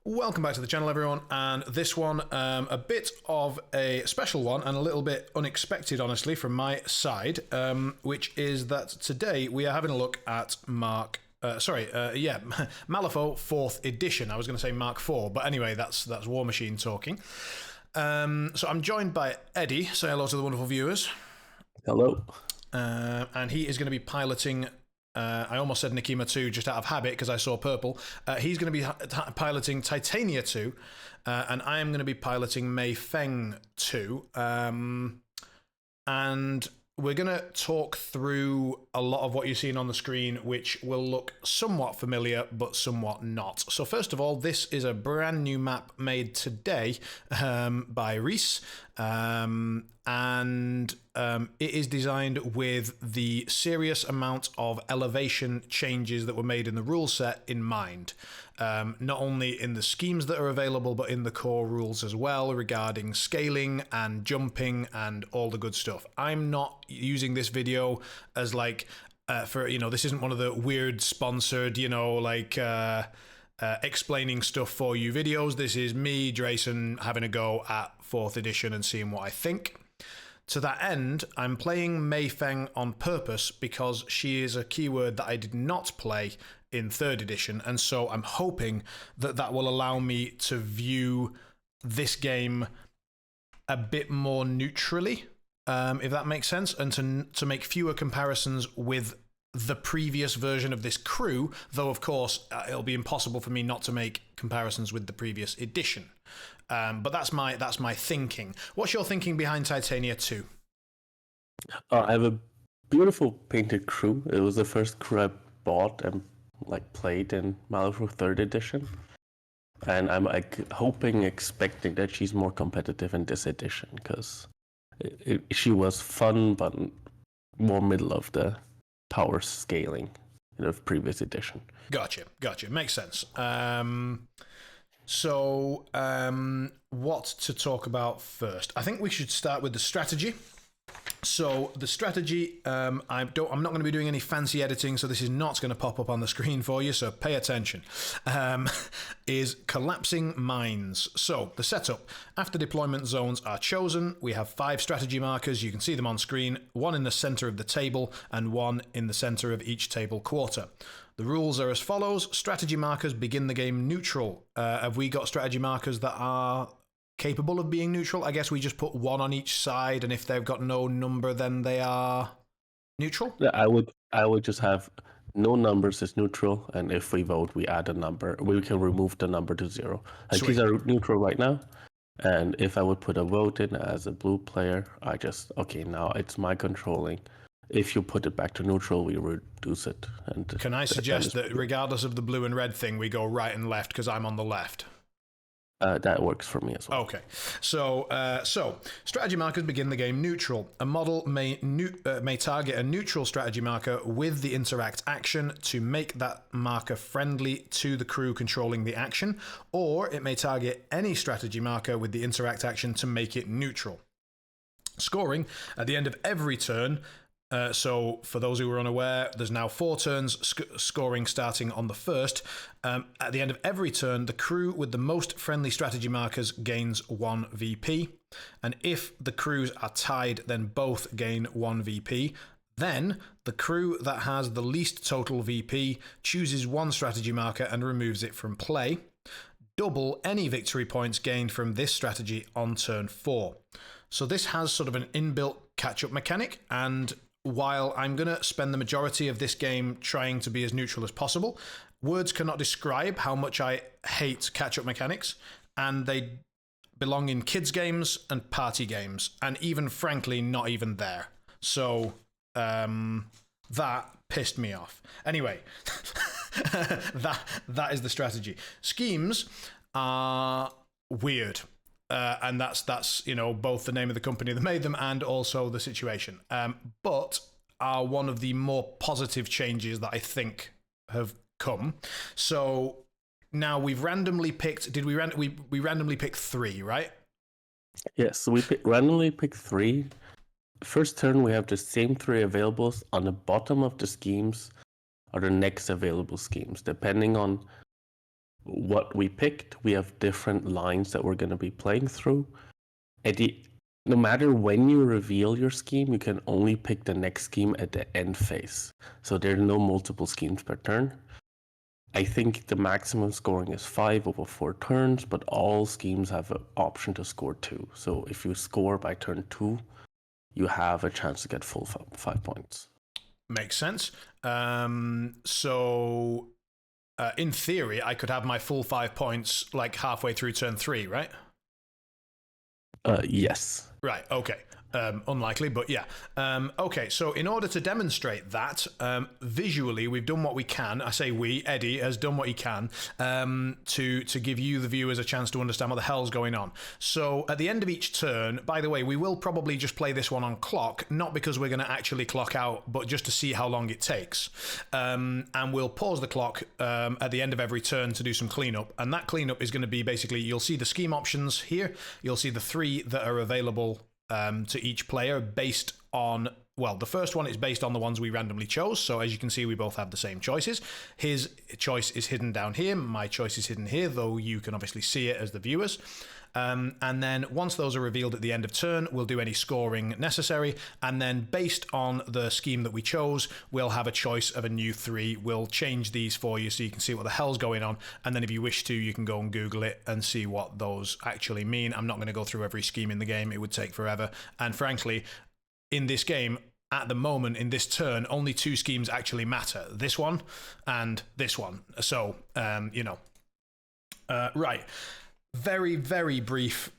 Welcome back to the channel, everyone, and this one, a bit of a special one and a little bit unexpected, honestly, from my side, which is that today we are having a look at Malifaux 4th edition. I was going to say Mark 4, but anyway, that's War Machine talking. So I'm joined by Eddie. Say hello to the wonderful viewers. Hello. And he is going to be piloting... I almost said Mei2 just out of habit because I saw purple. He's going to be piloting Titania2, and I am going to be piloting Fang2. And we're going to talk through a lot of what you're seeing on the screen, which will look somewhat familiar, but somewhat not. So first of all, this is a brand new map made today by Reese. It is designed with the serious amount of elevation changes that were made in the rule set in mind. Not only in the schemes that are available, but in the core rules as well, regarding scaling and jumping and all the good stuff. I'm not using this video as like, this isn't one of the weird sponsored, explaining stuff for you videos. This is me, Draysen, having a go at 4th edition and seeing what I think. To that end, I'm playing Fang on purpose because she is a keyword that I did not play in 3rd edition, and so I'm hoping that that will allow me to view this game a bit more neutrally, if that makes sense, and to make fewer comparisons with the previous version of this crew, though of course it'll be impossible for me not to make comparisons with the previous edition. But that's my thinking. What's your thinking behind Titania2? I have a beautiful painted crew. It was the first crew I bought and played in Malifaux 3rd edition, and I'm expecting that she's more competitive in this edition because she was fun, but more middle of the power scaling in the previous edition. Gotcha. Makes sense. What to talk about first? I think we should start with the strategy. So the strategy, I'm not going to be doing any fancy editing, so this is not going to pop up on the screen for you, so pay attention, is collapsing mines. So the setup, after deployment zones are chosen, we have 5 strategy markers. You can see them on screen, 1 in the center of the table and 1 in the center of each table quarter. The rules are as follows. Strategy markers begin the game neutral. Have we got strategy markers that are capable of being neutral? I guess we just put 1 on each side, and if they've got no number, then they are neutral? Yeah, I would just have no numbers is neutral, and if we vote, we add a number. We can remove the number to 0. These are neutral right now, and if I would put a vote in as a blue player, now it's my controlling. If you put it back to neutral, we reduce it. And can I suggest that regardless of the blue and red thing, we go right and left because I'm on the left? That works for me as well. Okay, so strategy markers begin the game neutral. A model may target a neutral strategy marker with the interact action to make that marker friendly to the crew controlling the action, or it may target any strategy marker with the interact action to make it neutral. Scoring at the end of every turn. So for those who are unaware, there's now 4 turns, scoring starting on the 1st. At the end of every turn, the crew with the most friendly strategy markers gains 1 VP. And if the crews are tied, then both gain 1 VP. Then the crew that has the least total VP chooses 1 strategy marker and removes it from play. Double any victory points gained from this strategy on turn 4. So this has sort of an inbuilt catch-up mechanic, and while I'm going to spend the majority of this game trying to be as neutral as possible, words cannot describe how much I hate catch-up mechanics, and they belong in kids' games and party games, and even, frankly, not even there. So, that pissed me off. Anyway, that is the strategy. Schemes are weird. And that's both the name of the company that made them and also the situation, but are one of the more positive changes that I think have come. So now we've randomly picked. We randomly picked 3, right? Yes, so we randomly picked 3. First turn we have the same 3 availables. On the bottom of the schemes are the next available schemes, depending on what we picked. We have different lines that we're going to be playing through. No matter when you reveal your scheme, you can only pick the next scheme at the end phase. So there are no multiple schemes per turn. I think the maximum scoring is 5 over 4 turns, but all schemes have an option to score 2. So if you score by turn 2, you have a chance to get full 5 points. Makes sense. So in theory, I could have my full 5 points like halfway through turn 3, right? Yes. Right, okay. Unlikely, but yeah. Okay, so in order to demonstrate that, visually, we've done what we can. I say we, Eddie has done what he can to give you, the viewers, a chance to understand what the hell's going on. So at the end of each turn, by the way, we will probably just play this one on clock, not because we're going to actually clock out, but just to see how long it takes. And we'll pause the clock at the end of every turn to do some cleanup. And that cleanup is going to be basically, you'll see the scheme options here. You'll see the 3 that are available to each player based on, well, the first one is based on the ones we randomly chose. So as you can see, we both have the same choices. His choice is hidden down here. My choice is hidden here, though you can obviously see it as the viewers. And then once those are revealed at the end of turn, we'll do any scoring necessary. And then based on the scheme that we chose, we'll have a choice of a new 3. We'll change these for you so you can see what the hell's going on. And then if you wish to, you can go and Google it and see what those actually mean. I'm not going to go through every scheme in the game. It would take forever. And frankly, in this game, at the moment, in this turn, only 2 schemes actually matter. This one and this one. So, right. Very, very brief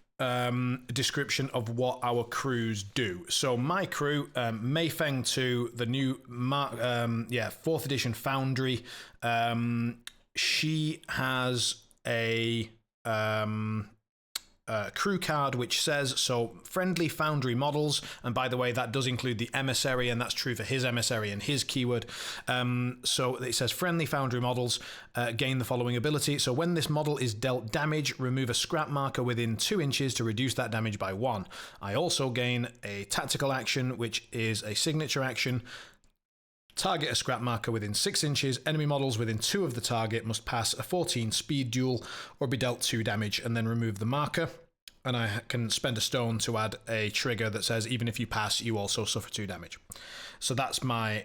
description of what our crews do. So my crew, Mei2, the new 4th edition Foundry, she has a crew card which says, so friendly Foundry models, and by the way, that does include the Emissary, and that's true for his Emissary and his keyword. So it says friendly Foundry models gain the following ability. So when this model is dealt damage, remove a scrap marker within 2 inches to reduce that damage by 1. I also gain a tactical action, which is a signature action. Target a scrap marker within 6 inches. Enemy models within 2 of the target must pass a 14 speed duel or be dealt 2 damage and then remove the marker. And I can spend a stone to add a trigger that says even if you pass, you also suffer 2 damage. So that's my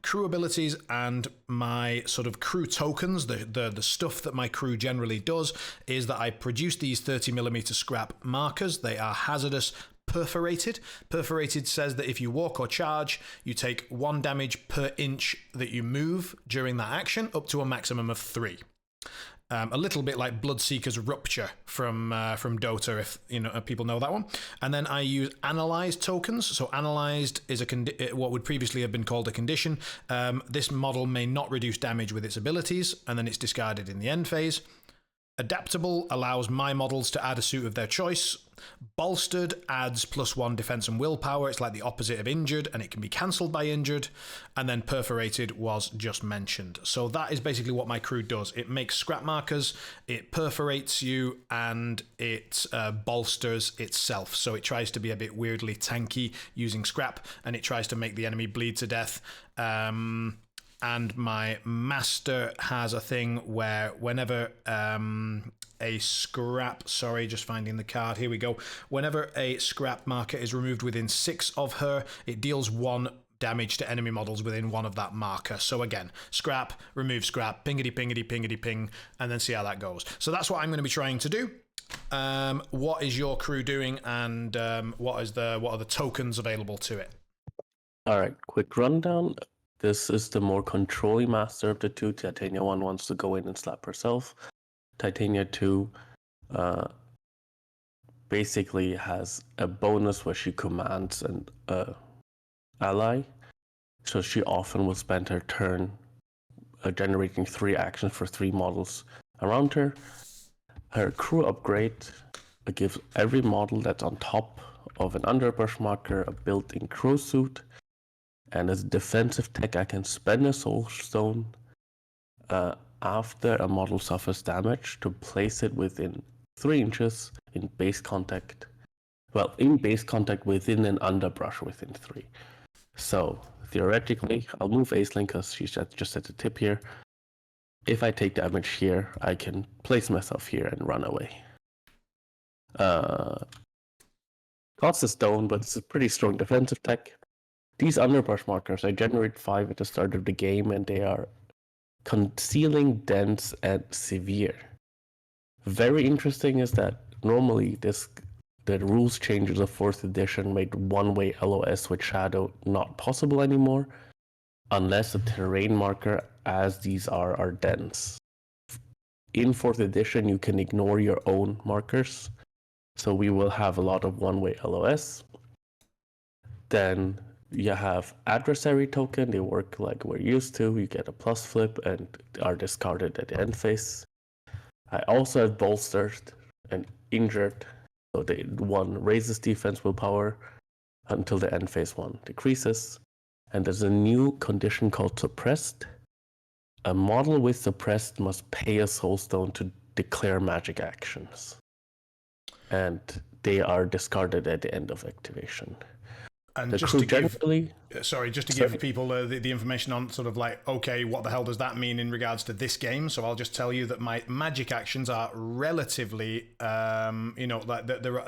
crew abilities and my sort of crew tokens. The stuff that my crew generally does is that I produce these 30mm scrap markers. They are hazardous. Perforated. Perforated says that if you walk or charge, you take 1 damage per inch that you move during that action, up to a maximum of 3. A little bit like Bloodseeker's Rupture from Dota, if people know that one. And then I use analyzed tokens. So analyzed is what would previously have been called a condition. This model may not reduce damage with its abilities, and then it's discarded in the end phase. Adaptable allows my models to add a suit of their choice. Bolstered adds +1 defense and willpower. It's like the opposite of injured, and it can be cancelled by injured. And then perforated was just mentioned. So that is basically what my crew does. It makes scrap markers, it perforates you, and it bolsters itself. So it tries to be a bit weirdly tanky using scrap, and it tries to make the enemy bleed to death. And my master has a thing where whenever a scrap, sorry, just finding the card, here we go. Whenever a scrap marker is removed within 6 of her, it deals 1 damage to enemy models within 1 of that marker. So again, scrap, remove scrap, pingity, pingity, pingity, ping, and then see how that goes. So that's what I'm going to be trying to do. What is your crew doing, and what are the tokens available to it? All right, quick rundown. This is the more controlling master of the 2. Titania1 wants to go in and slap herself. Titania2 basically has a bonus where she commands an ally. So she often will spend her turn generating 3 actions for 3 models around her. Her crew upgrade gives every model that's on top of an underbrush marker a built-in crew suit. And as a defensive tech, I can spend a soul stone after a model suffers damage to place it within 3 inches in base contact. Well, in base contact within an underbrush within 3. So theoretically, I'll move Aeling because she's just at the tip here. if I take damage here, I can place myself here and run away. Costs a stone, but it's a pretty strong defensive tech. These underbrush markers, I generate 5 at the start of the game, and they are concealing, dense, and severe. Very interesting is that normally the rules changes of 4th edition made one-way LOS with Shadow not possible anymore, unless the terrain marker, as these are dense. In 4th edition, you can ignore your own markers, so we will have a lot of one-way LOS. Then you have adversary token, they work like we're used to, you get a plus flip and are discarded at the end phase. I also have bolstered and injured, so the 1 raises defense willpower until the end phase 1 decreases. And there's a new condition called suppressed. A model with suppressed must pay a soulstone to declare magic actions. And they are discarded at the end of activation. And the just crew to give, generally, give people the information on sort of like, okay, what the hell does that mean in regards to this game? So I'll just tell you that my magic actions are relatively, I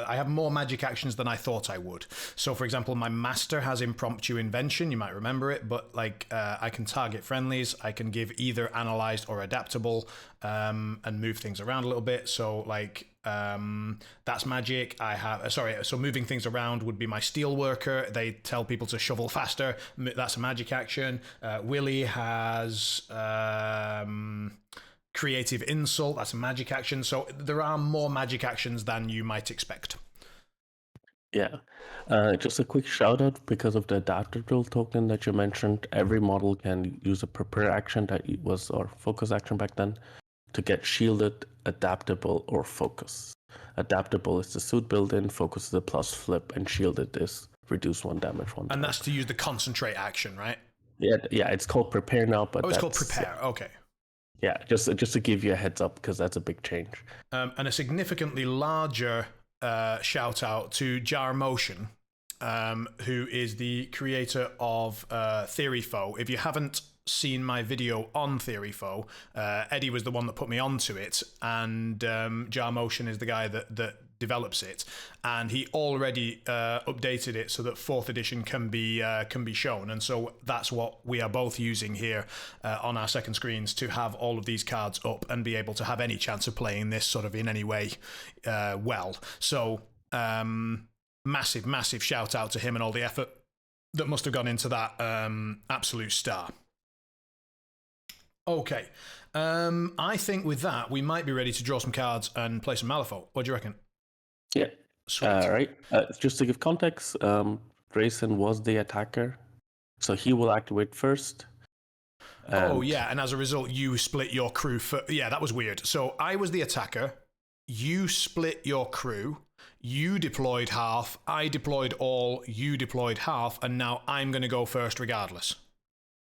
have more magic actions than I thought I would. So for example, my master has impromptu invention, you might remember it, but like I can target friendlies, I can give either analyzed or adaptable, and move things around a little bit. So like, that's magic. I have so moving things around would be my steel worker. They tell people to shovel faster. That's a magic action. Willie has creative insult. That's a magic action. So there are more magic actions than you might expect. Yeah. Just a quick shout out because of the adaptable token that you mentioned. Every model can use a prepare action that was our focus action back then to get shielded, adaptable, or focus. Adaptable is the suit build-in, focus is the plus flip, and shielded is reduce 1 damage 1 time. And that's to use the concentrate action, right? Yeah, it's called prepare now, but it's called prepare. Okay. Yeah, just to give you a heads up because that's a big change. And a significantly larger shout out to Jar Motion, who is the creator of Theory Foe. If you haven't seen my video on Theory Foe, Eddie was the one that put me onto it, and Jar Motion is the guy that develops it, and he already updated it so that 4th edition can be shown, and so that's what we are both using here on our second screens to have all of these cards up and be able to have any chance of playing this sort of in any way well. So massive shout out to him and all the effort that must have gone into that. Absolute star. Okay, I think with that we might be ready to draw some cards and play some Malifaux. What do you reckon? Yeah. Sweet. Right. Just to give context, Draysen was the attacker, so he will activate first. Oh yeah, and as a result, you split your crew. Yeah, that was weird. So I was the attacker. You split your crew. You deployed half. I deployed all. You deployed half, and now I'm going to go first, regardless.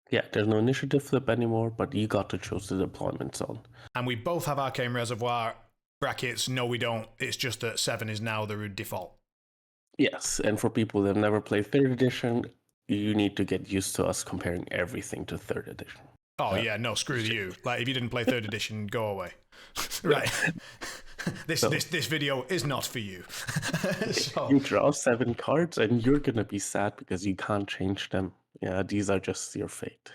Yeah, there's no initiative flip anymore, but you got to choose the deployment zone. And we both have Arcane Reservoir. Brackets, no we don't. It's just that 7 is now the default. Yes, and for people that have never played 3rd edition, you need to get used to us comparing everything to 3rd edition. Oh yeah, no, screw you. Like if you didn't play 3rd edition, go away. Right. This video is not for you. So, you draw 7 cards and you're gonna be sad because you can't change them. Yeah, these are just your fate.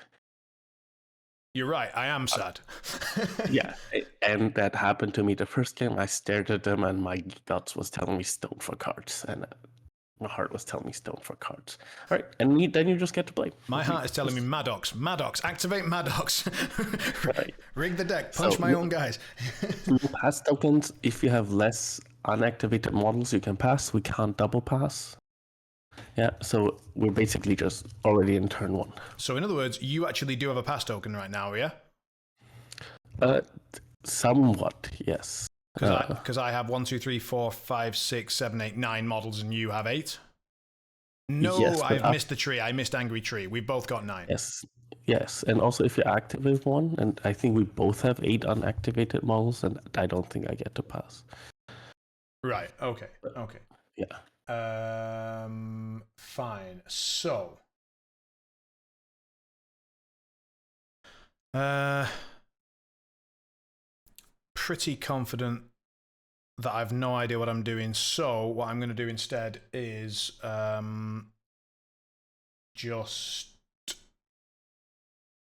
You're right, I am sad. Yeah, and that happened to me the first game. I stared at them and my guts was telling me stone for cards, and my heart was telling me stone for cards. All right, and then you just get to play. My heart is telling me Maddox, activate Maddox. Right. Rig the deck, punch my own guys. Pass tokens, if you have less unactivated models, you can pass. We can't double pass. Yeah, so we're basically just already in turn 1. So in other words, you actually do have a pass token right now, yeah? Somewhat, yes. Because I have 1, 2, 3, 4, 5, 6, 7, 8, 9 models, and you have 8. No, yes, I've missed the tree. I missed Angry Tree. We both got 9. Yes, and also if you activate one, and I think we both have 8 unactivated models, and I don't think I get to pass. Right. Okay. Yeah. Fine. So, pretty confident that I've no idea what I'm doing. So what I'm going to do instead is just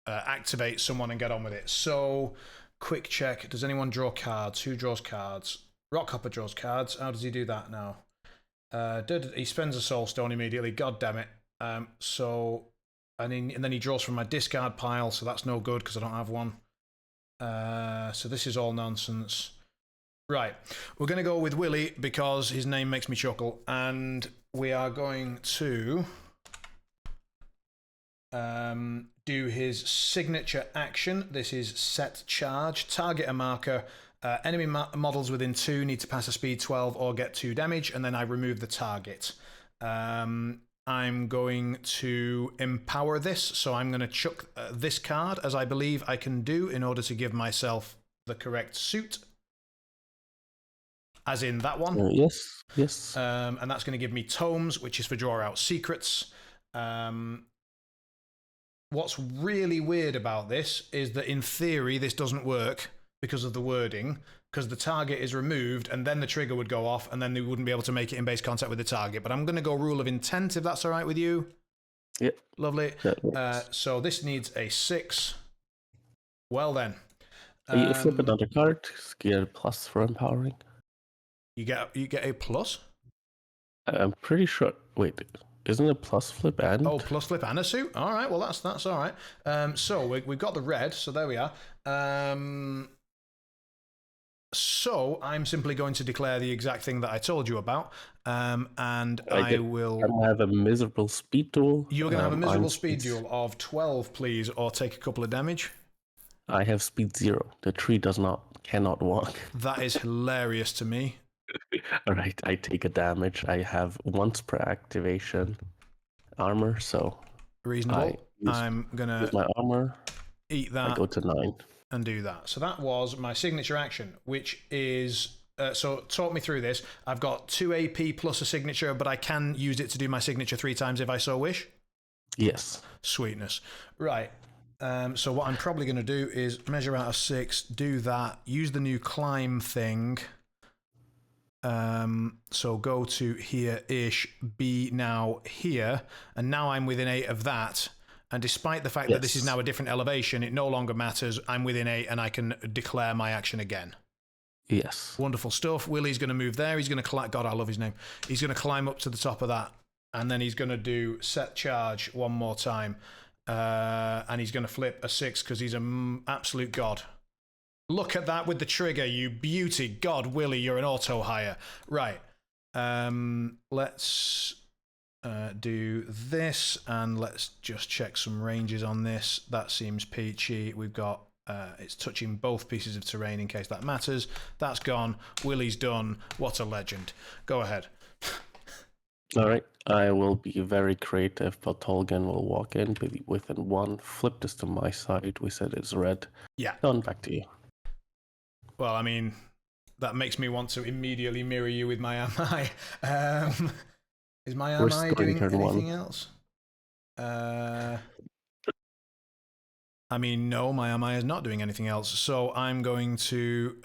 activate someone and get on with it. So quick check. Does anyone draw cards? Who draws cards? Rockhopper draws cards. How does he do that now? He spends a soul stone immediately. God damn it. And then he draws from my discard pile, so that's no good because I don't have one. So this is all nonsense. Right, we're going to go with Willy because his name makes me chuckle, and we are going to do his signature action. This is set charge. Target a marker. Enemy models within 2 need to pass a speed 12 or get 2 damage, and then I remove the target. I'm going to empower this, so I'm going to chuck this card, as I believe I can do, in order to give myself the correct suit. As in that one. Yes, yes. And that's going to give me tomes, which is for draw out secrets. What's really weird about this is that in theory this doesn't work because of the wording, because the target is removed and then the trigger would go off and then they wouldn't be able to make it in base contact with the target. But I'm going to go rule of intent if that's all right with you. Yep. Lovely. So this needs a 6. Well then. You flip another card, get a plus for empowering. You get a plus? I'm pretty sure. Wait, isn't it plus flip and? Oh, plus flip and a suit. All right. Well, that's all right. So we've got the red. So there we are. So I'm simply going to declare the exact thing that I told you about, and I will. I'm gonna have a miserable speed duel. You're going to have a miserable speed duel of 12, please, or take a couple of damage. I have speed 0. The tree cannot walk. That is hilarious to me. All right, I take a damage. I have once per activation armor, so reasonable. I'm gonna use my armor. Eat that. I go to 9 and do that. So that was my signature action, which is. So talk me through this. I've got 2 AP plus a signature, but I can use it to do my signature 3 times if I so wish. Yes. Sweetness. Right. So what I'm probably going to do is measure out of 6, do that, use the new climb thing. So go to here-ish, be now here, and now I'm within 8 of that. And despite the fact that this is now a different elevation, it no longer matters. I'm within 8 and I can declare my action again. Yes. Wonderful stuff. Willie's going to move there. He's going to climb. God, I love his name. He's going to climb up to the top of that. And then he's going to do set charge one more time. And he's going to flip a 6 because he's an absolute god. Look at that with the trigger, you beauty. God, Willie, you're an auto-hire. Right. Let's do this, and let's just check some ranges on this. That seems peachy. We've got, it's touching both pieces of terrain in case that matters. That's gone. Willie's done. What a legend. Go ahead. All right. I will be very creative, but Tolkien will walk in within 1. Flip this to my side. We said it's red. Yeah. Done. Back to you. Well, I mean, that makes me want to immediately mirror you with my Am I. Is my Am I doing anything else? I mean, no, my Am I is not doing anything else. So I'm going to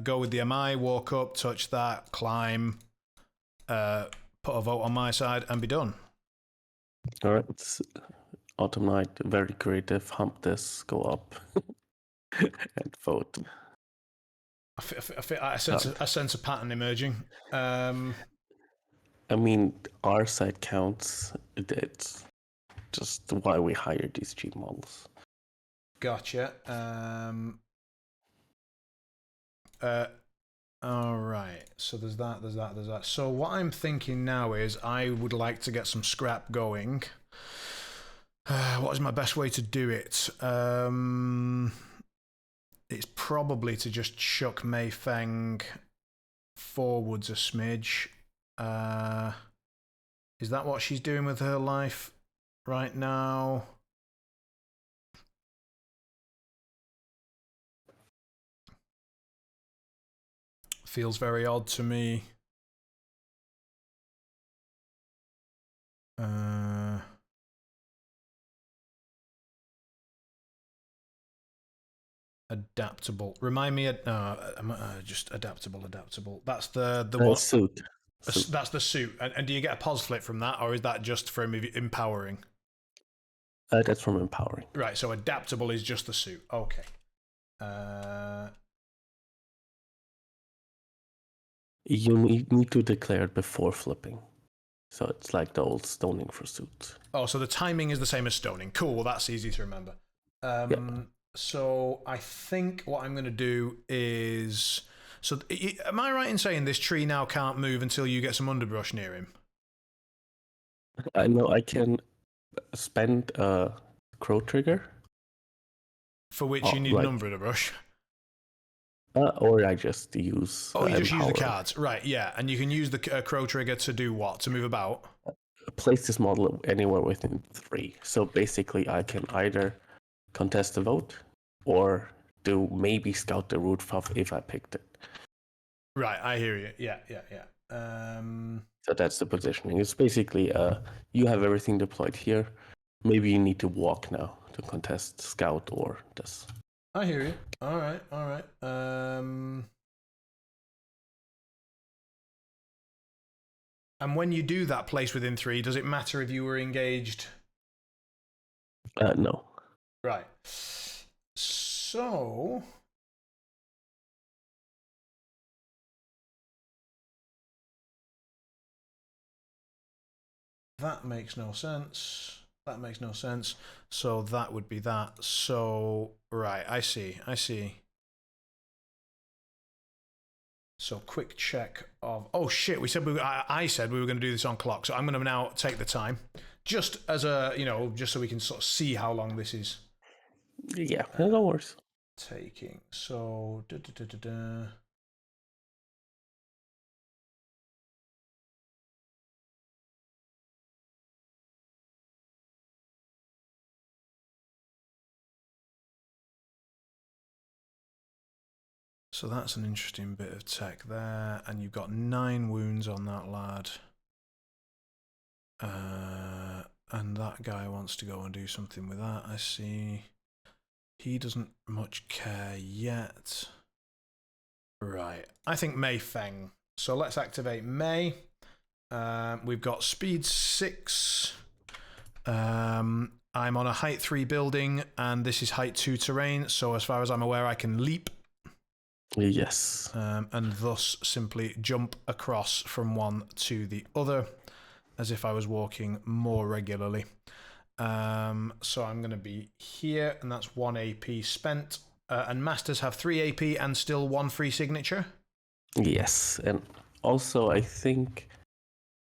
go with the Am I, walk up, touch that, climb, put a vote on my side, and be done. All right. It's Autumn Night, very creative. Hump this, go up, and vote. I sense a pattern emerging. I mean, our side counts. It's just why we hired these cheap models. Gotcha. All right. So there's that. So what I'm thinking now is I would like to get some scrap going. What is my best way to do it? It's probably to just chuck Fang forwards a smidge. Is that what she's doing with her life right now? Feels very odd to me. Adaptable. Remind me. Just adaptable. That's the one. Suit. That's the suit. And do you get a pos flip from that, or is that just from empowering? That's from empowering. Right. So adaptable is just the suit. Okay. You need to declare it before flipping. So it's like the old stoning for suits. Oh, so the timing is the same as stoning. Cool. Well, that's easy to remember. So I think what I'm going to do is... So am I right in saying this tree now can't move until you get some underbrush near him? I know I can spend a crow trigger. For which you need an underbrush. Or I just use... you just use the cards. Right, yeah. And you can use the crow trigger to do what? To move about? Place this model anywhere within 3. So basically I can either contest the vote or do maybe scout the root puff if I picked it. Right, I hear you. Yeah. So that's the positioning. It's basically you have everything deployed here. Maybe you need to walk now to contest scout or this. I hear you. All right. And when you do that place within 3, does it matter if you were engaged? No. Right. So... That makes no sense. So that would be that. So, right, I see. So quick check of... Oh, shit, we said I said we were going to do this on clock. So I'm going to now take the time. Just as a, just so we can sort of see how long this is. Yeah, no worries. Taking. So... So that's an interesting bit of tech there. And you've got 9 wounds on that lad. And that guy wants to go and do something with that, I see. He doesn't much care yet. Right. I think Mei Fang. So let's activate Mei. We've got speed 6. I'm on a height 3 building, and this is height 2 terrain. So as far as I'm aware, I can leap. Yes. And thus simply jump across from one to the other, as if I was walking more regularly. So I'm going to be here, and that's 1 AP spent. And Masters have 3 AP and still 1 free signature? Yes, and also I think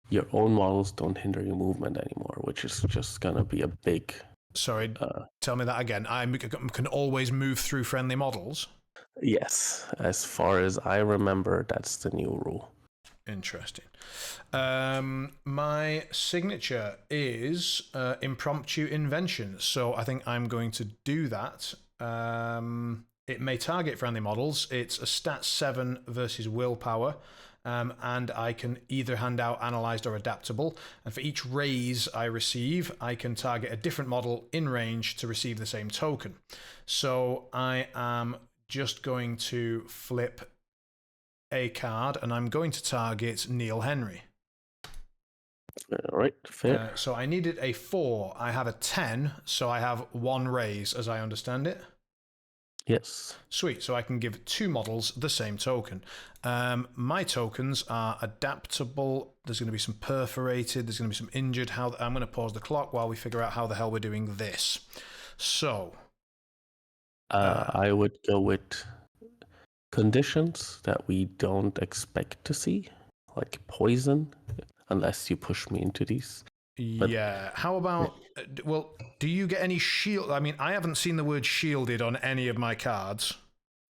your own models don't hinder your movement anymore, which is just going to be a big... Sorry, tell me that again. I can always move through friendly models? Yes, as far as I remember, that's the new rule. Interesting. My signature is impromptu invention, so I think I'm going to do that. It may target friendly models. It's a stat 7 versus willpower, and I can either hand out analyzed or adaptable. And for each raise I receive, I can target a different model in range to receive the same token. So I am just going to flip a card, and I'm going to target Neil Henry. All right, fair. So I needed a 4. I have a 10, so I have 1 raise, as I understand it. Yes. Sweet, so I can give 2 models the same token. My tokens are adaptable. There's going to be some perforated. There's going to be some injured. I'm going to pause the clock while we figure out how the hell we're doing this. So... I would go with conditions that we don't expect to see, like poison, unless you push me into these. But yeah, how about, well, do you get any shield? I mean, I haven't seen the word shielded on any of my cards.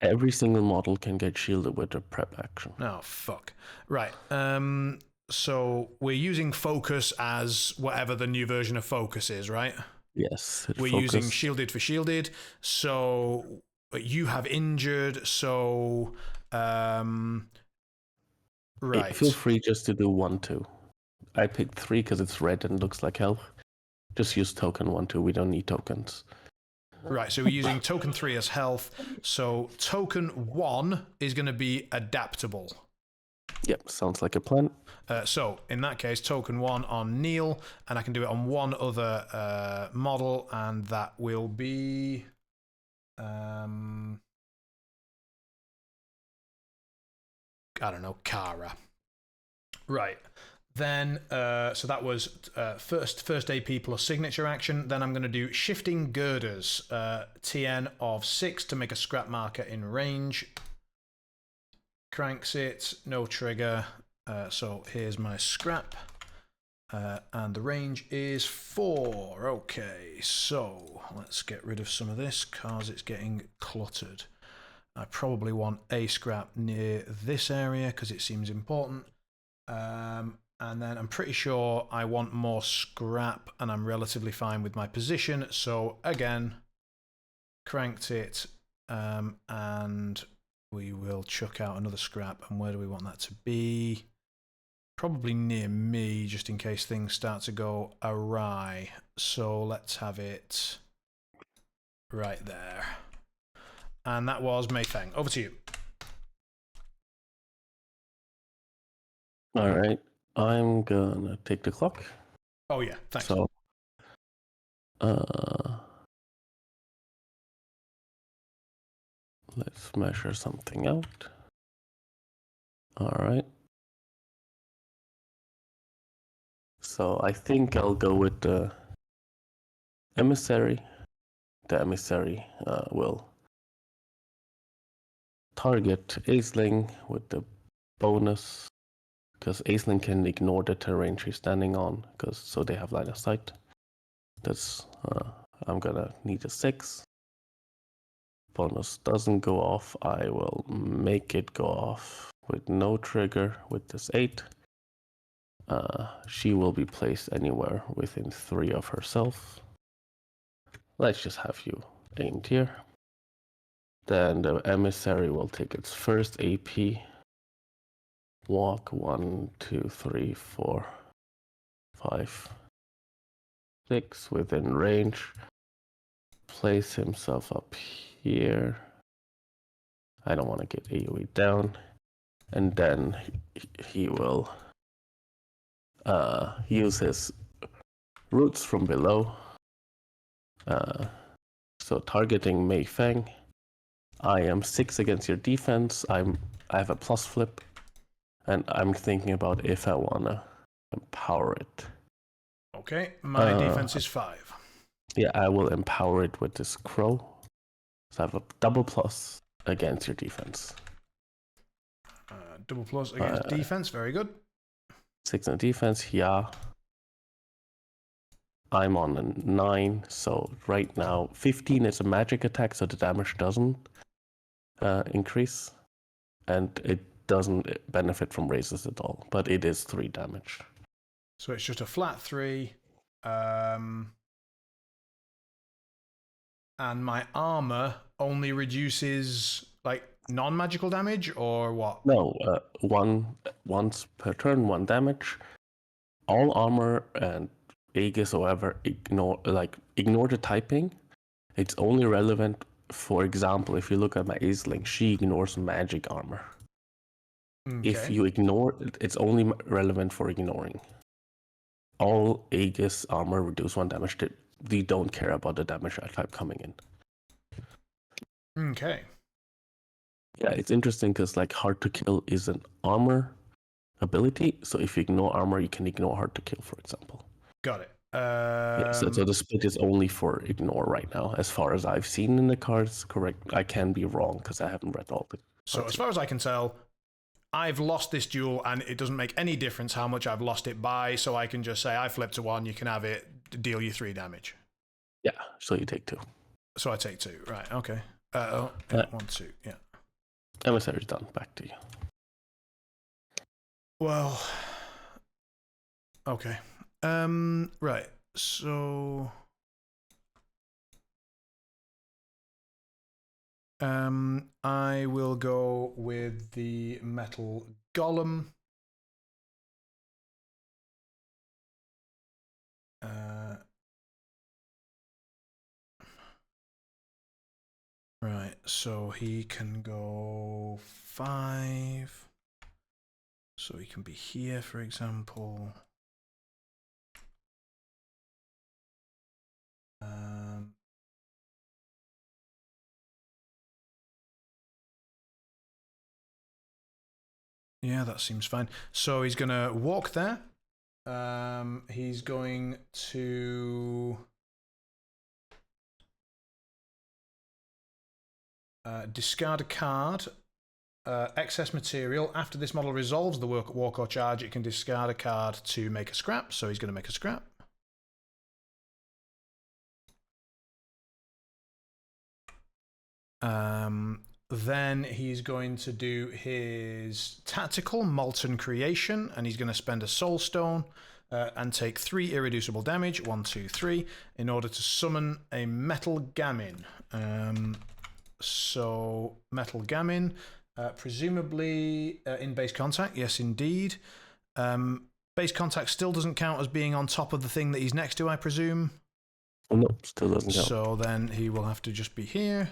Every single model can get shielded with a prep action. Oh, fuck. Right. So we're using focus as whatever the new version of focus is, right? Yes. We're using shielded for shielded. So you have injured. So, right. Feel free just to do 1, 2. I picked 3 because it's red and looks like health. Just use token 1, 2. We don't need tokens. Right, so we're using token 3 as health. So token 1 is going to be adaptable. Yep, sounds like a plan. So in that case, token 1 on Neil, and I can do it on one other model, and that will be... I don't know, Kara. Right. Then, so that was first AP plus signature action. Then I'm going to do shifting girders, TN of 6 to make a scrap marker in range. Cranks it, no trigger. So here's my scrap. And the range is 4. Okay, so let's get rid of some of this because it's getting cluttered. I probably want a scrap near this area because it seems important. And then I'm pretty sure I want more scrap, and I'm relatively fine with my position. So again, cranked it, and we will chuck out another scrap. And where do we want that to be? Probably near me, just in case things start to go awry. So let's have it right there. And that was Mei2. Over to you. All right, I'm gonna take the clock. Oh yeah, thanks. So, let's measure something out. All right. So I think I'll go with the Emissary. The Emissary will target Aeling with the bonus, because Aeling can ignore the terrain she's standing on, so they have line of sight. That's I'm gonna need a 6. Bonus doesn't go off. I will make it go off with no trigger with this 8. She will be placed anywhere within 3 of herself. Let's just have you aimed here. Then the Emissary will take its first AP. Walk 1, 2, 3, 4, 5, 6 within range. Place himself up here. I don't want to get AoE down. And then he will use his roots from below. So targeting Mei2. I am 6 against your defense. I have a plus flip. And I'm thinking about if I wanna empower it. Okay, my defense is 5. Yeah, I will empower it with this crow. So I have a double plus against your defense. Double plus against defense, very good. 6 in defense, yeah. I'm on a 9, so right now 15 is a magic attack, so the damage doesn't increase. And it doesn't benefit from raises at all, but it is 3 damage. So it's just a flat 3. And my armor only reduces like non-magical damage, or what? No, once per turn, 1 damage. All armor and Aegis or whatever ignore the typing. It's only relevant, for example, if you look at my Aeling, she ignores magic armor. Okay. If you ignore, it's only relevant for ignoring. All Aegis armor reduce 1 damage. They don't care about the damage type coming in. Okay. Yeah, it's interesting because like hard to kill is an armor ability. So if you ignore armor, you can ignore hard to kill, for example. Got it. Yeah, so the split is only for ignore right now, as far as I've seen in the cards. Correct. I can be wrong because I haven't read all the cards. So as far as I can tell, I've lost this duel, and it doesn't make any difference how much I've lost it by. So I can just say I flipped to 1. You can have it. Deal you 3 damage. Yeah. So you take 2. So I take 2. Right. Okay. Yeah, 1, 2. Yeah. Emissary's done. Back to you. Well. Okay. Right. So. I will go with the metal golem. Right, so he can go 5. So he can be here, for example. Yeah, that seems fine. So he's going to walk there. He's going to discard a card. Excess material. After this model resolves the walk or charge, it can discard a card to make a scrap. So he's going to make a scrap. Then he's going to do his tactical molten creation, and he's going to spend a soul stone and take 3 irreducible damage, 1, 2, 3, in order to summon a metal gamin. So metal gamin, presumably in base contact. Yes, indeed. Base contact still doesn't count as being on top of the thing that he's next to, I presume. No, still doesn't count. So then he will have to just be here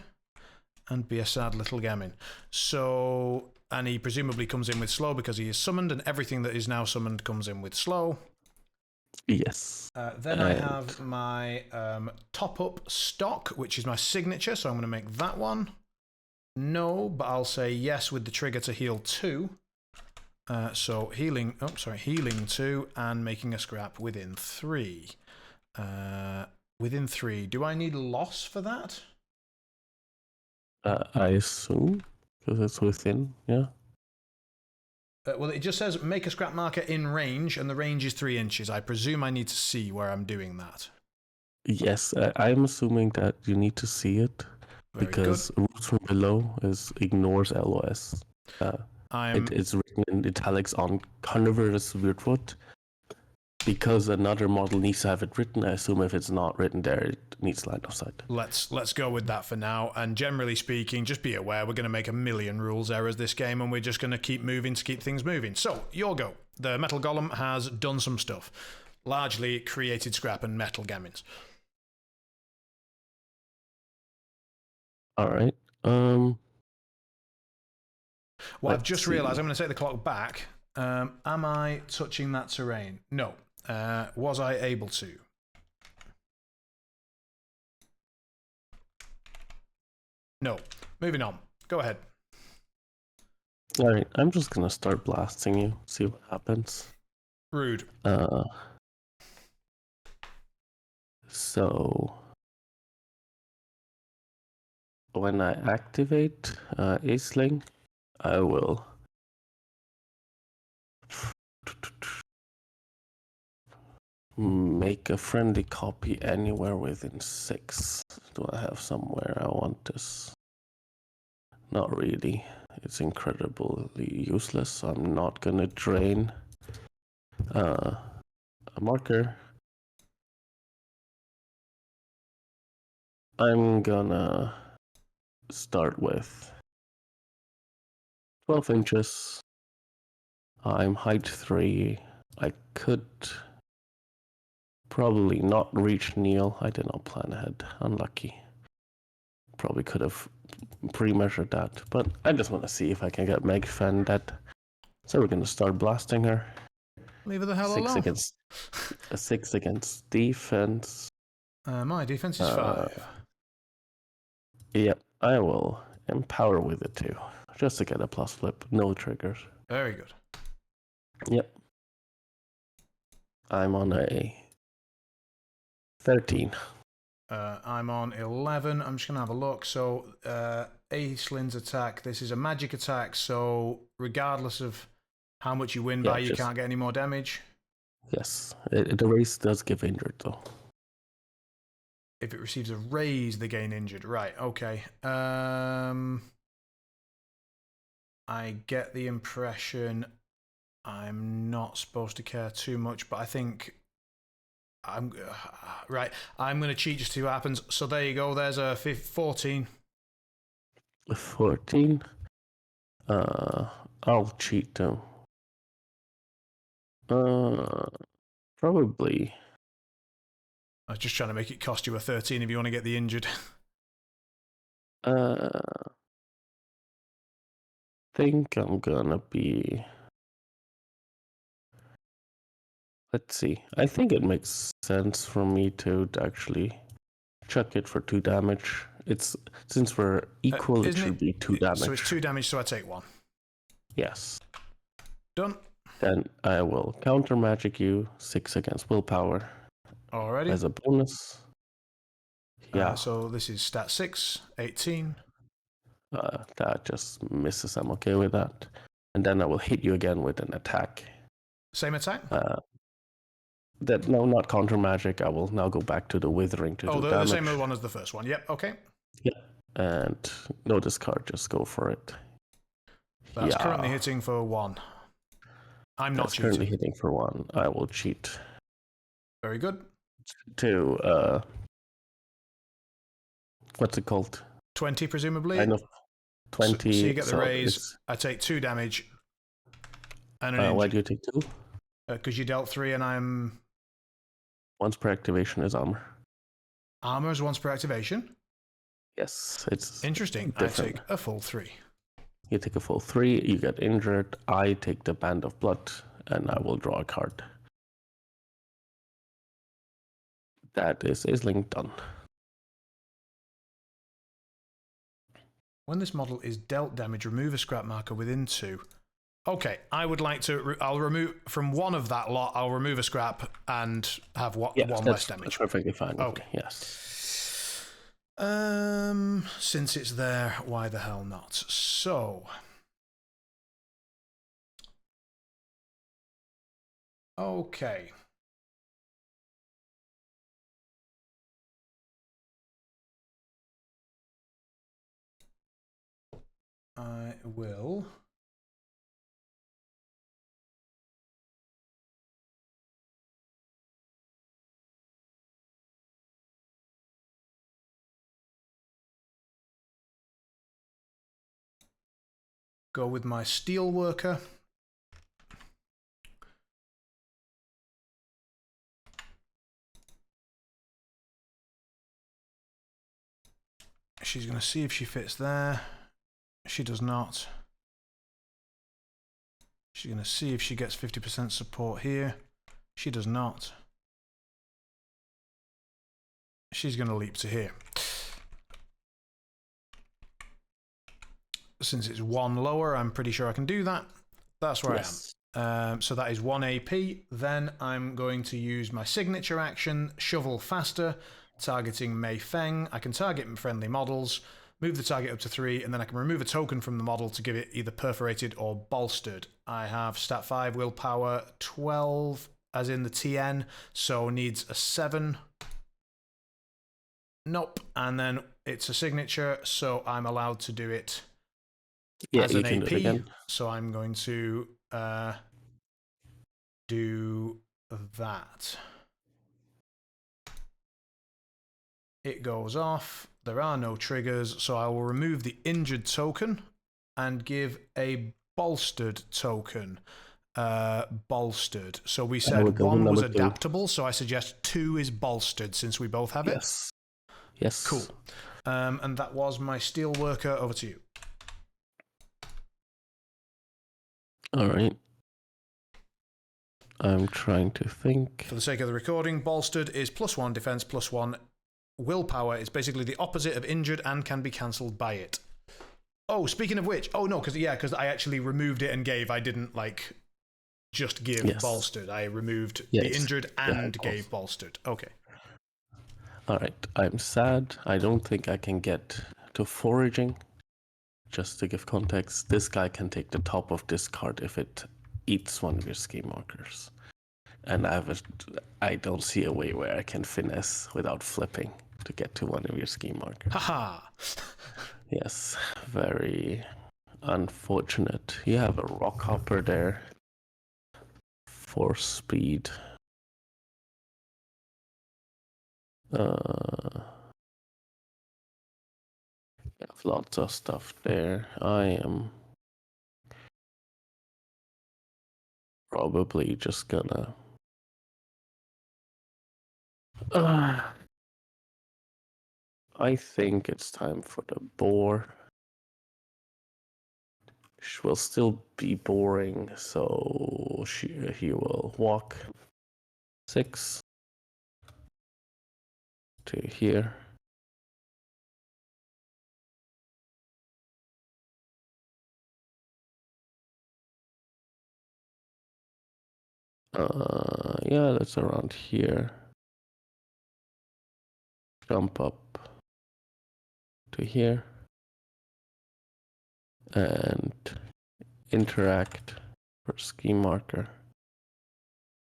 and be a sad little gamin. So, and he presumably comes in with slow because he is summoned, and everything that is now summoned comes in with slow. Yes. Then I have my top-up stock, which is my signature, so I'm going to make that one. No, but I'll say yes with the trigger to heal 2. So healing 2 and making a scrap within 3. Within 3. Do I need loss for that? I assume, because it's within, yeah. Well, it just says make a scrap marker in range, and the range is 3 inches. I presume I need to see where I'm doing that. Yes, I'm assuming that you need to see it, Very because good. rules from below ignores LOS. It's written in italics on carnivorous weirdfoot. Because another model needs to have it written, I assume if it's not written there, it needs line of sight. Let's go with that for now. And generally speaking, just be aware we're going to make a million rules errors this game, and we're just going to keep moving to keep things moving. So, your go. The Metal Golem has done some stuff. Largely created scrap and metal gamins. Alright. Well, I've just realised I'm going to take the clock back. Am I touching that terrain? No. Was I able to? No. Moving on. Go ahead. Alright, I'm just gonna start blasting you, see what happens. Rude. So when I activate Aeling, I will make a friendly copy anywhere within 6. Do I have somewhere I want this? Not really. It's incredibly useless, so I'm not gonna drain a marker. I'm gonna start with 12 inches. I'm height 3. I could probably not reach Neil. I did not plan ahead. Unlucky. Probably could have pre-measured that, but I just want to see if I can get Meg Fan dead. So we're gonna start blasting her. Leave her the hell alone. 6 against defense. My defense is 5. Yep, I will empower with it too, just to get a plus flip. No triggers. Very good. Yep. I'm on a 13. I'm on 11. I'm just going to have a look. So, Aesling's attack. This is a magic attack, so regardless of how much you win by, you can't get any more damage. Yes. The race does give injured, though. If it receives a raise, they gain injured. Right, okay. I get the impression I'm not supposed to care too much, but I think right. I'm going to cheat just to see what happens. So there you go. There's a 14. 14. I'll cheat though. Probably. I was just trying to make it cost you a 13 if you want to get the injured. Think I'm gonna be. Let's see. I think it makes sense for me to actually chuck it for 2 damage. It's since we're equal, it should be 2 damage. So it's 2 damage, so I take 1. Yes. Done. Then I will counter magic you 6 against willpower. Alrighty. As a bonus. Yeah. So this is stat 6, 18. That just misses. I'm okay with that. And then I will hit you again with an attack. Same attack? No, not counter magic. I will now go back to the withering to do damage. The same one as the first one. Yep, okay. Yeah, and no discard, just go for it. That's currently hitting for 1. I'm not cheating. Currently hitting for 1. I will cheat. Very good. To, what's it called? 20, presumably? I know. 20. So you get the raise. I take 2 damage. And why do you take 2? Because you dealt 3 and I'm... Once per activation is armor. Armor is once per activation? Yes, it's interesting. different. I take a full 3. You take a full 3, you get injured. I take the Band of Blood, and I will draw a card. That is Aeling done. When this model is dealt damage, remove a scrap marker within 2. Okay, I would like to... I'll remove... From one of that lot, I'll remove a scrap and have one less damage. That's perfectly fine. Okay. Yes. Since it's there, why the hell not? So... Okay. I will... go with my steel worker. She's going to see if she fits there. She does not. She's going to see if she gets 50% support here. She does not. She's going to leap to here. Since it's 1 lower, I'm pretty sure I can do that. That's where I am. So that is 1 AP. Then I'm going to use my signature action, Shovel Faster, targeting Fang. I can target friendly models, move the target up to 3, and then I can remove a token from the model to give it either perforated or bolstered. I have stat 5, willpower 12, as in the TN, so needs a 7. Nope. And then it's a signature, so I'm allowed to do it as an AP. So I'm going to do that. It goes off. There are no triggers, so I will remove the injured token and give a bolstered token. Bolstered. So we said 1 was adaptable, so I suggest 2 is bolstered since we both have it. Yes. Cool. And that was my steel worker. Over to you. All right. I'm trying to think. For the sake of the recording, bolstered is +1 defense, +1 willpower. It's basically the opposite of injured and can be cancelled by it. Oh, speaking of which, oh no, because I actually removed it and gave. I didn't like just give bolstered. I removed the injured and gave bolstered. Okay. All right. I'm sad. I don't think I can get to foraging. Just to give context, this guy can take the top of this card if it eats one of your scheme markers. And I don't see a way where I can finesse without flipping to get to one of your scheme markers. Haha. Yes, very unfortunate. You have a rock hopper there. 4 speed. I have lots of stuff there. I am probably just gonna I think it's time for the boar. She will still be boring, so he will walk 6 to here. Yeah, that's around here. Jump up to here and interact for ski marker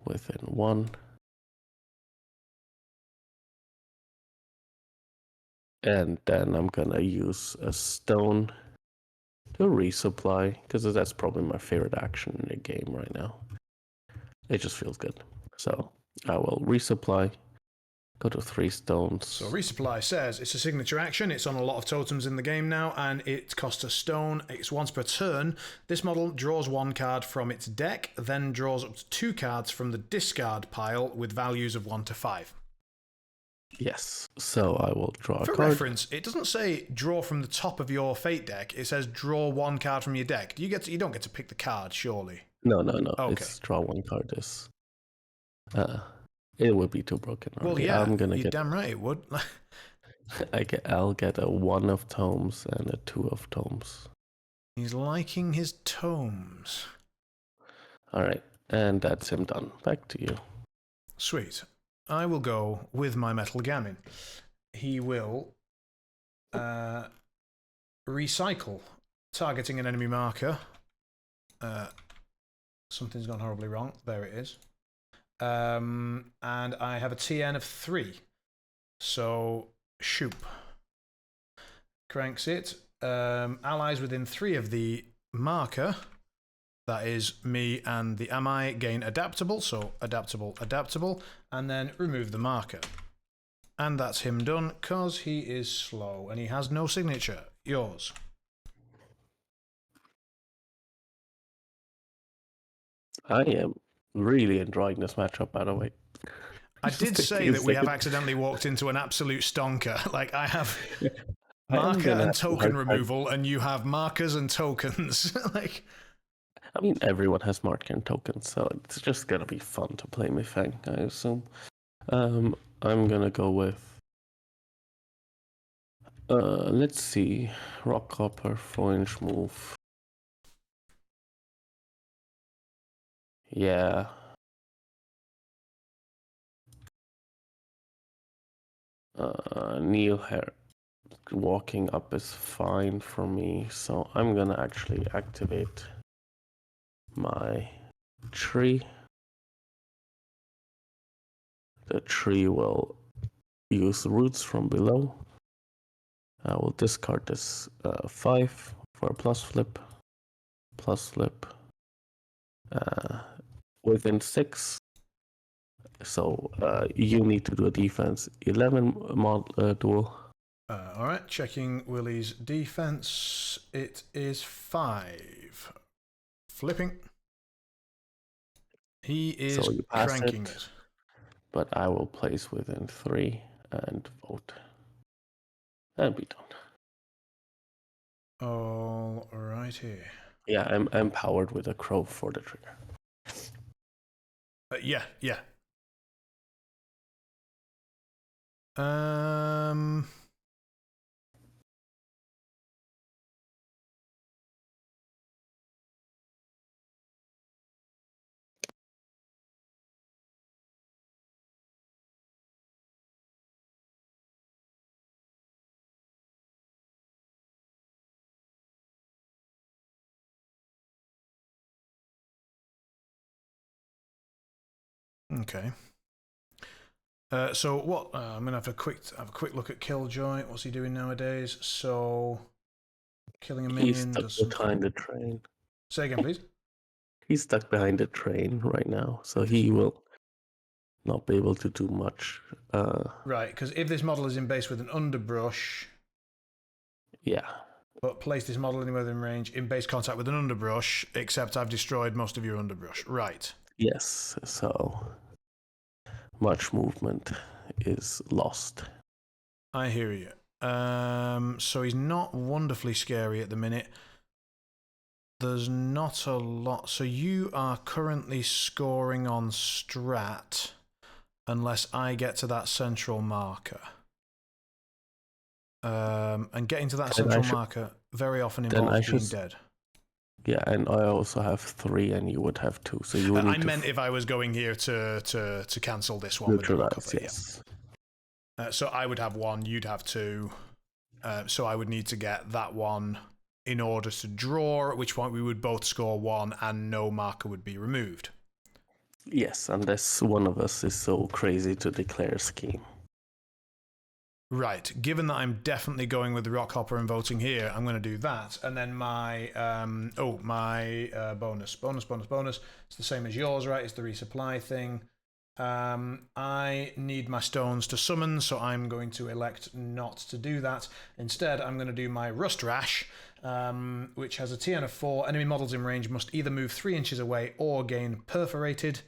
within 1. And then I'm gonna use a stone to resupply, because that's probably my favorite action in the game right now. It just feels good. So I will resupply, go to 3 stones. So resupply says it's a signature action, it's on a lot of totems in the game now, and it costs a stone. It's once per turn. This model draws 1 card from its deck, then draws up to 2 cards from the discard pile with values of 1 to 5. Yes, so I will draw a For card. reference, it doesn't say draw from the top of your fate deck. It says draw 1 card from your deck. You don't get to pick the card, surely. No. Okay. It's draw 1 card. It would be too broken already. Well, yeah, I'm gonna you're damn right it would. I'll get a 1 of tomes and a 2 of tomes. He's liking his tomes. All right, and that's him done. Back to you. Sweet. I will go with my Metal Gammon. He will recycle, targeting an enemy marker. Something's gone horribly wrong. There it is. And I have a TN of 3. So, shoop. Cranks it. Allies within 3 of the marker, that is me and the Ami, gain adaptable. So, adaptable, and then remove the marker. And that's him done, because he is slow and he has no signature. Yours. I am really enjoying this matchup, by the way. I did say that we have accidentally walked into an absolute stonker. Like, I have marker and token removal, and you have markers and tokens. Like, I mean, everyone has marker and tokens, so it's just gonna be fun to play with Fang, I assume. I'm gonna go with let's see, rock copper, 4-inch move. Yeah. Neil here walking up is fine for me, so I'm gonna actually activate my tree. The tree will use roots from below. I will discard this 5 for a plus flip. Within 6. So you need to do a defense 11 duel. Alright, checking Willie's defense. It is 5. Flipping. He is So you pass cranking it. But I will place within 3 and vote. And be done. Alrighty. Yeah, I'm powered with a crow for the trigger. Yeah. Okay. So what? I'm gonna have a quick look at Killjoy. What's he doing nowadays? So, killing a minion. He's stuck behind the train. Say again, please. He's stuck behind the train right now, so he will not be able to do much. Right, because if this model is in base with an underbrush, yeah. But place this model anywhere within range in base contact with an underbrush, except I've destroyed most of your underbrush. Right. Yes. So much movement is lost. I hear you. So he's not wonderfully scary at the minute. There's not a lot. So you are currently scoring on strat unless I get to that central marker. And getting to that central marker very often involves being dead. Yeah, and I also have 3 and you would have 2. So you would need I meant if I was going here to cancel this one with the rock upper, yes. Yeah. So I would have 1, you'd have 2. So I would need to get that one in order to draw, at which point we would both score 1 and no marker would be removed. Yes, unless one of us is so crazy to declare scheme. Right. Given that I'm definitely going with the rock hopper and voting here, I'm going to do that. And then my bonus. It's the same as yours, right? It's the resupply thing. I need my stones to summon, so I'm going to elect not to do that. Instead, I'm going to do my Rust Rash, which has a TN of 4. Enemy models in range must either move 3 inches away or gain perforated.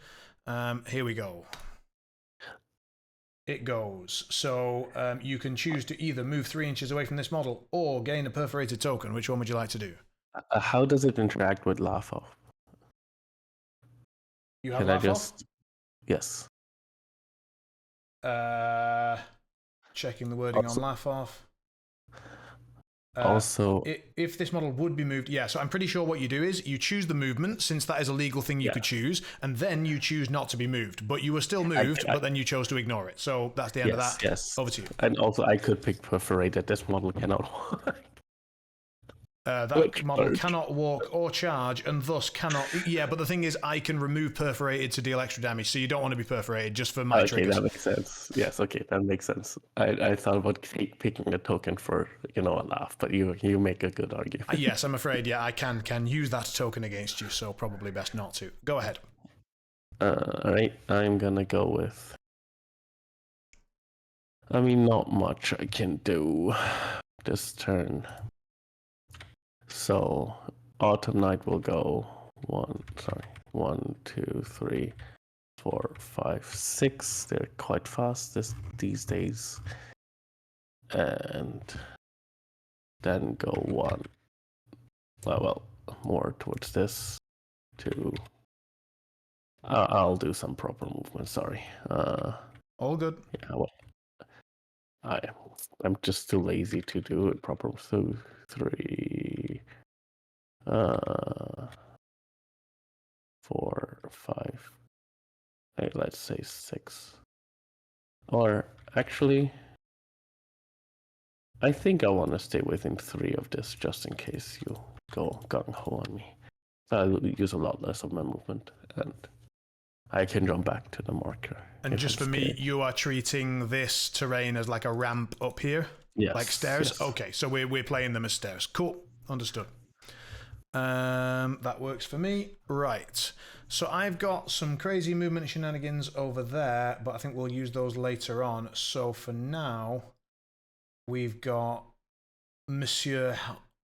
Here we go. It goes. So you can choose to either move 3 inches away from this model or gain a perforated token. Which one would you like to do? How does it interact with Malifaux? You have Malifaux? Yes. Checking the wording on Malifaux. Also, if this model would be moved, yeah, so I'm pretty sure what you do is you choose the movement, since that is a legal thing you could choose, and then you choose not to be moved. But you were still moved, but then you chose to ignore it. So that's the end of that. Yes. Over to you. And also, I could pick perforated. This model cannot work. That model cannot walk or charge, and thus cannot... Yeah, but the thing is, I can remove perforated to deal extra damage, so you don't want to be perforated, just for my triggers. Okay, that makes sense. Yes, okay, that makes sense. I thought about picking a token for, a laugh, but you make a good argument. Yes, I'm afraid, yeah, I can use that token against you, so probably best not to. Go ahead. Alright, I'm gonna go with... not much I can do this turn. So, Autumn Night will go 1, 2, 3, 4, 5, 6. They're quite fast these days. And then go 1. Well, more towards this. 2. I'll do some proper movement, sorry. All good. Yeah, well, I'm just too lazy to do it proper. So 3, 4, 5. Let's say 6. Or actually, I think I want to stay within 3 of this just in case you go gung-ho on me. So I'll use a lot less of my movement, and I can jump back to the marker. And just for me, you are treating this terrain as like a ramp up here? Yes. Like stairs? Yes. Okay, so we're playing them as stairs. Cool. Understood. That works for me. Right. So I've got some crazy movement shenanigans over there, but I think we'll use those later on. So for now, we've got Monsieur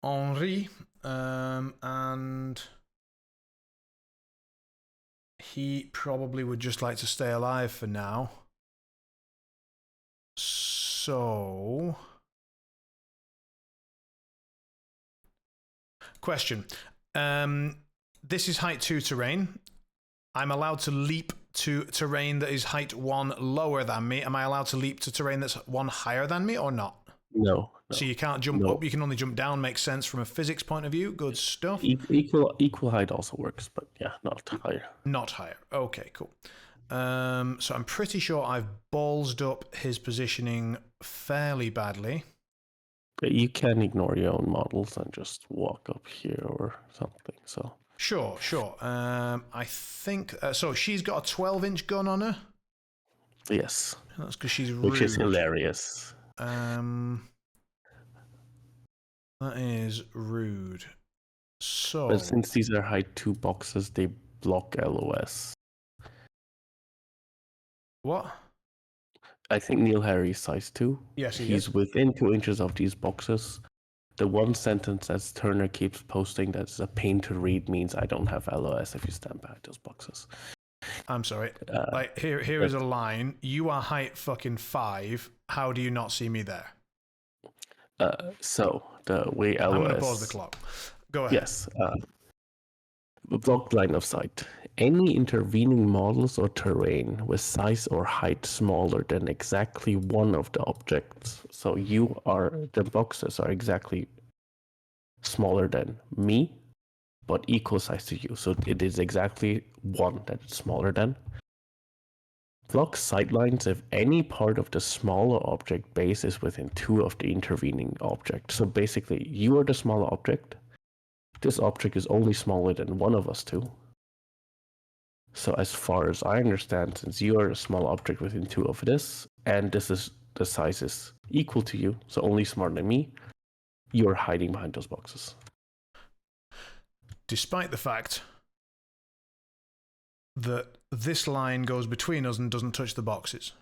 Henri, and he probably would just like to stay alive for now. So... Question. This is height 2 terrain. I'm allowed to leap to terrain that is height 1 lower than me. Am I allowed to leap to terrain that's 1 higher than me or not? No. So you can't jump up, you can only jump down. Makes sense from a physics point of view. Good stuff. Equal height also works, but yeah, not higher. Not higher. Okay, cool. So I'm pretty sure I've ballsed up his positioning fairly badly. You can ignore your own models and just walk up here or something. So Sure. I think... so she's got a 12-inch gun on her? Yes. That's because she's rude. Which is hilarious. That is rude. So... But since these are height 2 boxes, they block LOS. What? I think Neil Harry's size 2. Yes, he's within 2 inches of these boxes. The one sentence as Turner keeps posting that's a pain to read means I don't have LOS if you stand behind those boxes. I'm sorry. Here is a line. You are height fucking 5. How do you not see me there? So the way I'm going to LOS... pause the clock. Go ahead. Yes. Blocked line of sight. Any intervening models or terrain with size or height smaller than exactly one of the objects. So the boxes are exactly smaller than me, but equal size to you. So it is exactly one that it's smaller than. Block sightlines if any part of the smaller object base is within 2 of the intervening object. So basically, you are the smaller object. This object is only smaller than one of us two. So as far as I understand, since you are a small object within 2 of this, and this is the size is equal to you, so only smaller than me, you are hiding behind those boxes. Despite the fact that this line goes between us and doesn't touch the boxes.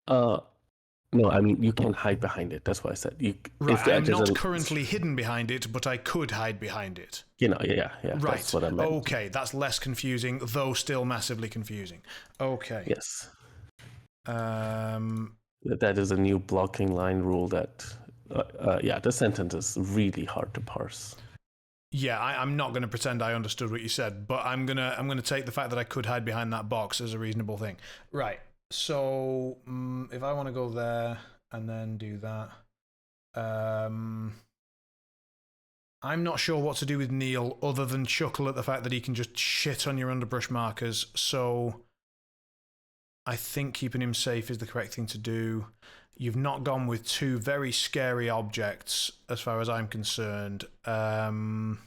No, I mean, you can hide behind it. That's what I said. Right, I'm not currently hidden behind it, but I could hide behind it. Yeah. Right. That's what I meant. Okay, that's less confusing, though still massively confusing. Okay. Yes. That is a new blocking line rule that, the sentence is really hard to parse. Yeah, I'm not going to pretend I understood what you said, but I'm gonna take the fact that I could hide behind that box as a reasonable thing. Right. So if I want to go there and then do that, I'm not sure what to do with Neil other than chuckle at the fact that he can just shit on your underbrush markers. So I think keeping him safe is the correct thing to do. You've not gone with 2 very scary objects as far as I'm concerned. And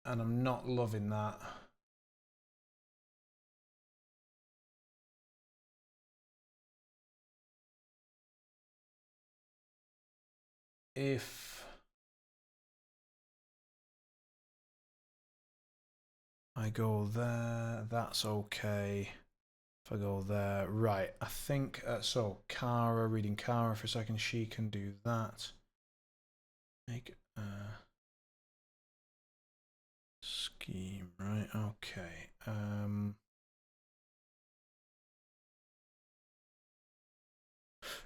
I'm not loving that. If I go there, that's okay. If I go there, right, I think, so Kara, reading Kara for a second, she can do that. Make scheme, right, okay.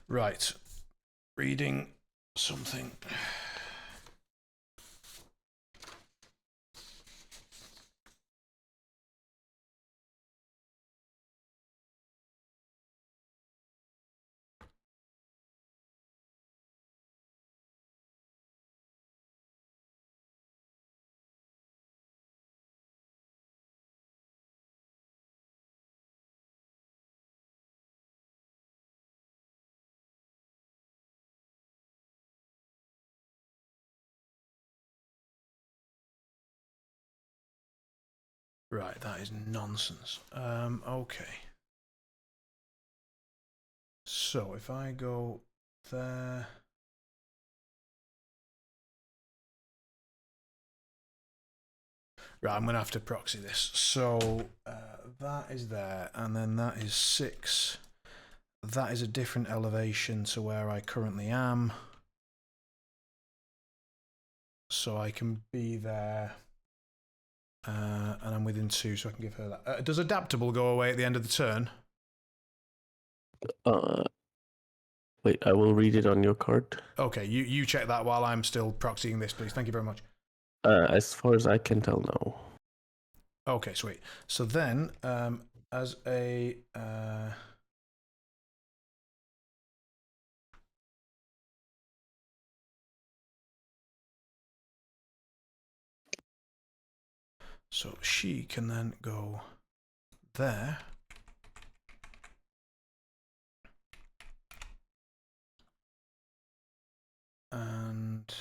Right, reading something. Right, that is nonsense. Okay. So if I go there. Right, I'm going to have to proxy this. So that is there, and then that is 6. That is a different elevation to where I currently am. So I can be there. And I'm within 2, so I can give her that. Does adaptable go away at the end of the turn? Wait, I will read it on your card. Okay, you check that while I'm still proxying this, please. Thank you very much. As far as I can tell, no. Okay, sweet. So then, as a... so she can then go there. And...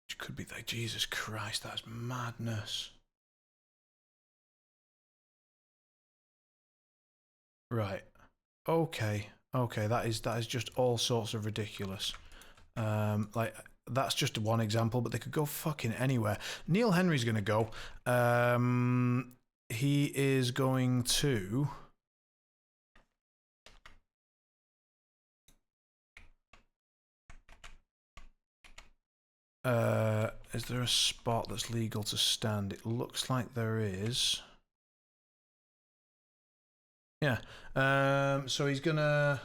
which could be like, Jesus Christ, that's madness. Right. Okay. Okay, that is just all sorts of ridiculous. Like, that's just one example, but they could go fucking anywhere. Neil Henry's going to go. He is going to... Is there a spot that's legal to stand? It looks like there is. Yeah. So he's gonna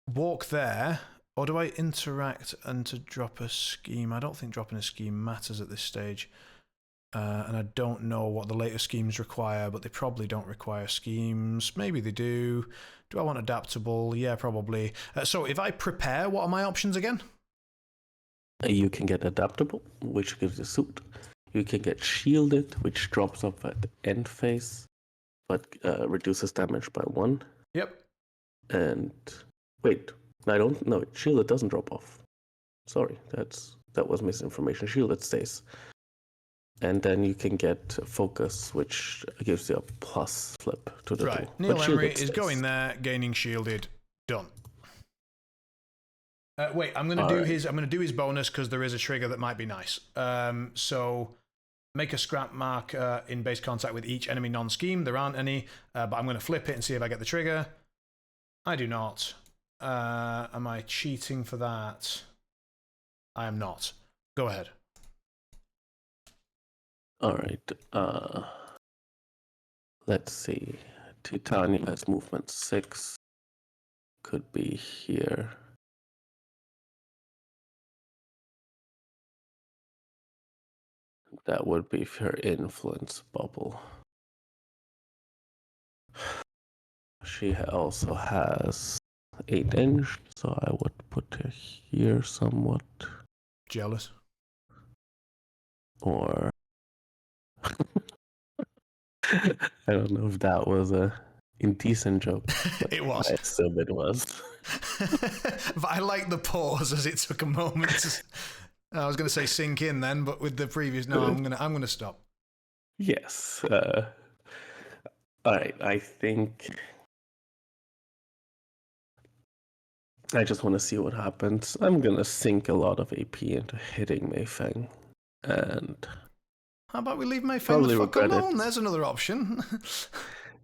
walk there, or do I interact and to drop a scheme? I don't think dropping a scheme matters at this stage. And I don't know what the later schemes require, but they probably don't require schemes. Maybe they do. Do I want adaptable? Yeah, probably. So if I prepare, what are my options again? You can get adaptable, which gives you suit. You can get shielded, which drops off at the end phase, but reduces damage by 1. Yep. And wait, I don't know. Shielded doesn't drop off. Sorry, that was misinformation. Shielded stays. And then you can get focus, which gives you a plus flip to the right. tool. Neil Emery is going there, gaining shielded. Done. Wait, I'm gonna do his bonus because there is a trigger that might be nice. So make a scrap mark in base contact with each enemy non-scheme. There aren't any, but I'm gonna flip it and see if I get the trigger. I do not. Am I cheating for that? I am not. Go ahead. All right. Let's see. Titania has movement 6. Could be here. That would be her influence bubble. She also has 8-inch, so I would put her here somewhat. Jealous. Or I don't know if that was a indecent joke. It was. I assume it was. But I like the pause as it took a moment. I was going to say sink in then, but with the previous, no, I'm gonna stop. Yes. All right. I think I just want to see what happens. I'm gonna sink a lot of AP into hitting Mei2, and how about we leave Mei2 the fuck alone? It. There's another option.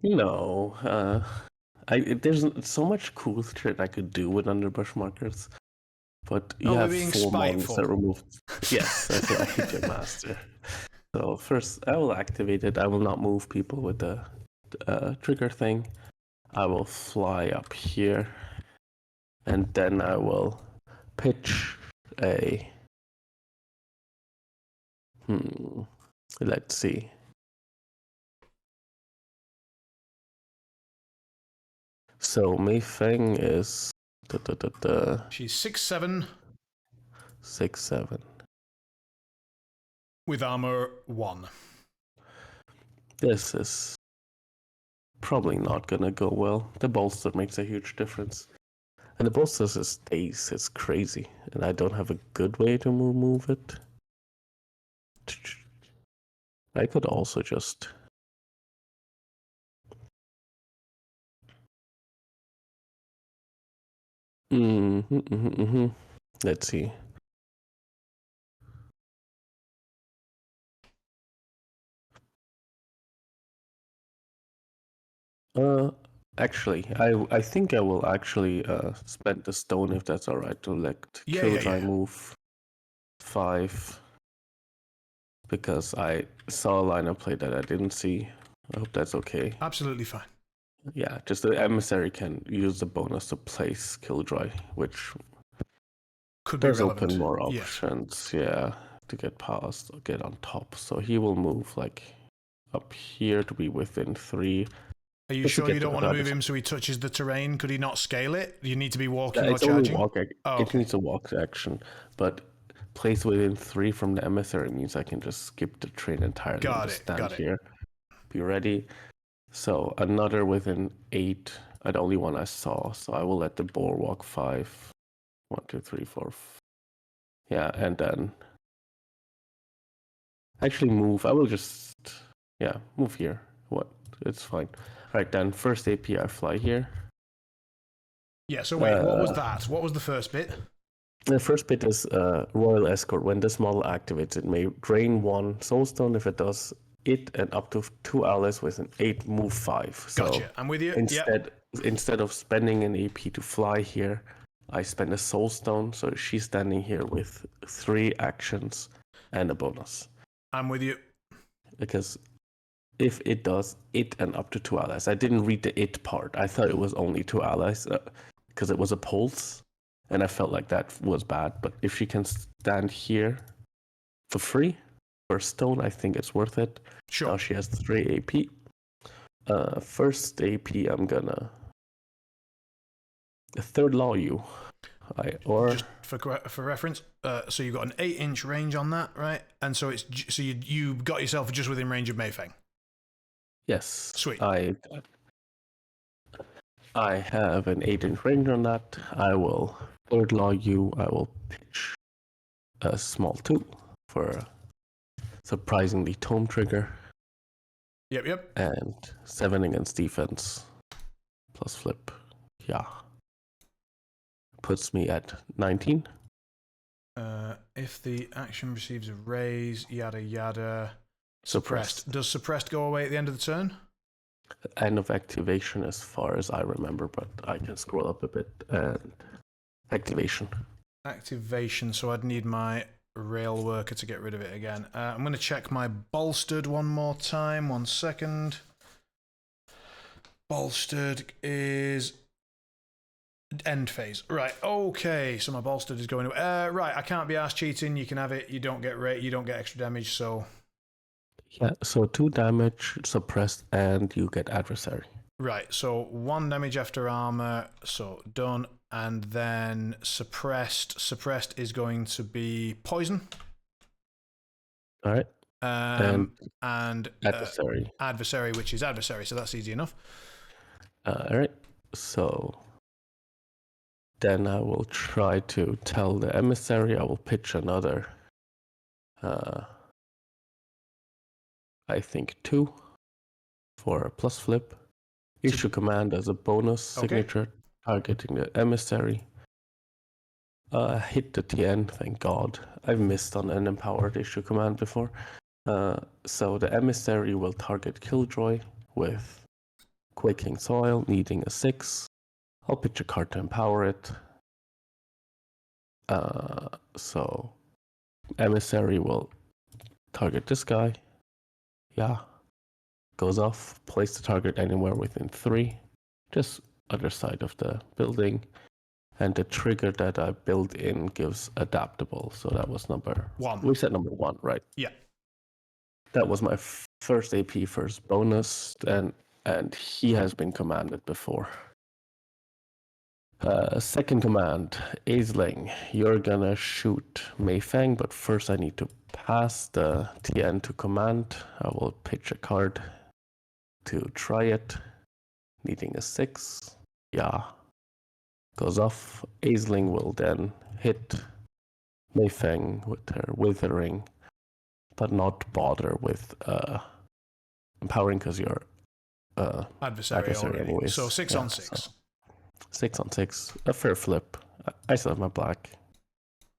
No, there's so much cool shit I could do with underbrush markers, but you have 4 models that remove. Yes, I feel like your master. So first, I will activate it. I will not move people with the trigger thing. I will fly up here, and then I will pitch a. Let's see. So Mei2 is She's 6'7". 6'7". With armor 1. This is probably not gonna go well. The bolster makes a huge difference. And the bolster stays, it's crazy. And I don't have a good way to remove it. I could also just... Let's see. Actually, I think I will actually spend the stone if that's alright to Killjoy move 5. Because I saw a lineup play that I didn't see. I hope that's okay. Absolutely fine. Yeah, just the Emissary can use the bonus to place Killjoy, which could does open more options. Yeah, to get past or get on top. So he will move like up here to be within 3. Are you sure you don't want to move him so he touches the terrain? Could he not scale it? You need to be walking or charging? It needs a walk action, but place within 3 from the Emissary means I can just skip the train entirely. Got it. Stand here. Be ready. So another within 8. The only one I saw. So I will let the boar walk 5. 1, 2, 3, 4. Yeah, and then actually move. I will just move here. What? It's fine. Right then, first AP I fly here. Yeah. So wait, what was that? What was the first bit? The first bit is Royal Escort. When this model activates, it may drain 1 soulstone. If it does, it and up to 2 allies with an 8 move 5. So gotcha. I'm with you. Instead of spending an AP to fly here, I spend a soul stone, so she's standing here with 3 actions and a bonus. I'm with you. Because if it does it and up to 2 allies, I didn't read the it part. I thought it was only 2 allies because it was a pulse, and I felt like that was bad. But if she can stand here for free for a stone, I think it's worth it. Sure. Now she has 3 AP. First AP, I'm gonna third law you. Just for reference, so you've got an 8-inch range on that, right? And so you got yourself just within range of Mayfang. Yes. Sweet. I have an 8-inch range on that. I will third law you. I will pitch a small 2 for a surprisingly tome trigger. Yep. And 7 against defense plus flip. Yeah. Puts me at 19. If the action receives a raise, yada yada. Suppressed. Does suppressed go away at the end of the turn? End of activation as far as I remember, but I can scroll up a bit. And activation. Activation, so I'd need my rail worker to get rid of it again. I'm going to check my bolstered one more time. 1 second. Bolstered is end phase. Right, okay, so my bolstered is going away. Right, I can't be arsed cheating. You can have it. You don't get extra damage, so... Yeah, so 2 damage, suppressed, and you get adversary. Right, so 1 damage after armor, so done. And then suppressed. Suppressed is going to be poison. All right. And adversary. Adversary, which is adversary, so that's easy enough. All right. So then I will try to tell the emissary. I will pitch another. I think 2 for a plus flip. Issue command as a bonus signature, targeting the emissary. Hit the TN, thank God. I've missed on an empowered issue command before. So the emissary will target Killjoy with Quaking Soil, needing a 6. I'll pitch a card to empower it. So emissary will target this guy. Yeah. Goes off, place the target anywhere within 3, just other side of the building. And the trigger that I built in gives adaptable. So that was number 1. We said number 1, right? Yeah. That was my first AP, first bonus, and he has been commanded before. Second command, Aeling, you're gonna shoot Mayfang, but first I need to pass the TN to command. I will pitch a card to try it, needing a 6. Yeah. Goes off. Aeling will then hit Mayfang with her withering, but not bother with empowering because you're adversary anyways. So 6 on 6. So 6 on 6. A fair flip. I still have my black.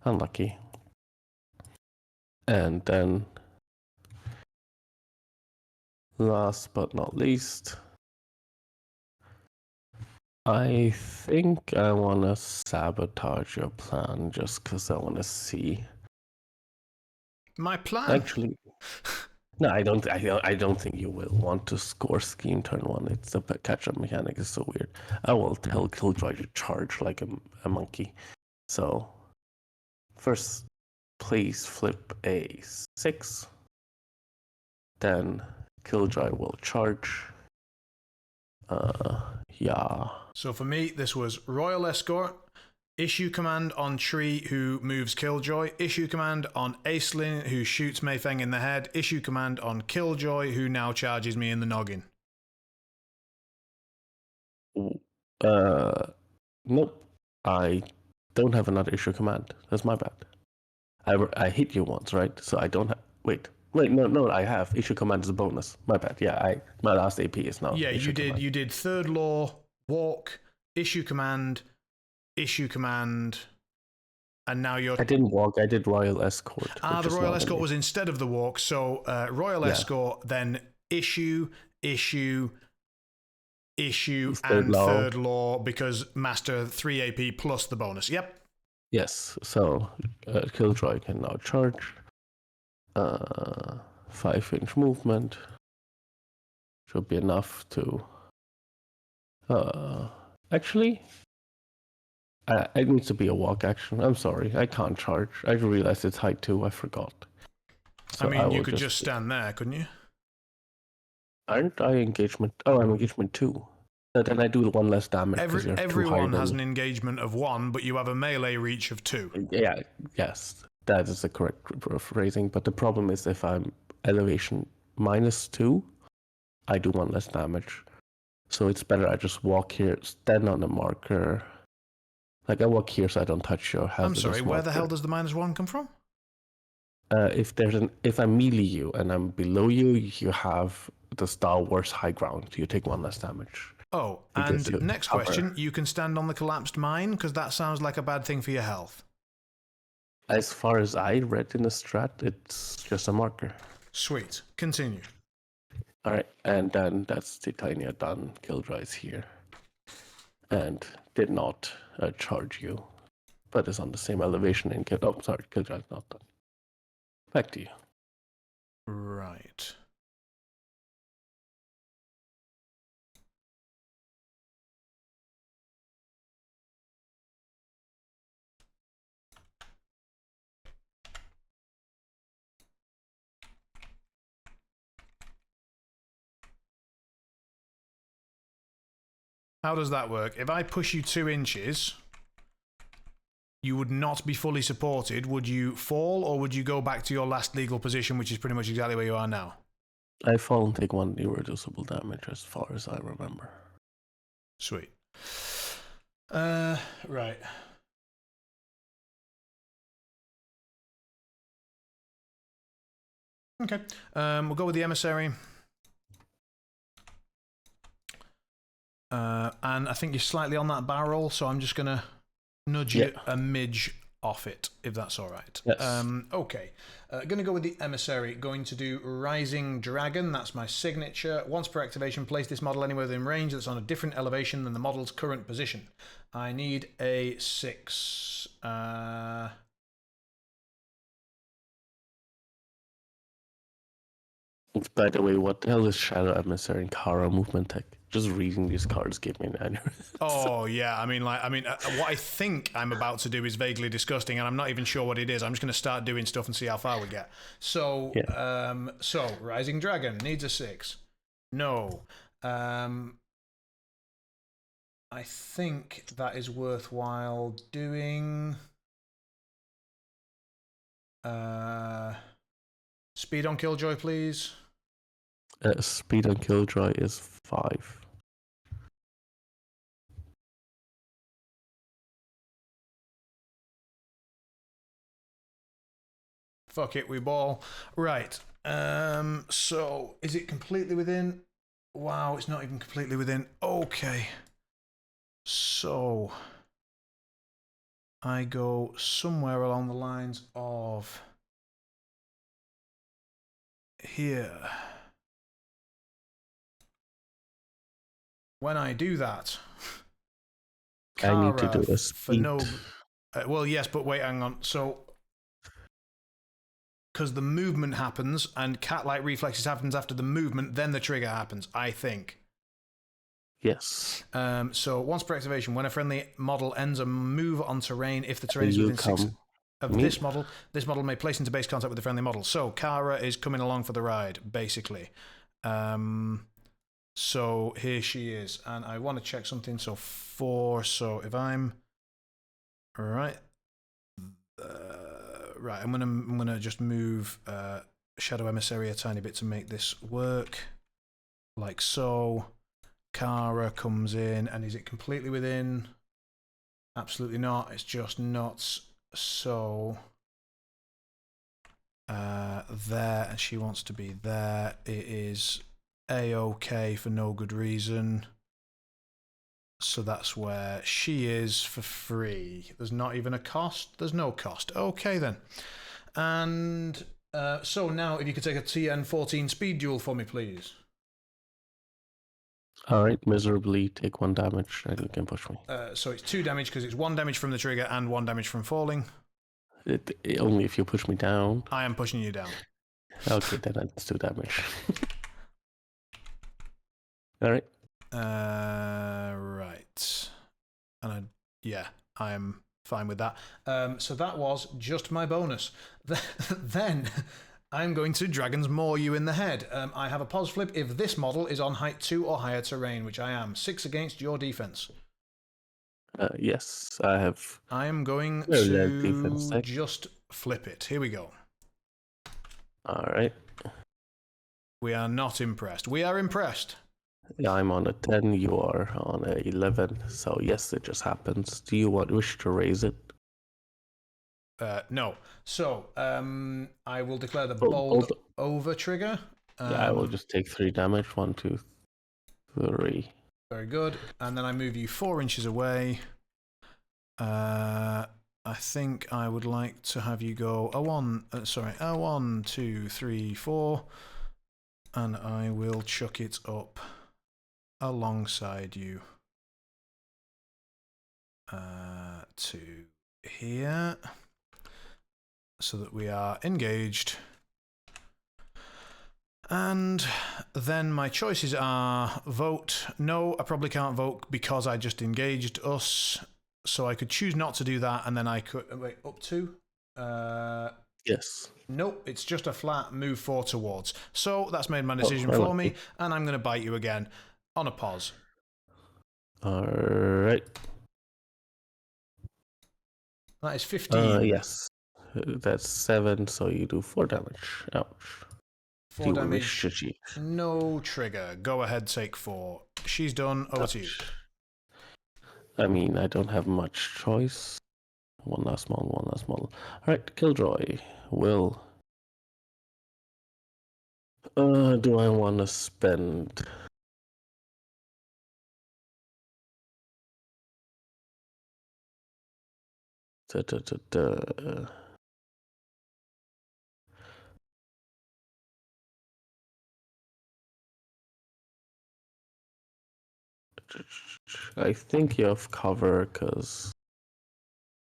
Unlucky. And then last but not least, I think I want to sabotage your plan just because I want to see. My plan? Actually, no, I don't think you will want to score scheme turn 1. It's the catch-up mechanic is so weird. I will tell Killjoy to charge like a monkey. So, first, please flip a 6. Then Killjoy will charge. Yeah. So for me, this was Royal Escort, issue command on Tree, who moves Killjoy, issue command on Aeling, who shoots Mayfang in the head, issue command on Killjoy, who now charges me in the noggin. Nope. I don't have another issue command. That's my bad. I hit you once, right? So I don't have... Wait, no, I have. Issue command is a bonus. My bad. Yeah, my last AP is now. Yeah, you did third law, walk, issue command, and now you're... I didn't walk, I did Royal Escort. The Royal Escort was instead of the walk, so Royal Escort, then issue, issue third and law. third law because master 3 AP plus the bonus. Yep. Yes, so Killjoy can now charge. 5-inch movement should be enough to. Actually, it needs to be a walk action. I'm sorry, I can't charge. I realized it's height 2. I forgot. So I mean, you will could just stand there, couldn't you? Aren't I engagement? Oh, I'm engagement 2. So then I do 1 less damage. Everyone has an engagement of 1, but you have a melee reach of 2. Yeah, yes, that is the correct phrasing. But the problem is if I'm elevation -2, I do 1 less damage. So it's better I just walk here, stand on the marker. Like I walk here so I don't touch your hazardous I'm sorry, where the marker. hell does the -1 come from? If I melee you and I'm below you, you have the Star Wars high ground. You take 1 less damage. Oh, and next question, you can stand on the collapsed mine, because that sounds like a bad thing for your health. As far as I read in the strat, it's just a marker. Sweet. Continue. Alright, and then that's Titania done. Killjoy's here. And did not charge you, but is on the same elevation in oh, sorry, Killjoy's not done. Back to you. Right. How does that work? If I push you 2 inches, you would not be fully supported. Would you fall, or would you go back to your last legal position, which is pretty much exactly where you are now? I fall and take 1 irreducible damage as far as I remember. Sweet. Right. Okay. We'll go with the Emissary. And I think you're slightly on that barrel, so I'm just going to nudge you a midge off it, if that's all right. Yes. Okay. Going to go with the Emissary. Going to do Rising Dragon. That's my signature. Once per activation, place this model anywhere within range that's on a different elevation than the model's current position. I need a 6. By the way, what the hell is Shadow Emissary and Kara movement tech? Just reading these cards gave me an aneurysm. Oh yeah, what I think I'm about to do is vaguely disgusting, and I'm not even sure what it is. I'm just going to start doing stuff and see how far we get. So, so Rising Dragon needs a 6. No, I think that is worthwhile doing. Speed on Killjoy, please. Speed on Killjoy is 5. Fuck it, we ball. Right. So is it completely within? Wow, it's not even completely within. Okay. So I go somewhere along the lines of here. When I do that, I need to do a speed. Well, yes, but wait, hang on. So, because the movement happens and cat-like reflexes happens after the movement, then the trigger happens, I think. Yes. So, once per activation, when a friendly model ends a move on terrain, if the terrain is within 6 of this model may place into base contact with the friendly model. So, Kara is coming along for the ride, basically. So here she is, and I want to check something. So 4. So if I'm right, right, I'm gonna just move Shadow Emissary a tiny bit to make this work, like so. Kara comes in, and is it completely within? Absolutely not. It's just not. So there, and she wants to be there. It is A-OK for no good reason. So that's where she is for free. There's not even a cost. There's no cost. Okay then. And so now if you could take a TN14 speed duel for me, please. Alright, miserably take 1 damage and you can push me. So it's 2 damage because it's 1 damage from the trigger and 1 damage from falling. Only if you push me down. I am pushing you down. Okay, then that's 2 damage. Alright. Right. And I am fine with that. So that was just my bonus. Then I'm going to Dragon's Maw you in the head. I have a pos flip if this model is on height 2 or higher terrain, which I am. 6 against your defense. Yes, I have. I am going defense to just flip it. Here we go. Alright. We are not impressed. We are impressed. Yeah, I'm on a 10, you are on a 11, so yes, it just happens. Do you wish to raise it? No. So, I will declare the bold over trigger. Yeah, I will just take 3 damage. 1, 2, 3. Very good. And then I move you 4 inches away. I think I would like to have you go a 1, 2, 3, 4. And I will chuck it up alongside you to here so that we are engaged. And then my choices are vote. No, I probably can't vote because I just engaged us. So I could choose not to do that, and then I could wait up to. Yes. Nope, it's just a flat move 4 towards. So that's made my decision for me, and I'm going to bite you again on a pause. Alright. That is 15. Yes. That's 7, so you do 4 damage. Ouch. 4 damage. No trigger. Go ahead, take 4. She's done. Over to you. I mean, I don't have much choice. One last model. Alright, Killjoy. Will. Do I want to spend... I think you have cover because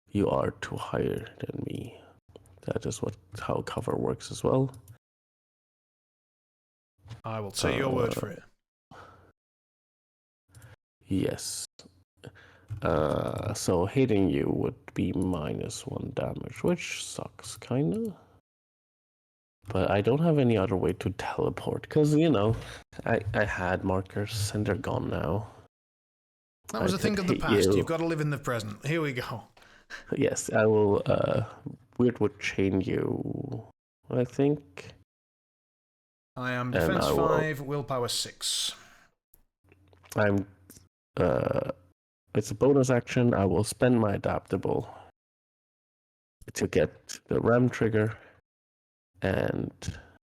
you are too higher than me. That is how cover works as well. I will take your word for it. Yes. So hitting you would be -1 damage, which sucks, kinda. But I don't have any other way to teleport, because, you know, I had markers and they're gone now. That was a thing of the past. You've got to live in the present. Here we go. Yes, I will, Weird would chain you, I think. I am defense 5, willpower 6. I'm, it's a bonus action. I will spend my adaptable to get the ram trigger. And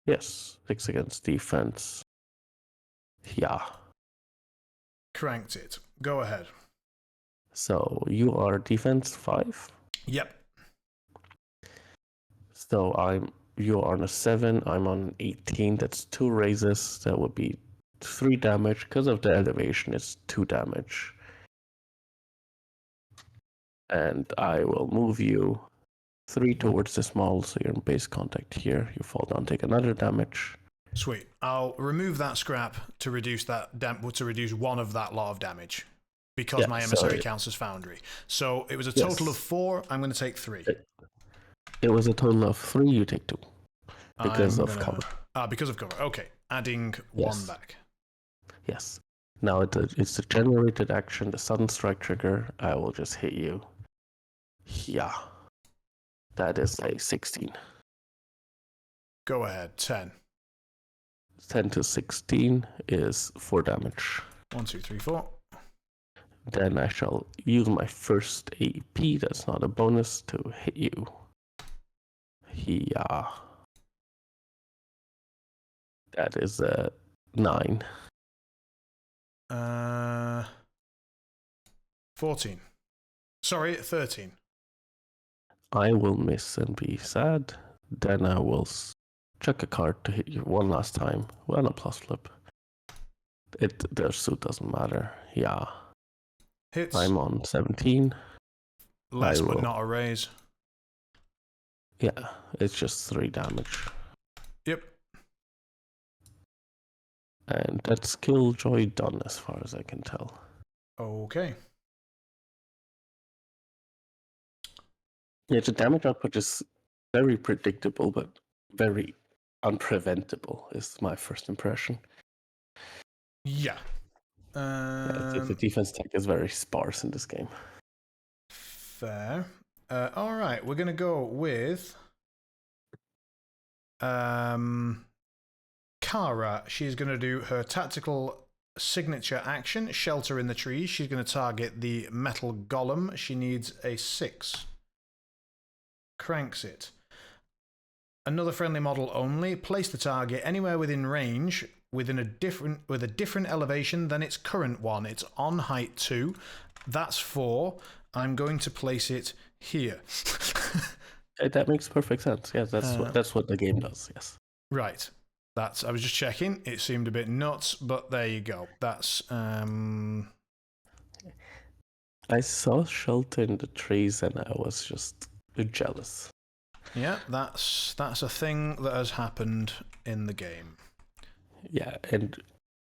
yes, 6 against defense. Yeah. Cranked it. Go ahead. So you are defense 5? Yep. So you're on a 7, I'm on an 18. That's 2 raises. That would be 3 damage. Because of the elevation, it's 2 damage. And I will move you 3 towards the small, so you're in base contact here. You fall down, take another damage. Sweet. I'll remove that scrap to reduce that to reduce 1 of that lot of damage, because my emissary counts as foundry. So it was a total of 4. I'm going to take 3. It was a total of 3. You take 2 because of cover. Because of cover. Okay, adding 1 back. Yes. Now it's a generated action. The sudden strike trigger. I will just hit you. Yeah. That is a 16. Go ahead, 10. 10 to 16 is 4 damage. 1, 2, 3, 4. Then I shall use my first AP, that's not a bonus, to hit you. Yeah. That is a 9. 14. Sorry, 13. I will miss and be sad. Then I will chuck a card to hit you one last time. Well, a plus flip. Their suit doesn't matter. Yeah. Hits. I'm on 17. Less, but not a raise. Yeah, it's just 3 damage. Yep. And that's Killjoy done as far as I can tell. Okay. Yeah, the damage output is very predictable, but very unpreventable, is my first impression. Yeah. The defense tech is very sparse in this game. Fair. All right, we're going to go with Kara. She's going to do her tactical signature action, Shelter in the Trees. She's going to target the metal golem. She needs a 6. Cranks it. Another friendly model only. Place the target anywhere within range with a different elevation than its current one. It's on height 2. That's 4. I'm going to place it here. That makes perfect sense. Yes, that's what the game does. Yes. Right. I was just checking. It seemed a bit nuts, but there you go. That's I saw Shelter in the Trees and I was just jealous. Yeah, that's a thing that has happened in the game. Yeah, and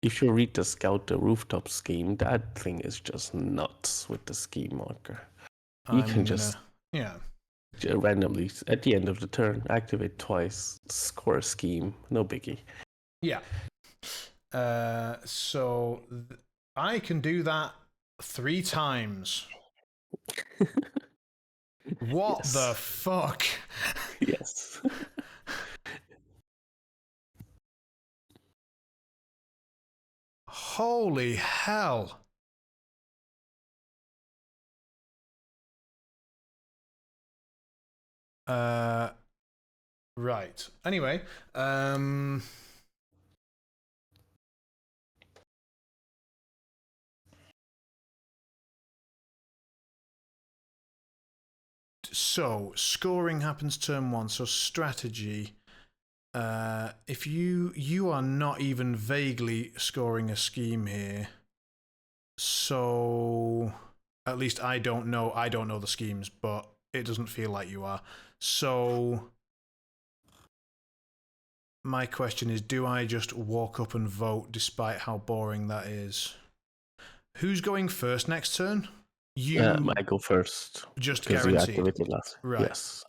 if you read the Scout the Rooftop scheme, that thing is just nuts with the scheme marker. You can just randomly at the end of the turn activate twice, score a scheme, no biggie. Yeah. So I can do that 3 times. What the fuck? Yes. Holy hell. Right. Anyway, so scoring happens turn 1. So strategy. If you are not even vaguely scoring a scheme here, so at least I don't know the schemes, but it doesn't feel like you are. So my question is, do I just walk up and vote despite how boring that is? Who's going first next turn? You. I go first. Just because guaranteed. You activated last. Right. Yes.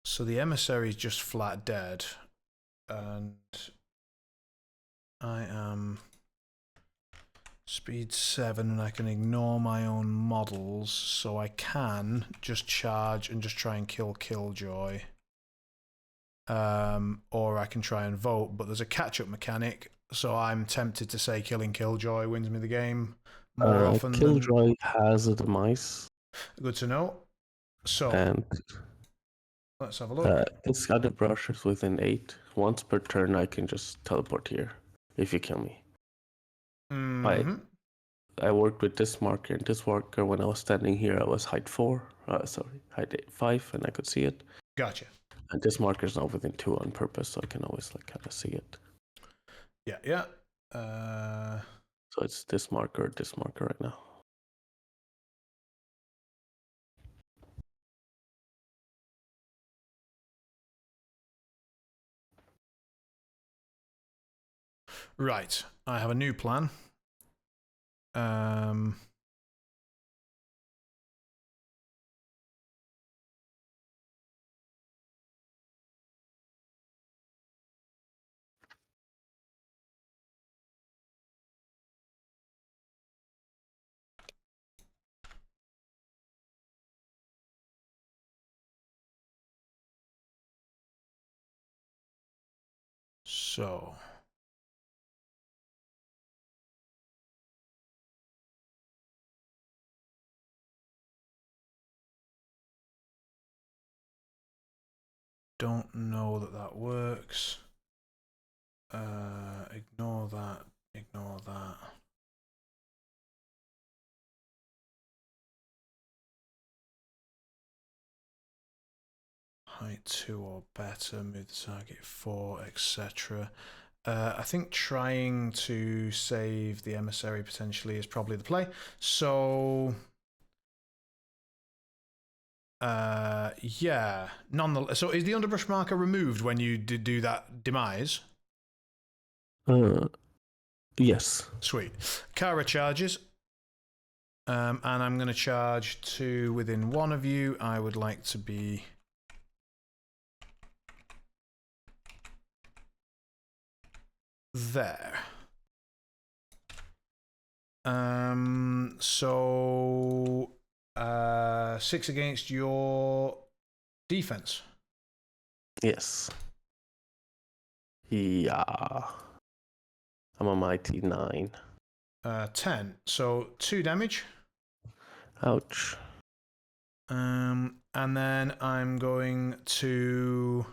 So the Emissary is just flat dead. And I am speed 7 and I can ignore my own models, so I can just charge and just try and kill Killjoy. Or I can try and vote, but there's a catch-up mechanic, so I'm tempted to say killing Killjoy wins me the game more often Killjoy has a demise. Good to know. So, and let's have a look. This other brush is within 8. Once per turn, I can just teleport here if you kill me. I worked with this marker and this marker. When I was standing here, I was height 4. Height 5, and I could see it. Gotcha. And this marker is now within 2 on purpose, so I can always kind of see it. Yeah. So it's this marker right now. Right. I have a new plan. So don't know that works. Ignore that. height 2 or better, move the target 4, etc. I think trying to save the Emissary potentially is probably the play. So, yeah. Nonetheless, so is the underbrush marker removed when you do that demise? Yes. Sweet. Kara charges. And I'm going to charge 2 within one of you. I would like to be... there. So 6 against your defense. Yes. Yeah. I'm a mighty 9. 10. So 2 damage. Ouch. And then I'm going to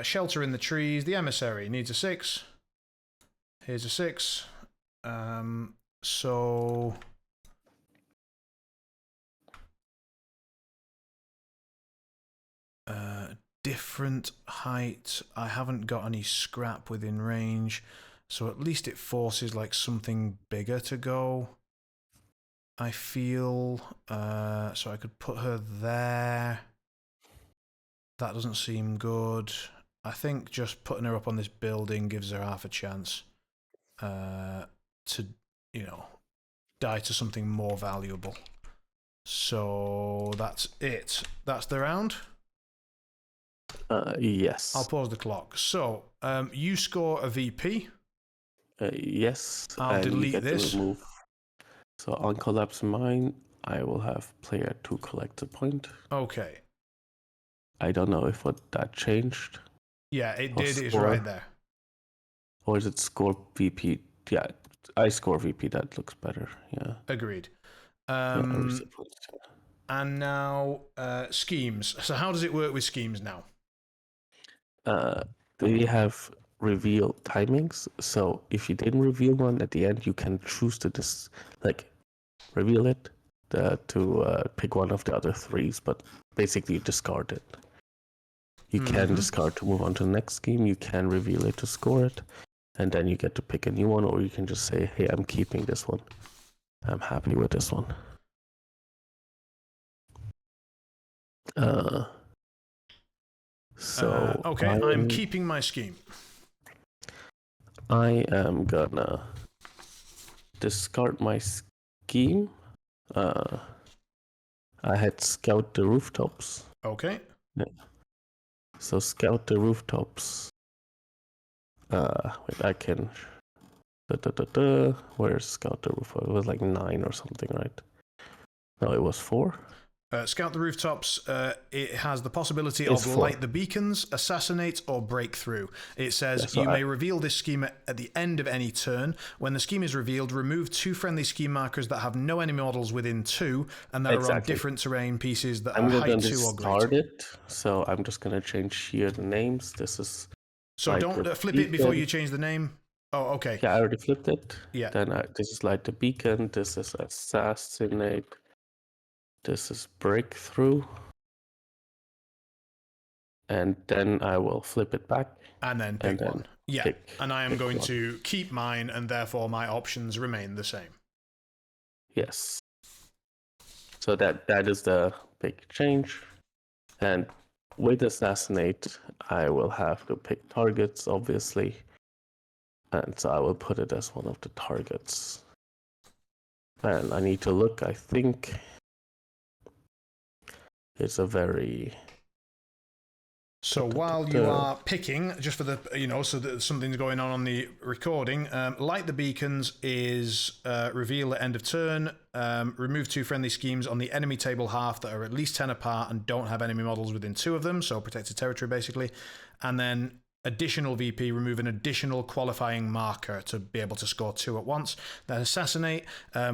shelter in the trees. The Emissary needs a 6. Here's a 6. So different height. I haven't got any scrap within range, so at least it forces like something bigger to go. I feel so I could put her there. That doesn't seem good. I think just putting her up on this building gives her half a chance to, you know, die to something more valuable. So that's it. That's the round. Yes. I'll pause the clock. So you score a VP. Yes. I'll delete this. Remove. So on collapse mine, I will have player 2 collect a point. Okay. I don't know if that changed. Yeah, it did. It's right there. Or is it score VP? Yeah, I score VP. That looks better. Yeah. Agreed. And now schemes. So how does it work with schemes now? They have reveal timings. So if you didn't reveal one at the end, you can choose to just reveal it to pick one of the other 3s, but basically you discard it. You can discard to move on to the next scheme. You can reveal it to score it, and then you get to pick a new one, or you can just say, "Hey, I'm keeping this one. I'm happy with this one." Okay, I'm keeping my scheme. I am gonna discard my scheme. I had scout the rooftops. Okay. Yeah. So scout the rooftops. Wait, I can. Where's scout the roof? It was like 9 or something, right? No, it was 4. Scout the rooftops. It has the possibility of light the beacons, assassinate, or break through. It says you may reveal this scheme at the end of any turn. When the scheme is revealed, remove 2 friendly scheme markers that have no enemy models within 2, and that are on different terrain pieces that are height 2 or greater. So I'm just going to change here the names. This is. So don't flip it before you change the name. Oh, okay. Yeah, I already flipped it. Yeah. Then this is light the beacon. This is assassinate. This is breakthrough. And then I will flip it back. And then pick one. Yeah. And I am going to keep mine, and therefore my options remain the same. Yes. So that is the big change. And with assassinate, I will have to pick targets, obviously. And so I will put it as one of the targets. And I need to look, I think it's a very... So while you are picking, just for the, so that something's going on the recording, light the beacons is reveal at end of turn, remove 2 friendly schemes on the enemy table half that are at least 10 apart and don't have enemy models within 2 of them, so protected territory basically, and then additional VP, remove an additional qualifying marker to be able to score 2 at once. Then assassinate.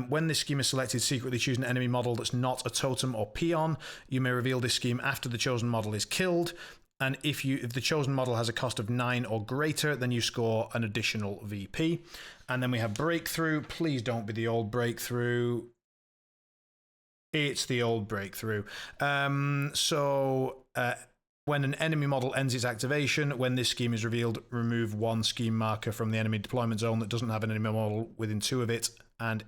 When this scheme is selected, secretly choose an enemy model that's not a totem or peon. You may reveal this scheme after the chosen model is killed. And if the chosen model has a cost of 9 or greater, then you score an additional VP. And then we have breakthrough. Please don't be the old breakthrough. It's the old breakthrough. When an enemy model ends its activation, when this scheme is revealed, remove one scheme marker from the enemy deployment zone that doesn't have an enemy model within 2 of it, and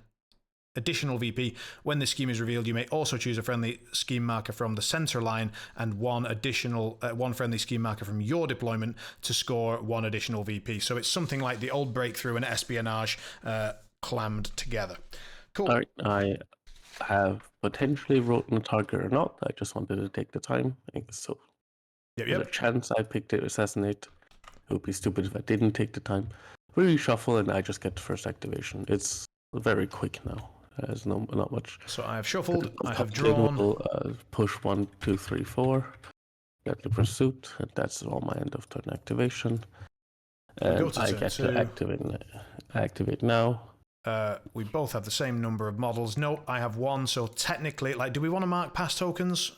additional VP. When this scheme is revealed, you may also choose a friendly scheme marker from the center line and one friendly scheme marker from your deployment to score 1 additional VP. So it's something like the old Breakthrough and Espionage clammed together. Cool. All right, I have potentially written a target or not. I just wanted to take the time. So there's a chance I picked it Assassinate. It would be stupid if I didn't take the time. Reshuffle and I just get the first activation. It's very quick now. There's not much. So I have shuffled, I have drawn. Will, push 1, 2, 3, 4. Get the pursuit, and that's all my end of turn activation. And I get to activate now. We both have the same number of models. No, I have 1, so technically, do we want to mark pass tokens?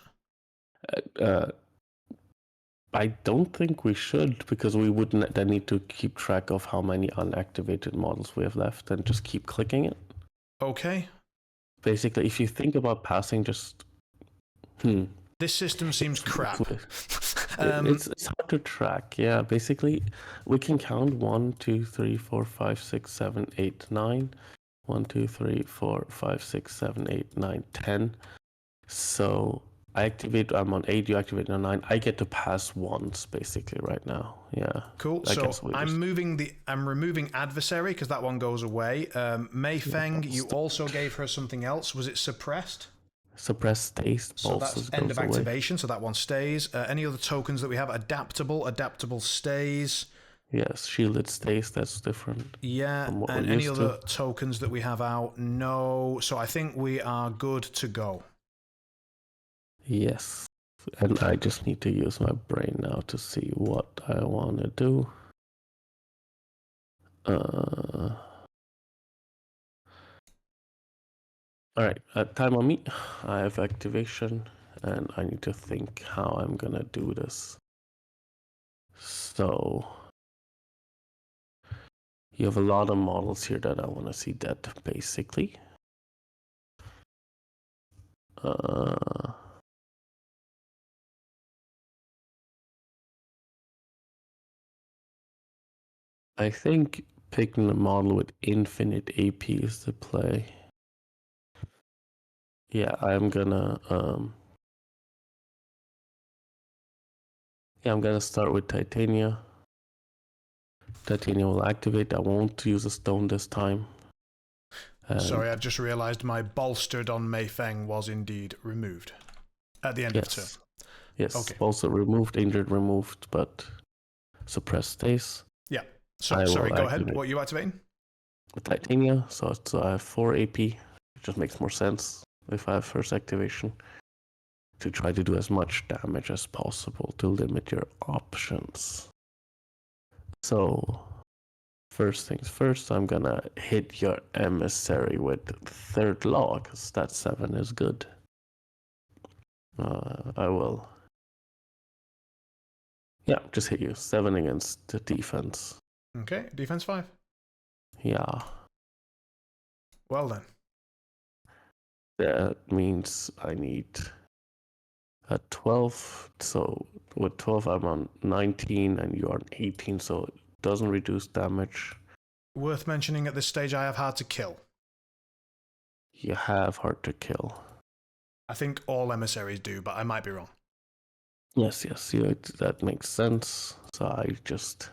I don't think we should, because we wouldn't then need to keep track of how many unactivated models we have left and just keep clicking it. Okay. Basically, if you think about passing, just... This system seems crap. It's hard to track, yeah. Basically, we can count 1, 2, 3, 4, 5, 6, 7, 8, 9. 1, 2, 3, 4, 5, 6, 7, 8, 9, 10. So I activate, I'm on 8, you activate on 9. I get to pass once, basically, right now. Yeah. Cool. So I'm removing Adversary, because that one goes away. Fang, you also gave her something else. Was it Suppressed? Suppressed stays. So that's end of activation, so that one stays. Any other tokens that we have? Adaptable stays. Yes, shielded stays, that's different. Yeah, and any other tokens that we have out? No. So I think we are good to go. Yes, and I just need to use my brain now to see what I want to do. Alright, time on me. I have activation, and I need to think how I'm gonna do this. So, you have a lot of models here that I want to see dead, basically. I think picking a model with infinite AP is the play. Yeah, I'm gonna I'm gonna start with Titania. Titania will activate. I won't use a stone this time. Sorry, I just realized my bolstered on Fang was indeed removed at the end of turn. Yes, okay. Also removed, injured removed, but suppressed stays. Yeah. So sorry, go ahead. What are you activating? Titania, so I have 4 AP. It just makes more sense if I have first activation to try to do as much damage as possible to limit your options. So first things first, I'm gonna hit your Emissary with 3rd law, because that 7 is good. I will. Yeah, just hit you. 7 against the defense. Okay, defense 5. Yeah. Well then. That means I need a 12. So with 12, I'm on 19, and you're on 18, so it doesn't reduce damage. Worth mentioning at this stage, I have hard to kill. You have hard to kill. I think all emissaries do, but I might be wrong. Yes, yeah, that makes sense. So I just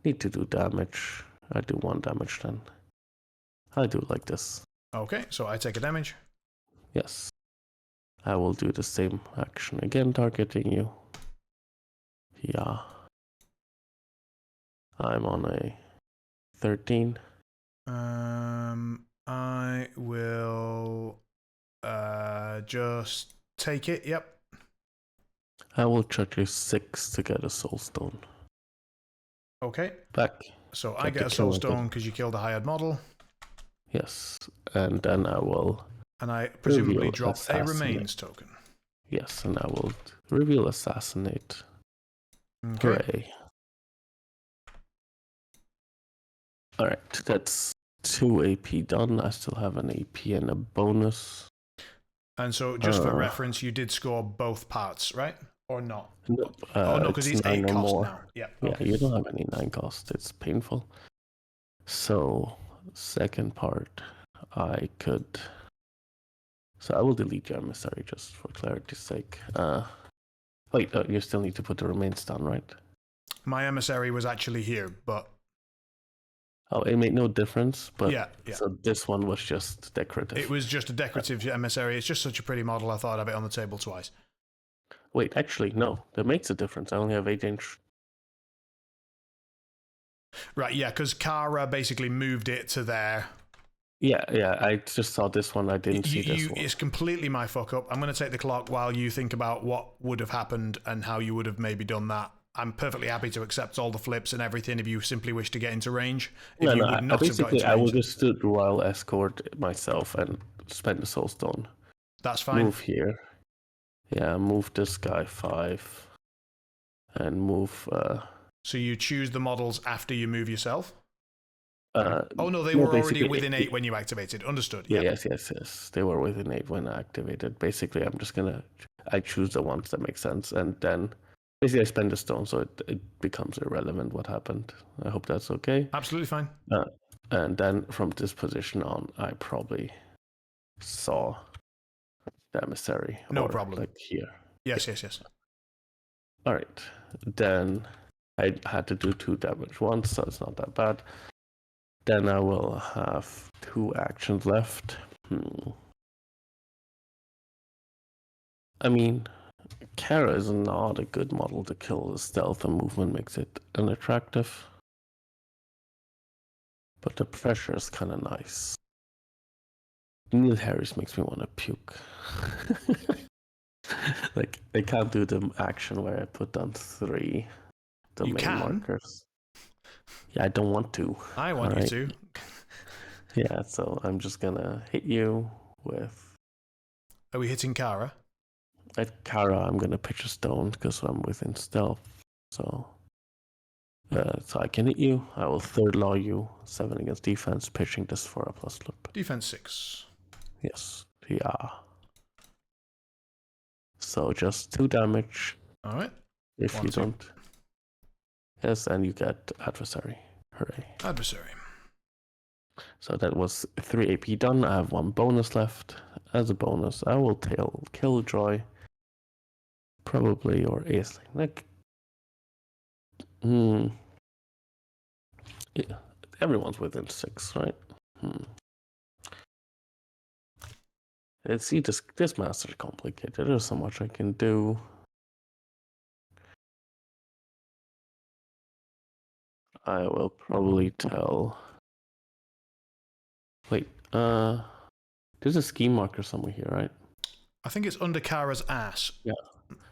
need to do damage. I do 1 damage then. I do like this. Okay, so I take a damage. Yes. I will do the same action again, targeting you. Yeah. I'm on a 13. I will just take it, yep. I will charge you 6 to get a soul stone. Okay. Back. So I get a soul stone because you killed a hired model. Yes, and then I will... And I presumably drop a remains token. Yes, and I will reveal assassinate. Okay. Hooray. Alright, that's 2 AP done. I still have an AP and a bonus. And so, just for reference, you did score both parts, right? Or not? No, Oh, no, because it's 8 9 or cost more. now. Yeah, Yeah, okay. you don't have any 9 cost. It's painful. So, second part, I could. So I will delete your emissary just for clarity's sake. Wait, you still need to put the remains down, right? My emissary was actually here, but... Oh, it made no difference, but yeah. so this one was just decorative. It was just a decorative emissary. It's just such a pretty model, I thought I'd have it on the table twice. Wait, actually, no. That makes a difference. I only have 8-inch. Right, yeah, because Kara basically moved it to there. Yeah, I just saw this one. I didn't see this one. It's completely my fuck up. I'm going to take the clock while you think about what would have happened and how you would have maybe done that. I'm perfectly happy to accept all the flips and everything if you simply wish to get into range. If No, you no. would not have got into I range, will just do the royal escort myself and spend the soulstone. that's fine. Move here. Yeah, move this guy 5, and move. So you choose the models after you move yourself? Oh, no, they no, were already basically, within 8 when you activated. Understood. Yeah, Yep. yes. They were within 8 when I activated. Basically, I'm just gonna. I choose the ones that make sense, and then basically I spend the stone, so it becomes irrelevant what happened. I hope that's okay. Absolutely fine. And then from this position on, I probably saw the emissary. No problem. Like here. Yes. All right. Then I had to do 2 damage once, so it's not that bad. Then I will have 2 actions left. I mean, Kara is not a good model to kill. The stealth and movement makes it unattractive. But the pressure is kind of nice. Neil Harris makes me want to puke. Like, I can't do the action where I put down 3 domain markers. Yeah, I don't want to. I want you to. Yeah, so I'm just gonna hit you with... Are we hitting Kara? At Kara, I'm gonna pitch a stone because I'm within stealth. So I can hit you. I will third law you. 7 against defense, pitching this for a plus flip. Defense 6. Yes. Yeah. So just 2 damage. All right. If you don't. Yes, and you get adversary. Hooray. Adversary. So that was 3 AP done. I have 1 bonus left. As a bonus, I will tail Killjoy. Probably, or Aeling. Like, yeah, everyone's within 6, right? Let's see, this master's complicated. There's so much I can do. I will probably tell... Wait, there's a scheme marker somewhere here, right? I think it's under Kara's ass. Yeah.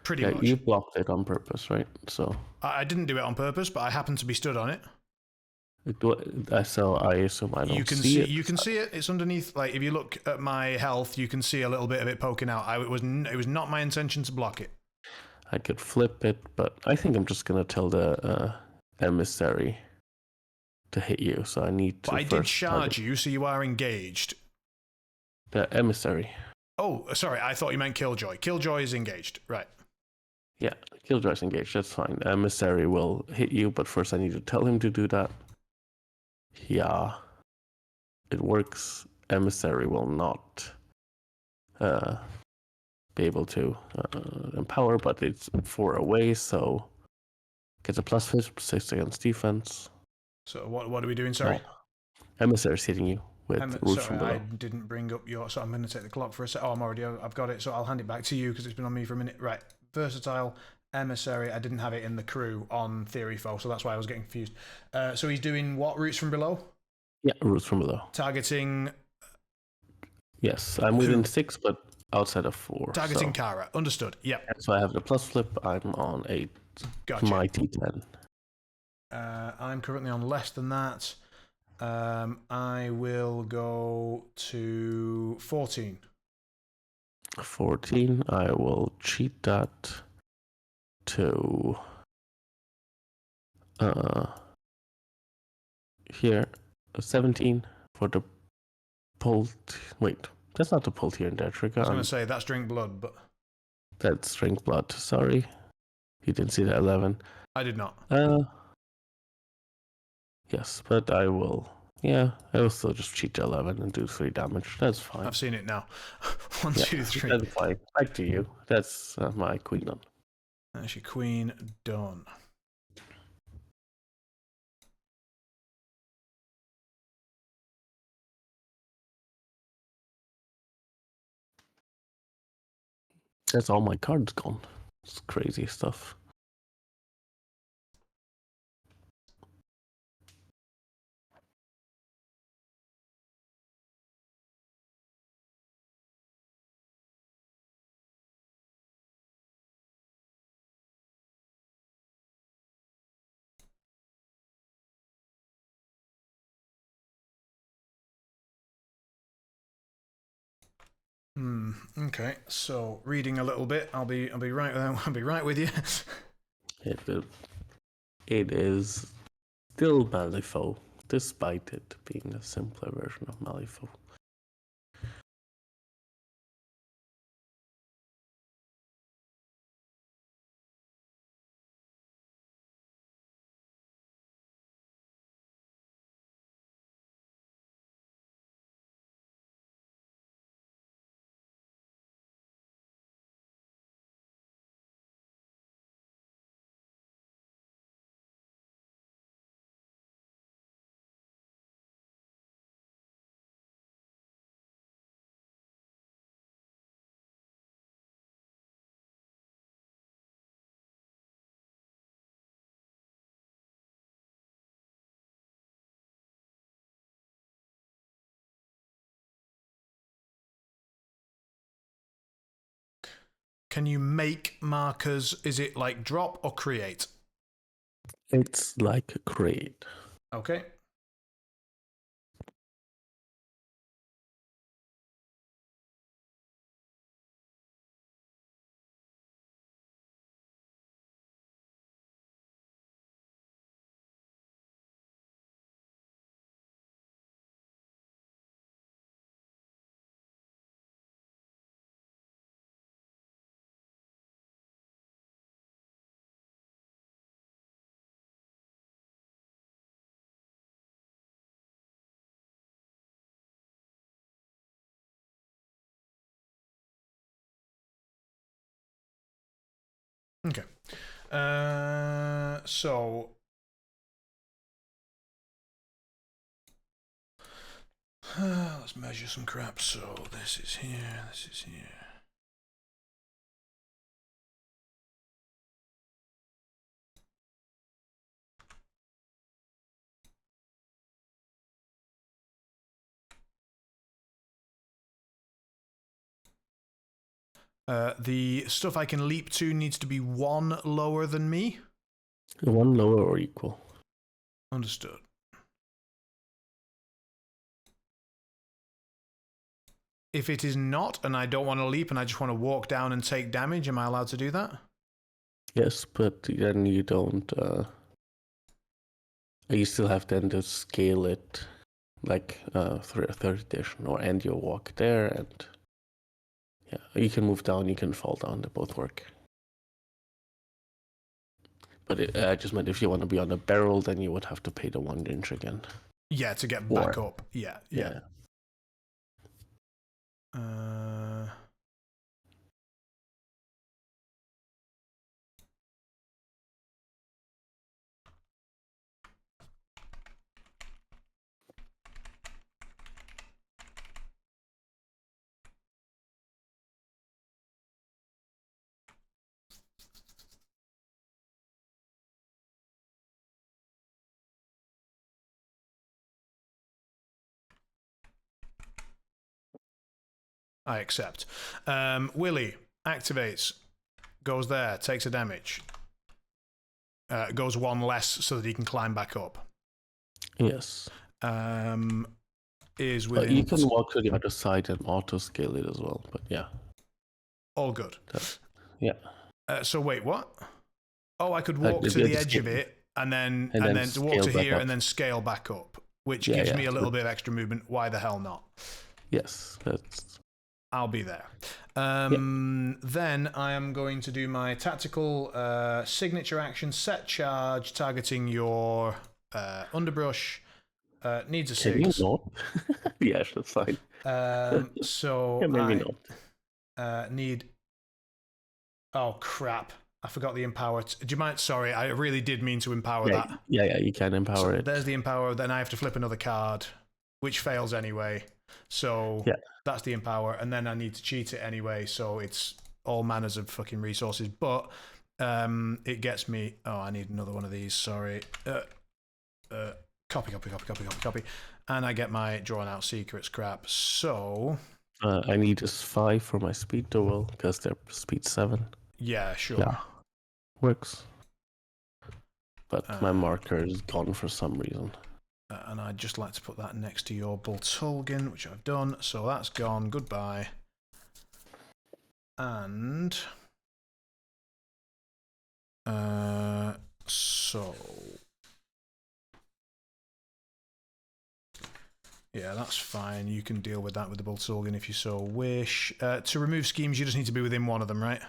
Pretty much. You blocked it on purpose, right? So I didn't do it on purpose, but I happened to be stood on it. So I assume I don't see it. You can see it. It's underneath. Like, if you look at my health, you can see a little bit of it poking out. It was not my intention to block it. I could flip it, but I think I'm just gonna tell the emissary to hit you. So I need to. But I did charge you, so you are engaged. The emissary. Oh, sorry. I thought you meant Killjoy. Killjoy is engaged, right? Yeah, Killjoy's engaged. That's fine. Emissary will hit you, but first I need to tell him to do that. Yeah, it works. Emissary will not be able to empower, but it's 4 away, so gets a plus 6 against defense. So what are we doing? Sorry. Emissary's hitting you with roots from below. I didn't bring up your. So I'm going to take the clock for a sec. Oh, I've got it. So I'll hand it back to you because it's been on me for a minute. Right. Versatile. Emissary. I didn't have it in the crew on Theory Foe, so that's why I was getting confused. So he's doing what? Roots from below? Yeah, roots from below. Targeting. Yes, I'm within 6, but outside of 4. Targeting Kara. Understood. Yep. So I have the plus flip. I'm on 8. Gotcha. My T10. I'm currently on less than that. I will go to 14. 14. I will cheat that to here 17 for the pulled. Wait, that's not the pulled here in there trigger. I was going to say that's drink blood, but that's drink blood. Sorry. You didn't see the 11. I did not. Yes, but I will. Yeah, I will still just cheat to 11 and do 3 damage. That's fine. I've seen it now. 1, Yeah, 2, 3. That's fine. Back to you. That's my queen done. That's your queen done. That's all my cards gone. It's crazy stuff. Okay, so reading a little bit, I'll be right with you. It is still Malifaux, despite it being a simpler version of Malifaux. Can you make markers? Is it like drop or create? It's like a create. Okay. Okay. So let's measure some crap. So this is here. This is here. The stuff I can leap to needs to be 1 lower than me. 1 lower or equal. Understood. If it is not, and I don't want to leap, and I just want to walk down and take damage, am I allowed to do that? Yes, but then you don't. You still have then to scale it, like through a 3rd edition, or end your walk there, and yeah, you can move down, you can fall down. They both work. But I just meant if you want to be on a barrel, then you would have to pay the 1 inch again. Yeah, to get back up. Yeah. I accept. Willie activates, goes there, takes a damage. Goes 1 less so that he can climb back up. Yes. Is within. You can walk to the other side and auto scale it as well, but yeah. All good. Yeah. So wait, what? Oh, I could walk to the edge of it and then walk to here and then scale back up, which gives me a little bit of extra movement. Why the hell not? Yes, that's I'll be there. Then I am going to do my tactical signature action, set charge, targeting your underbrush. Needs a Can 6. you not? Yeah, that's fine. So yeah, maybe I need... Oh, crap. I forgot the empower. Do you mind? Sorry, I really did mean to empower that. Yeah, you can empower it. There's the empower. Then I have to flip another card, which fails anyway. So that's the empower. And then I need to cheat it anyway. So it's all manners of fucking resources. But it gets me... Oh, I need another one of these. Sorry. Copy. And I get my drawn out secrets crap. So... I need just 5 for my speed duel because they're speed 7. Yeah, sure. Yeah, works. But my marker is gone for some reason. And I'd just like to put that next to your Boltolgan, which I've done. So that's gone. Goodbye. And... so... Yeah, that's fine. You can deal with that with the Boltolgan if you so wish. To remove schemes, you just need to be within one of them, right?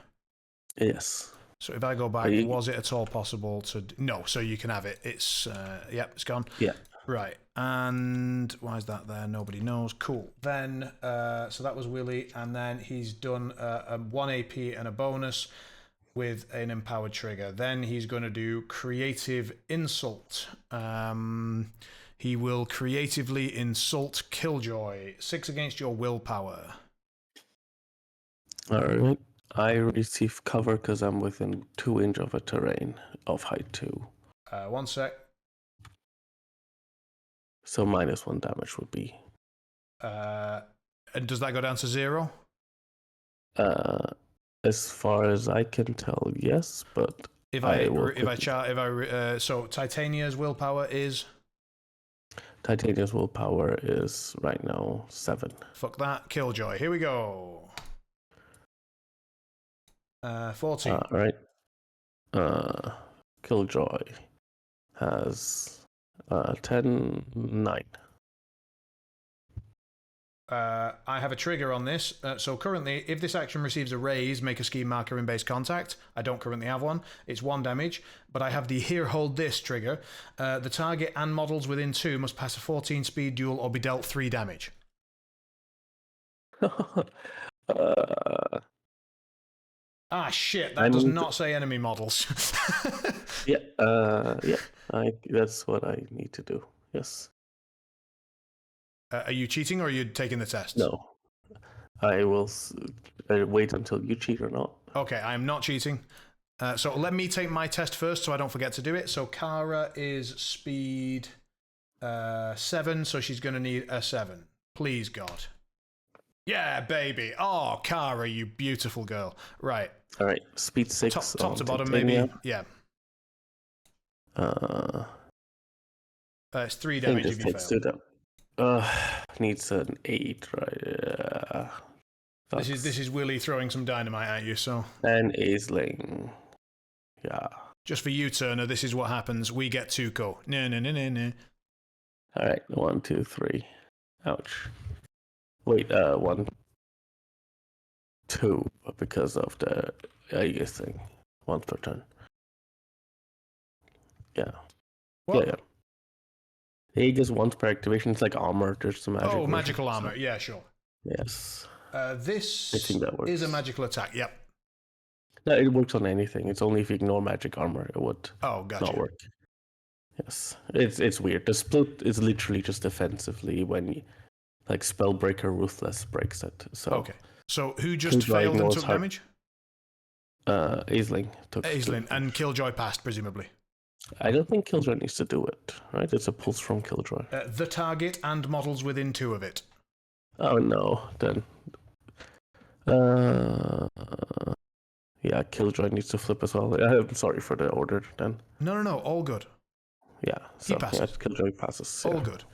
Yes. So if I go back, was it at all possible to... No, so you can have it. It's, yep, it's gone. Yeah. Right, and why is that there? Nobody knows. Cool. Then, so that was Willy, and then he's done a 1 AP and a bonus with an empowered trigger. Then he's going to do Creative Insult. He will creatively insult Killjoy. 6 against your willpower. All right. I receive cover because I'm within 2 inches of a terrain of height 2. 1 sec. So -1 damage would be. And does that go down to 0? As far as I can tell, yes. But so Titania's willpower is. Titania's willpower is right now 7. Fuck that. Killjoy. Here we go. 14. All right. Killjoy has 10, 9. I have a trigger on this. So currently, if this action receives a raise, make a scheme marker in base contact. I don't currently have one. It's 1 damage, but I have the here hold this trigger. The target and models within 2 must pass a 14 speed duel or be dealt 3 damage. Shit, that does not say enemy models. That's what I need to do. Yes. Are you cheating or are you taking the test? No. I will wait until you cheat or not. Okay, I am not cheating. So let me take my test first so I don't forget to do it. So Kara is speed 7, so she's going to need a 7. Please, God. Yeah, baby. Oh, Kara, you beautiful girl. Right. All right. Speed 6. Top to bottom, Titania. Maybe. Yeah. It's 3 damage if you fail. Needs an 8, right? This is Willy throwing some dynamite at you, so. And Aeling. Yeah. Just for you, Turner, this is what happens. We get Tuco. No. All right. 1, 2, 3. Ouch. Wait, 1, 2, because of the Aegis thing. 1 per turn. Yeah. What? Yeah. Aegis once per activation. It's like armor. There's some magic. Oh, magical armor. Yeah, sure. Yes. This I think that works. is a magical attack. Yep. No, it works on anything. It's only if you ignore magic armor, it would not work. Yes. It's weird. The split is literally just defensively when you, like Spellbreaker Ruthless breaks it. So okay. So who just failed and took damage? Aeling took. Aeling and Killjoy passed, presumably. I don't think Killjoy needs to do it, right? It's a pulse from Killjoy. The target and models within 2 of it. Oh no, then. Yeah, Killjoy needs to flip as well. I'm sorry for the order then. No, all good. Yeah, so he passes. Yeah, Killjoy passes. All good.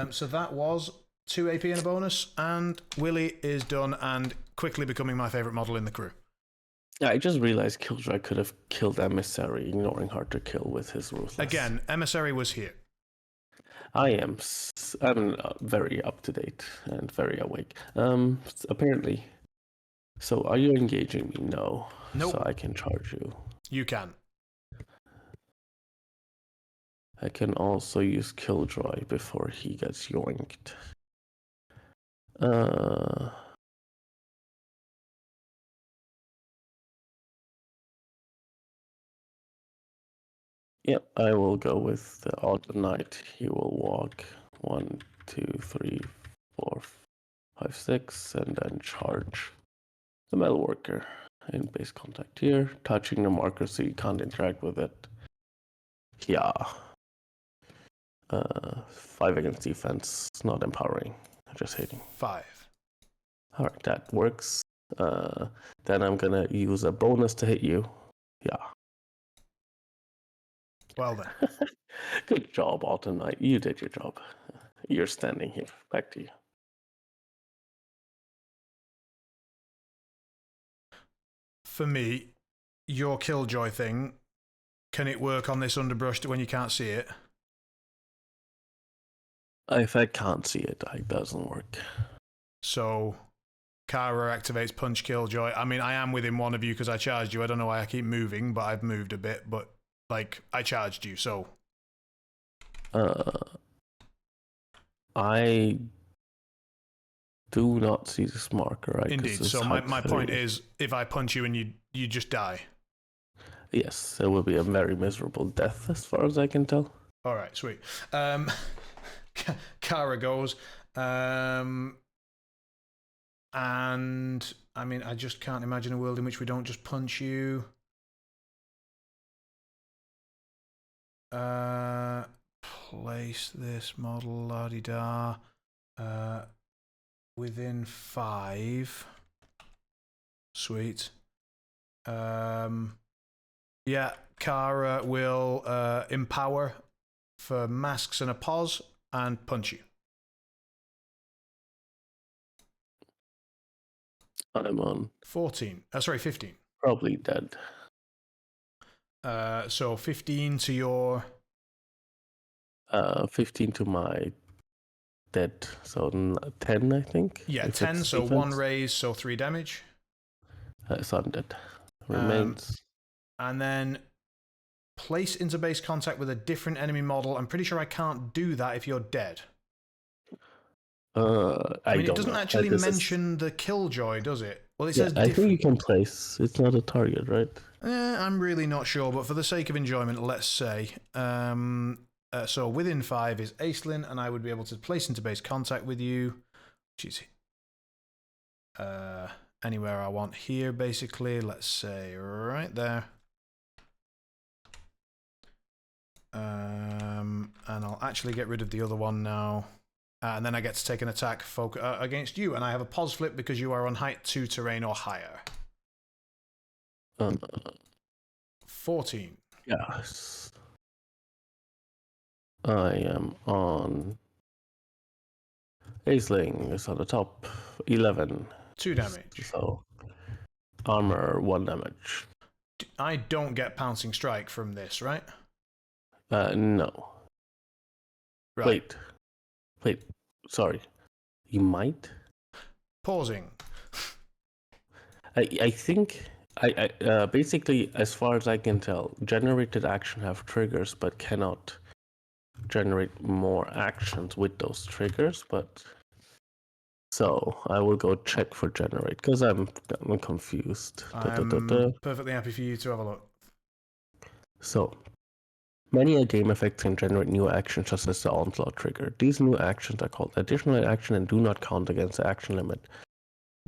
So that was 2 AP and a bonus, and Willy is done and quickly becoming my favourite model in the crew. Yeah, I just realized Killjoy could have killed Emissary, ignoring Hard to Kill with his Ruthless. Again, Emissary was here. I'm very up to date and very awake. Apparently, So are you engaging me? No. Nope. So I can charge you. You can. I can also use Killjoy before he gets yoinked. Yep, I will go with the Odd Knight. He will walk 1, 2, 3, 4, 5, 6, and then charge the metal worker in base contact here, touching the marker so you can't interact with it. Yeah. 5 against defense, not empowering, just hitting. 5. Alright, that works. Then I'm gonna use a bonus to hit you. Yeah. Well then. Good job, Autumn Knight. You did your job. You're standing here. Back to you. For me, your Killjoy thing, can it work on this underbrush when you can't see it? If I can't see it, it doesn't work. So, Kara activates Punch Killjoy. I mean, I am within one of you because I charged you. I don't know why I keep moving, but I've moved a bit. But, like, I charged you, so... I do not see this marker, right? Indeed. So my point is, if I punch you and you just die. Yes, it will be a very miserable death as far as I can tell. All right, sweet. Kara goes. And, I mean, I just can't imagine a world in which we don't just punch you. Place this model, la-di-da. Within 5. Sweet. Yeah, Kara will empower for masks and a pause and punch you. I'm on 14. Sorry, 15. probably dead. So 15 to your... 15 to my dead, so 10, I think. Yeah, 10, so defense. 1 raise, so 3 damage. So I'm dead. Remains. And then place into base contact with a different enemy model. I'm pretty sure I can't do that if you're dead. I mean, it doesn't actually mention the Killjoy, does it? Well, it says I think you can place. It's not a target, right? I'm really not sure, but for the sake of enjoyment, let's say. So within 5 is Aeling, and I would be able to place into base contact with you, which is anywhere I want here, basically. Let's say right there. And I'll actually get rid of the other one now. And then I get to take an attack against you, and I have a pause flip because you are on height 2 terrain or higher. 14. Yes. I am on... Aeling is on the top. 11. 2 damage. So, armor 1 damage. I don't get pouncing strike from this, right? No. Right. Wait. Sorry. You might? Pausing. I think... basically, as far as I can tell, generated action have triggers, but cannot generate more actions with those triggers. But so I will go check for generate because I'm confused. I'm perfectly happy for you to have a look. So many game effects can generate new actions, such as the onslaught trigger. These new actions are called additional action and do not count against the action limit.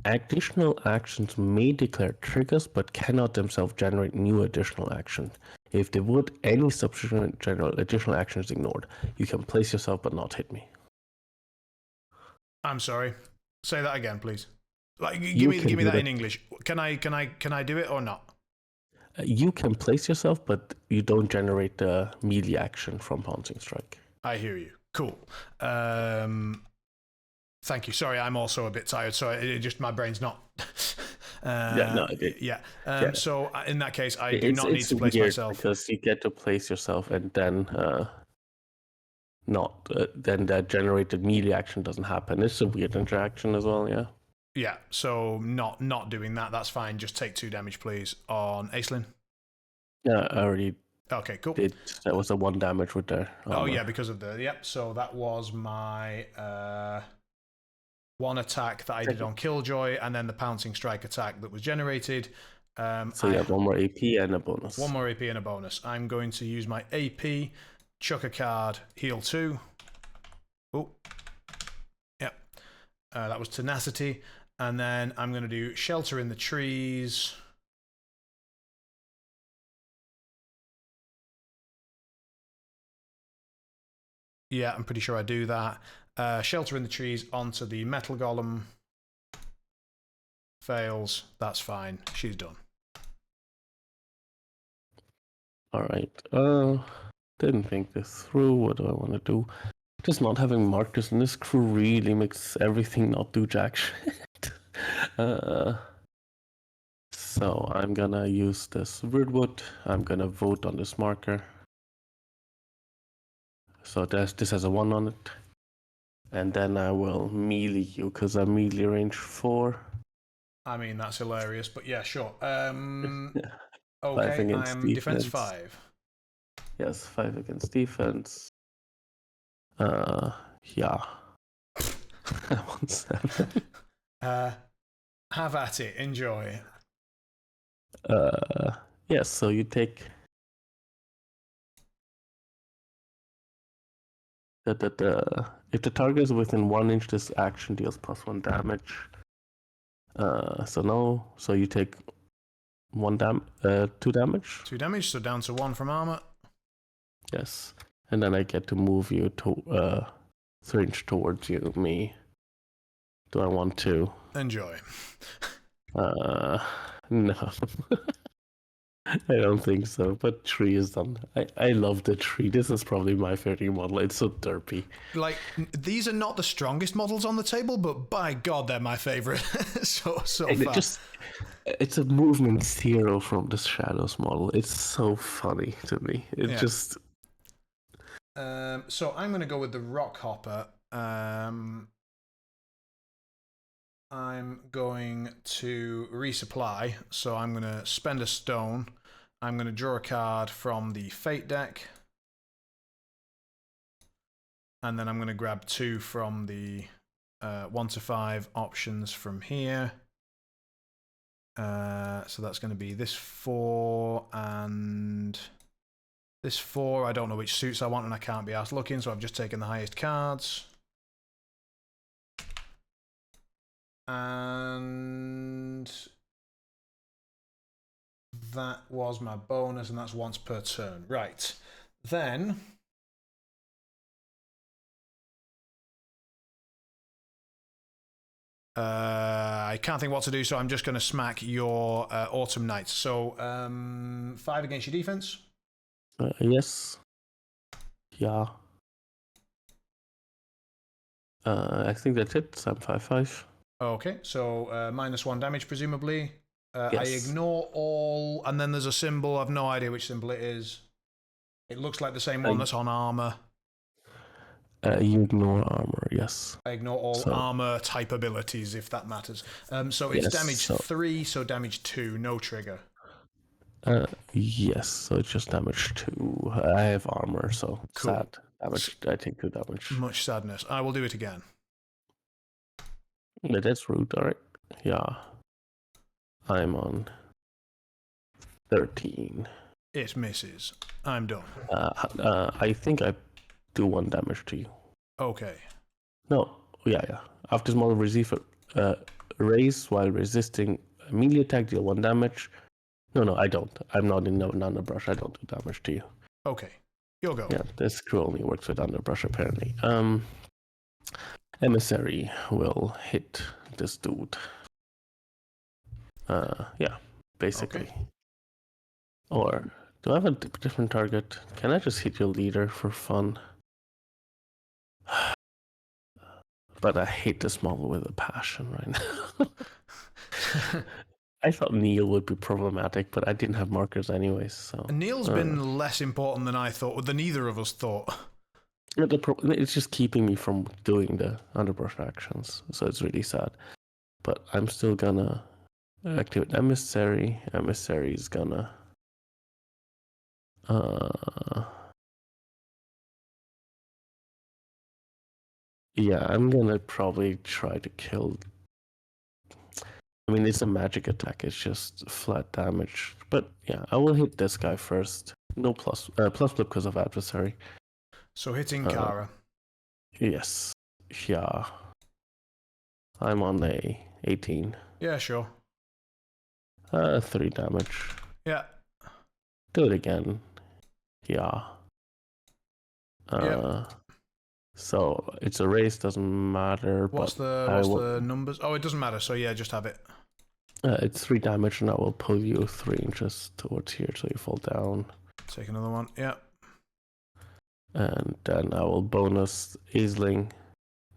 Additional actions may declare triggers but cannot themselves generate new additional actions. If they would, any subsequent additional action is ignored. You can place yourself but not hit me. I'm sorry. Say that again, please. Like, give me that in English. Can I do it or not? You can place yourself, but you don't generate the melee action from pouncing strike. I hear you. Cool. Thank you. Sorry, I'm also a bit tired, so it just my brain's not. So in that case, I do not need to place myself because you get to place yourself, and then then that generated melee action doesn't happen. It's a weird interaction as well. Yeah. Yeah, so not doing that. That's fine. Just take 2 damage, please, on Aeling. Yeah, I already Okay, cool. did. That was a 1 damage with the armor. Oh, yeah, because of the... Yep, so that was my 1 attack that I did on Killjoy, and then the Pouncing Strike attack that was generated. So you have 1 more AP and a bonus. 1 more AP and a bonus. I'm going to use my AP, chuck a card, heal 2. Oh, yep. That was Tenacity. And then I'm going to do Shelter in the Trees. Yeah, I'm pretty sure I do that. Shelter in the Trees onto the Metal Golem. Fails. That's fine. She's done. Alright. Didn't think this through. What do I want to do? Just not having markers in this crew really makes everything not do jack shit. So I'm gonna use this Weirdwood. I'm gonna vote on this marker. So this has a 1 on it. And then I will melee you because I'm melee range 4. I mean, that's hilarious, but yeah, sure. Yeah. Okay, I'm defense 5. Yes, 5 against defense. Yeah. I want 7. Have at it. Enjoy. Yes, so you take if the target is within 1 inch, this action deals +1 damage. So you take 2 damage. 2 damage, so down to 1 from armor. Yes, and then I get to move you to 3 inch towards me. Do I want to? Enjoy. No. I don't think so, but tree is done. I love the tree. This is probably my favorite model. It's so derpy. Like, these are not the strongest models on the table, but by God, they're my favorite so far. It's a movement 0 from the Shadows model. It's so funny to me. Just... So I'm going to go with the Rock Hopper. I'm going to resupply, so I'm going to spend a stone. I'm going to draw a card from the Fate deck. And then I'm going to grab 2 from the 1 to 5 options from here. So that's going to be this 4 and this 4. I don't know which suits I want, and I can't be asked looking, so I've just taken the highest cards. And that was my bonus, and that's once per turn. Right. Then I can't think what to do, so I'm just going to smack your Autumn Knights. So 5 against your defense? Yes. Yeah. I think that's it. So I'm 5/5. Okay, so -1 damage, presumably. Yes. I ignore all, and then there's a symbol. I've no idea which symbol it is. It looks like the same one that's on armor. You ignore armor, yes. I ignore all armor type abilities, if that matters. So it's damage 3, so damage 2, no trigger. Yes, so it's just damage 2. I have armor, so cool. Sad. Damage. I take 2 damage. Much sadness. I will do it again. That's rude, alright. Yeah. I'm on 13. It misses. I'm done. I think I do 1 damage to you. Okay. No, yeah. After small receive raise while resisting a melee attack, deal 1 damage. No, I don't. I'm not in underbrush. I don't do damage to you. Okay. You'll go. Yeah, this crew only works with underbrush apparently. Emissary will hit this dude. Yeah, basically. Okay. Or do I have a different target? Can I just hit your leader for fun? But I hate this model with a passion right now. I thought Neil would be problematic, but I didn't have markers anyways. So Neil's been less important than I thought, than either of us thought. It's just keeping me from doing the underbrush actions, so it's really sad. but I'm still gonna activate Emissary. Emissary is gonna yeah, I'm gonna probably try to kill. I mean, it's a magic attack. It's just flat damage. But yeah, I will hit this guy first. No plus flip because of adversary. So hitting Kara. Yes. Yeah. I'm on a 18. Yeah, sure. 3 damage. Yeah. Do it again. Yeah. Yep. So it's a race, doesn't matter. What's the numbers? Oh, it doesn't matter. So yeah, just have it. It's 3 damage, and I will pull you 3 inches towards here, so you fall down. Take another one. Yeah. And then I will bonus Aeling,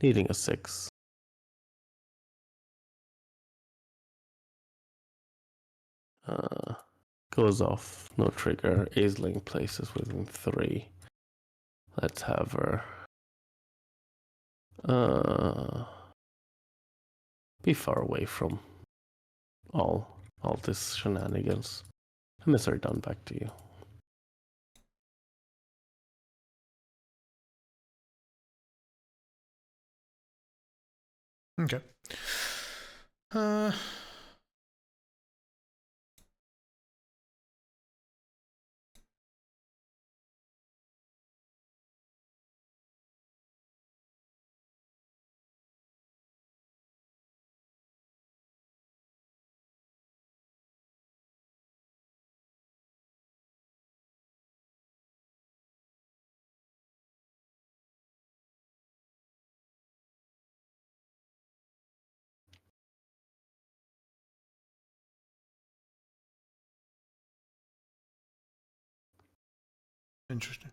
needing a 6. Goes off, no trigger. Aeling places within 3. Let's have her. Be far away from all this shenanigans. Emissary done, back to you. Okay. Interesting.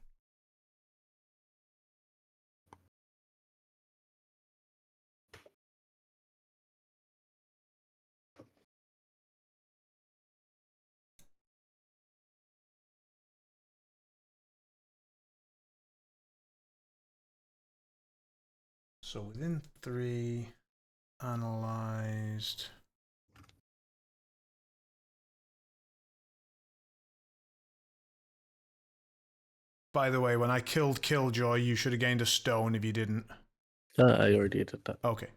So within 3, analyzed. By the way, when I killed Killjoy, you should have gained a stone if you didn't. I already did that. Okay.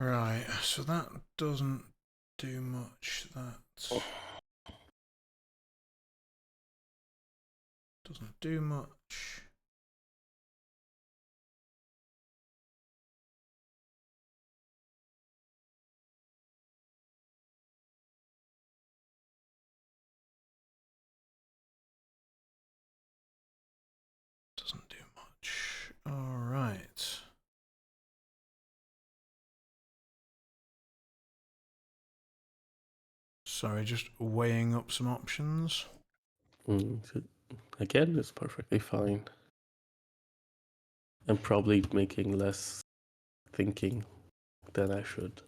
Right, so that doesn't do much. That doesn't do much. Doesn't do much. All right. Sorry, just weighing up some options. Again, it's perfectly fine. I'm probably making less thinking than I should.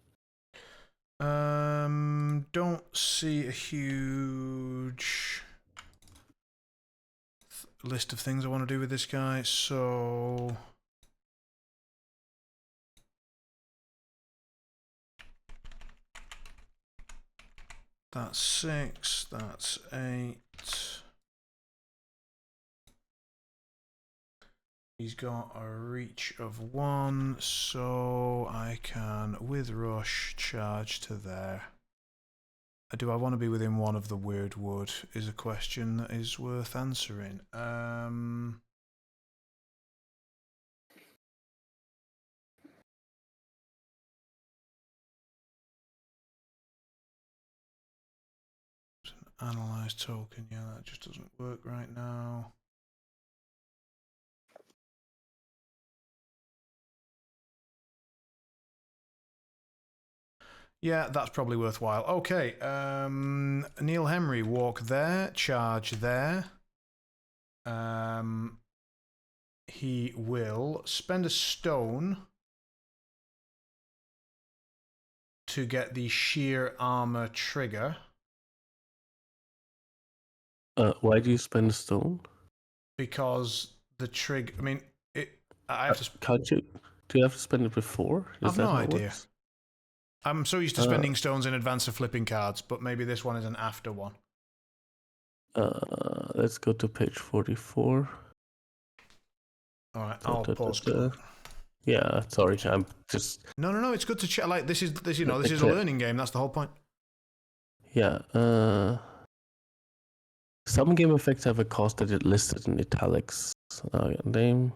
Don't see a huge list of things I want to do with this guy, so that's 6, that's 8. He's got a reach of 1, so I can, with rush, charge to there. Do I want to be within 1 of the weird wood is a question that is worth answering. Analyze token, yeah, that just doesn't work right now. Yeah, that's probably worthwhile. Okay, Neil Henry, walk there, charge there. He will spend a stone to get the sheer armor trigger. Why do you spend a stone? Because the trigger, I mean, I have to... Can't you? Do you have to spend it before? I've no idea. I'm so used to Uh, spending stones in advance of flipping cards, but maybe this one is an after one. Let's go to page 44. All right, I'll pause. Yeah, sorry, I'm just... No, it's good to check. Like, this is a learning game. That's the whole point. Yeah, some game effects have a cost that is listed in italics. Name.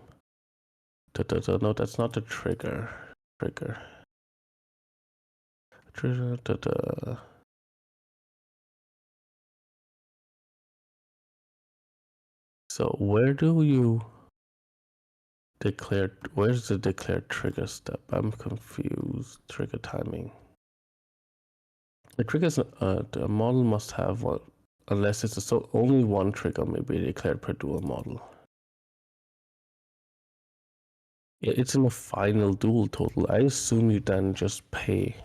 No, that's not the trigger. Trigger. So where do you declare? Where's the declared trigger step? I'm confused. Trigger timing. The triggers. The model must have one, unless it's only one trigger may be declared per dual model. Yeah, it's in a final duel total. I assume you then just pay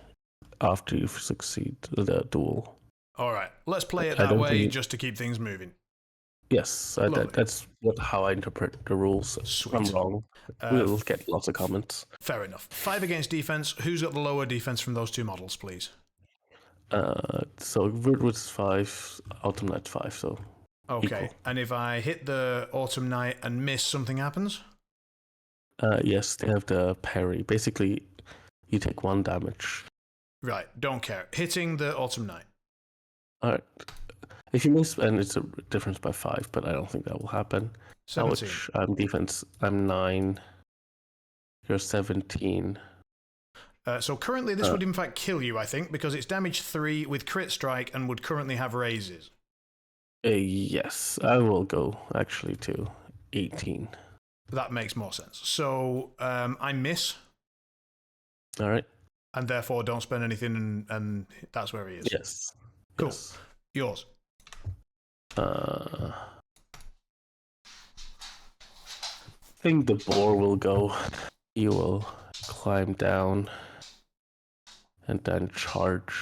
after you succeed the duel. All right, let's play it that way just to keep things moving. Yes, that's how I interpret the rules. Sweet. I'm wrong. We'll get lots of comments. Fair enough. 5 against defense. Who's got the lower defense from those two models, please? So Weirdwood's 5, Autumn Night 5, so okay. Equal. And if I hit the Autumn Night and miss, something happens? Yes, they have the parry. Basically, you take 1 damage. Right, don't care. Hitting the Autumn Night. Alright. If you miss, and it's a difference by 5, but I don't think that will happen. 17. Which I'm defense. I'm 9. You're 17. So currently this would in fact kill you, I think, because it's damage 3 with crit strike and would currently have raises. Yes, I will go actually to 18. That makes more sense. So I miss. All right. And therefore don't spend anything, and that's where he is. Yes. Cool. Yes. Yours. I think the boar will go. He will climb down and then charge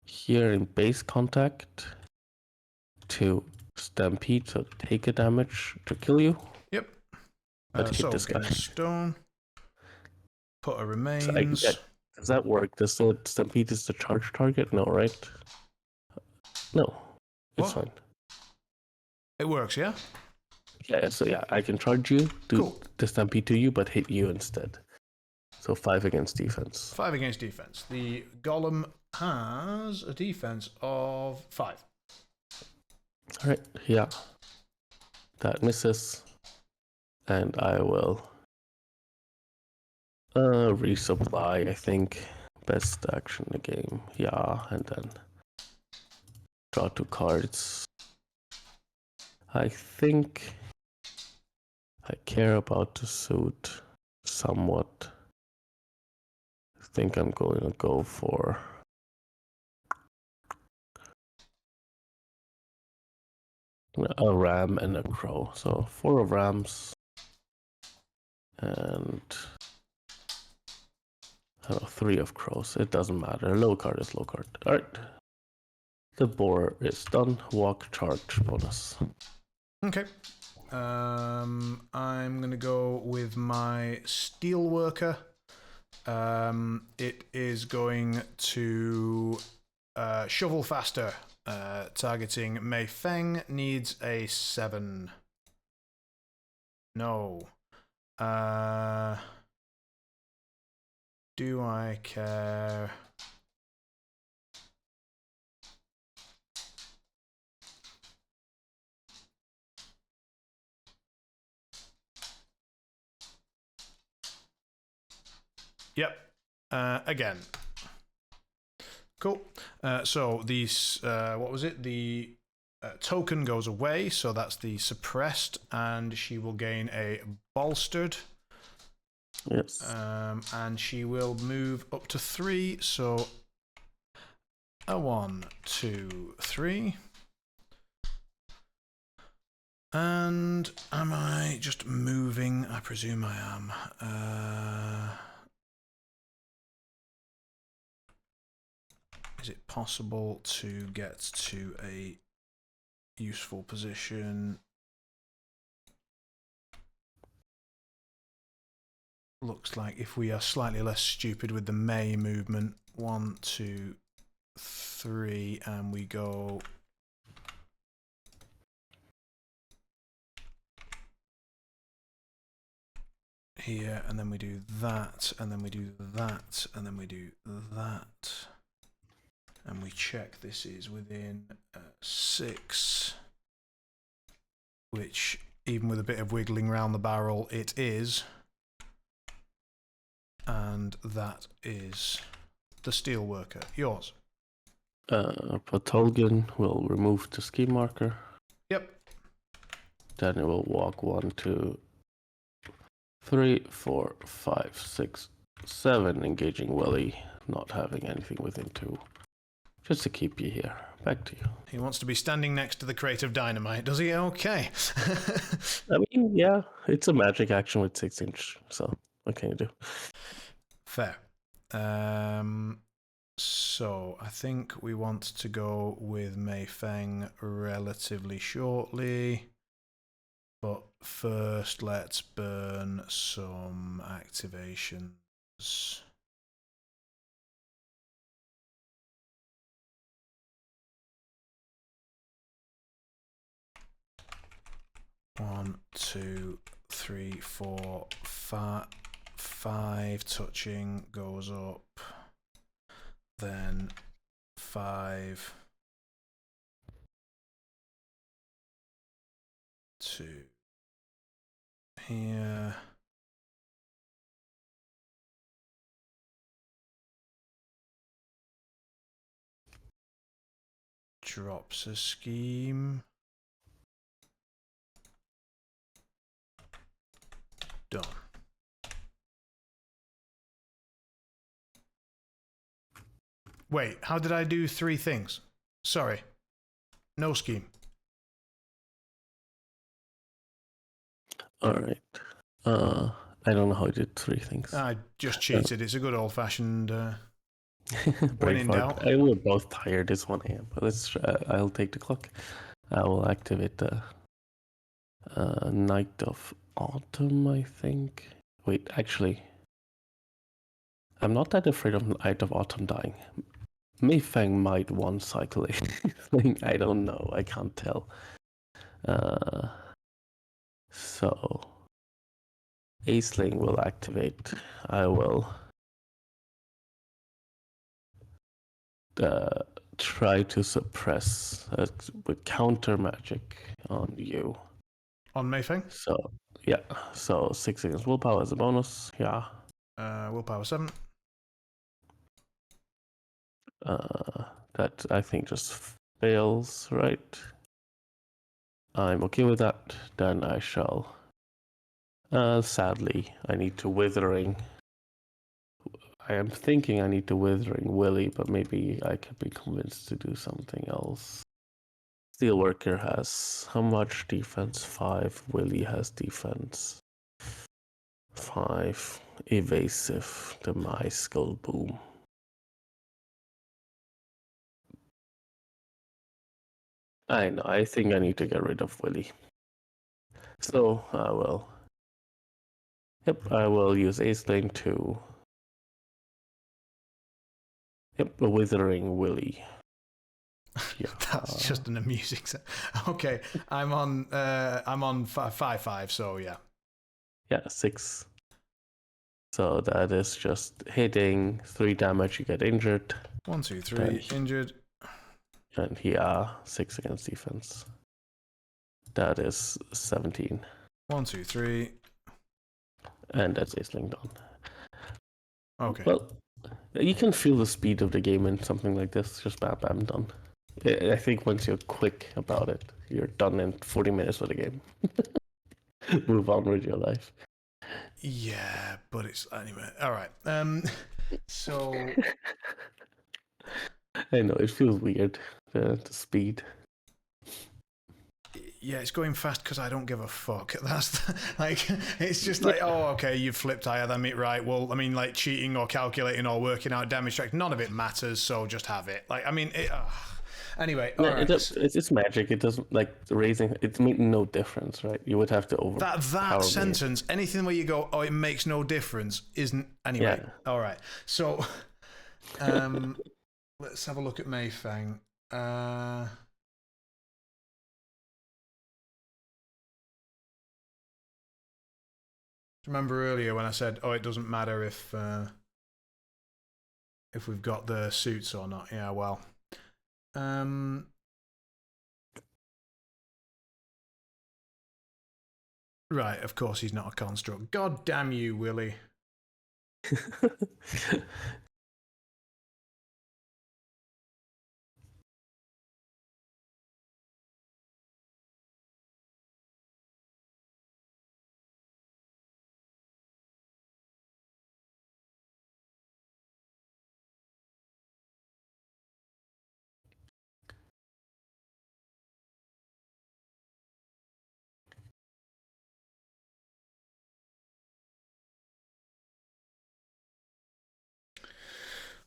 here in base contact to stampede, so take a damage to kill you. Yep. But hit so this guy. Stone. Put a remains. So does that work? Does the stampede is the charge target? No, right? No, it's fine. It works, yeah? Yeah, so yeah, I can charge you, do the stampede to you, but hit you instead. So 5 against defense. 5 against defense. The Golem has a defense of 5. Alright, yeah. That misses. And I will resupply, I think. Best action in the game. Yeah, and then draw 2 cards. I think I care about the suit somewhat. I think I'm going to go for a ram and a crow. So 4 of rams and I don't know, 3 of crows. It doesn't matter. Low card is low card. Alright. The boar is done. Walk, charge, bonus. Okay. I'm going to go with my steel worker. It is going to shovel faster, targeting Mei Fang. Needs a 7. No. Do I care? Yep. Again. Cool. So these, what was it? The token goes away, so that's the suppressed, and she will gain a bolstered. Yes. And she will move up to 3. So a 1, 2, 3. And am I just moving? I presume I am. Is it possible to get to a useful position? Looks like if we are slightly less stupid with the Mei movement, 1, 2, 3, and we go here, and then we do that, and then we do that, and then we do that, and we check this is within 6, which even with a bit of wiggling around the barrel, it is. And that is the steelworker. Yours. Patolgan will remove the ski marker. Yep. Then it will walk 1, 2, 3, 4, 5, 6, 7, engaging Willy, not having anything within 2. Just to keep you here. Back to you. He wants to be standing next to the crate of dynamite, does he? Okay. I mean, yeah, it's a magic action with 6-inch, so what can you do? Fair. So I think we want to go with Fang relatively shortly. But first, let's burn some activations. One, 2, 3, 4, 5. 5 touching goes up. Then 5. 2. Here. Drops a scheme. Done. Wait, how did I do 3 things? Sorry. No scheme. Alright. I don't know how I did 3 things. I just cheated. It's a good old-fashioned when in fart. doubt. We're both tired. It's 1 a.m. But let's. I'll take the clock. I will activate the Night of Autumn, I think. Wait, actually, I'm not that afraid of Night of Autumn dying. Fang might one cycle thing. I don't know. I can't tell. So Aeling will activate. I will try to suppress with counter magic on you. On Fang? So yeah. So 6 against willpower as a bonus. Yeah. Willpower 7. That I think just fails, right? I'm okay with that. Then I shall. Sadly, I need to Withering. I am thinking I need to Withering Willy, but maybe I can be convinced to do something else. Steelworker has how much defense? 5. Willy has defense 5. Evasive. The My Skull Boom. I know. I think I need to get rid of Willy. So I will. Yep, I will use Aeling to. Yep, a Withering Willy. Yeah. That's just an amusing set. Okay, I'm on 5/5, so yeah. Yeah, 6. So that is just hitting 3 damage. You get injured. 1, 2, 3, injured. And 6 against defense. That is 17. 1, 2, 3. And that's Aeling done. Okay. Well, you can feel the speed of the game in something like this. Just bam, bam, done. I think once you're quick about it, you're done in 40 minutes of the game. Move on with your life. Yeah, but it's anyway. All right. So I know it feels weird, the speed. yeah, it's going fast because I don't give a fuck. That's like, it's just like, oh, okay, you've flipped higher than me, right? Well, I mean, like cheating or calculating or working out damage track, none of it matters. So just have it. Like, I mean, anyway. All right. It's magic. It doesn't like raising. It made no difference, right? You would have to overpower that me. sentence, anything where you go, oh, it makes no difference, isn't anyway. Yeah. All right. So, let's have a look at Mei Fang. Remember earlier when I said, oh, it doesn't matter if we've got the suits or not. Yeah, well. Right, of course he's not a construct. God damn you, Willie.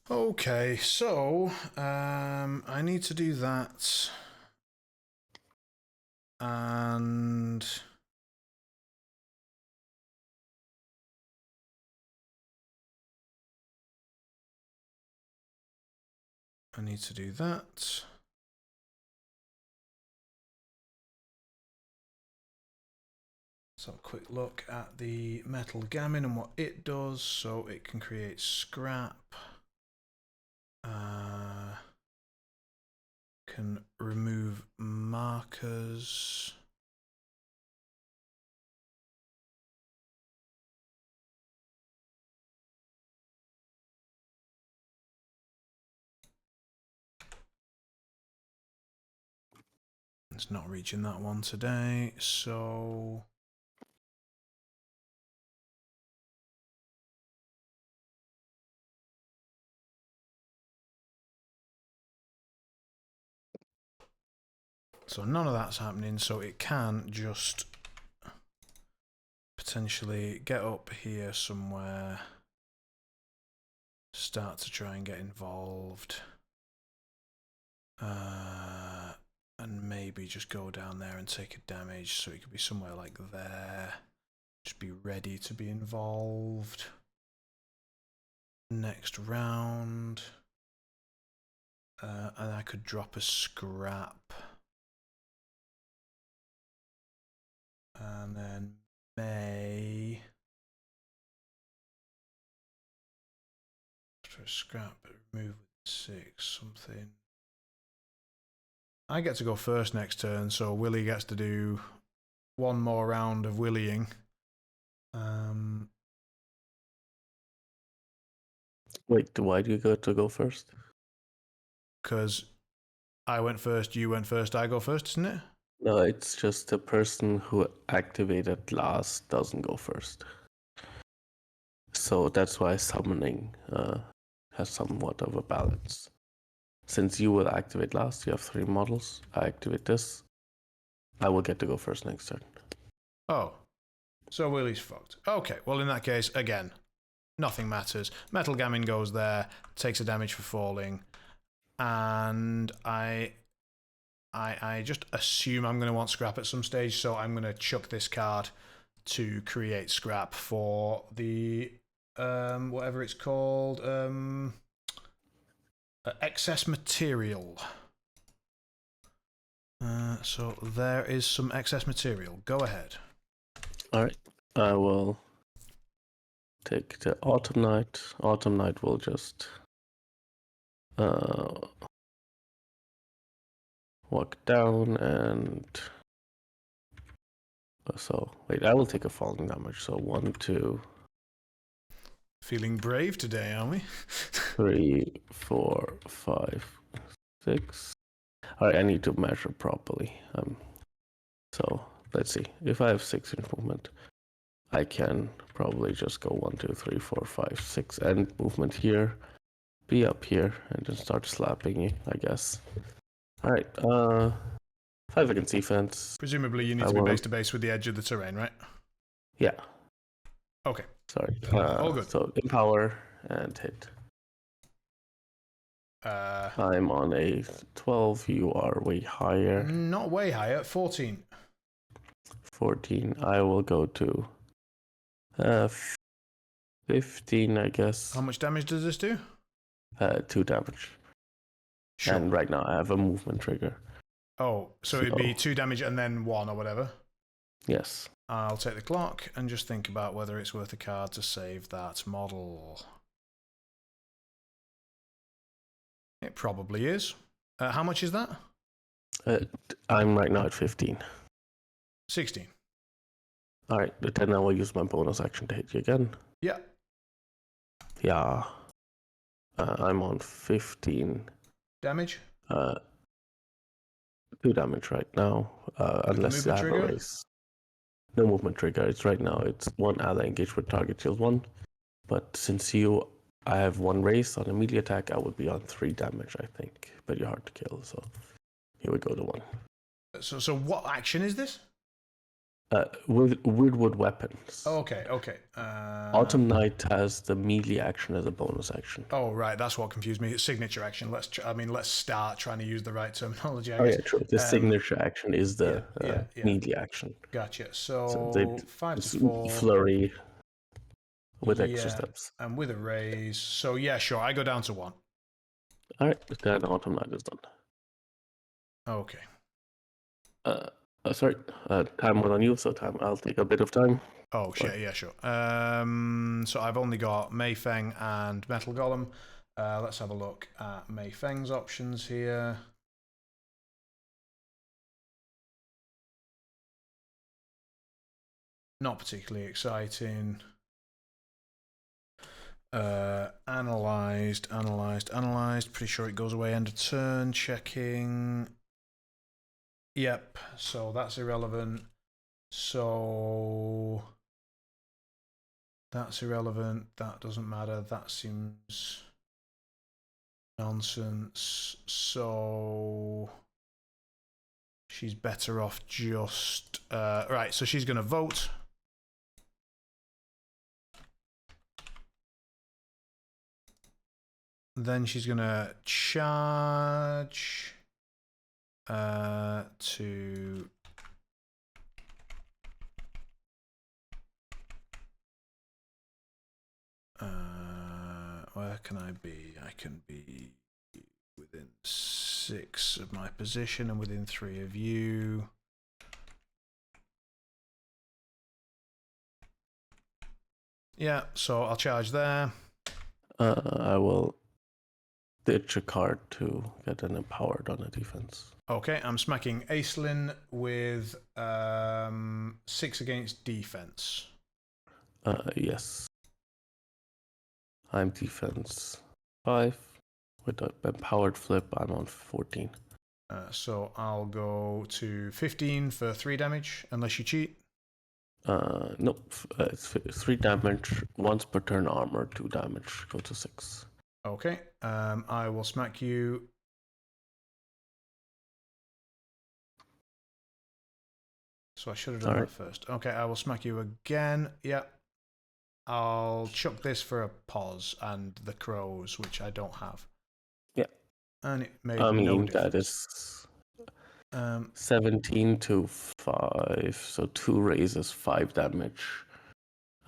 Okay, so I need to do that. And I need to do that. Let's have a quick look at the metal gammon and what it does. So it can create scrap. Can remove markers. It's not reaching that one today, so none of that's happening, so it can just potentially get up here somewhere, start to try and get involved, and maybe just go down there and take a damage, so it could be somewhere like there, just be ready to be involved. Next round, and I could drop a scrap. And then Mei. After a scrap, but remove with 6, something. I get to go first next turn, so Willie gets to do one more round of Willieing. Wait, why do you get to go first? Because I went first, you went first, I go first, isn't it? No, it's just the person who activated last doesn't go first. So that's why summoning has somewhat of a balance. Since you will activate last, you have 3 models. I activate this. I will get to go first next turn. Oh. So Willie's fucked. Okay, well in that case, again, nothing matters. Metal Gammon goes there, takes a damage for falling, and I just assume I'm going to want scrap at some stage, so I'm going to chuck this card to create scrap for the whatever it's called, excess material. So there is some excess material. Go ahead. All right, I will take the Autumn Knight. Autumn Knight will just walk down and so wait, I will take a falling damage. So 1, 2. Feeling brave today, are we? 3, 4, 5, 6. All right, I need to measure properly. So let's see if I have 6 inch movement. I can probably just go 1, 2, 3, 4, 5, 6, and movement here, be up here, and then start slapping you, I guess. All right, 5 against defense. Presumably you need to be base to base with the edge of the terrain, right? Yeah. Okay. Sorry. All good. So empower and hit. I'm on a 12. You are way higher. Not way higher. 14. 14. I will go to 15, I guess. How much damage does this do? 2 damage. Sure. And right now I have a movement trigger. Oh, so it'd be 2 damage and then 1 or whatever? Yes. I'll take the clock and just think about whether it's worth a card to save that model. It probably is. How much is that? I'm right now at 15. 16. All right, then I will use my bonus action to hit you again. Yeah. Yeah. I'm on 15. Damage? 2 damage right now, unless I have a race. No movement trigger. It's right now. It's 1 ally engaged with target shield 1. But since I have 1 race on immediate attack, I would be on 3 damage, I think. But you're hard to kill, so here we go to 1. So what action is this? With Weirdwood weapons. Oh, okay. Autumn Night has the melee action as a bonus action. Oh, right. That's what confused me. It's signature action. Let's start trying to use the right terminology, I guess. Yeah, true. The signature action is the melee action. Gotcha. So 5 to 4. Flurry with extra steps. And with a raise. So yeah, sure. I go down to 1. All right. Then Autumn Night is done. Okay. Sorry. Time went on you, so I'll take a bit of time. Oh, shit. Yeah, sure. So I've only got Mei, Fang, and Metal Golem. Let's have a look at Mei Feng's options here. Not particularly exciting. Analyzed. Pretty sure it goes away end of turn. Checking. Yep. So that's irrelevant. So that's irrelevant. That doesn't matter. That seems nonsense. So she's better off just right. So she's going to vote. Then she's going to charge to where can I be? I can be within 6 of my position and within 3 of you. Yeah, so I'll charge there. I will ditch a card to get an empowered on a defense. Okay, I'm smacking Aeling with 6 against defense. Yes. I'm defense 5. With an empowered flip, I'm on 14. So I'll go to 15 for 3 damage, unless you cheat. Nope. It's 3 damage, once per turn armor, 2 damage, go to 6. Okay, I will smack you. So I should have done that first. Okay, I will smack you again. Yep. I'll chuck this for a pause and the crows, which I don't have. Yeah. And it made no difference. That is 17 to 5, so 2 raises, 5 damage.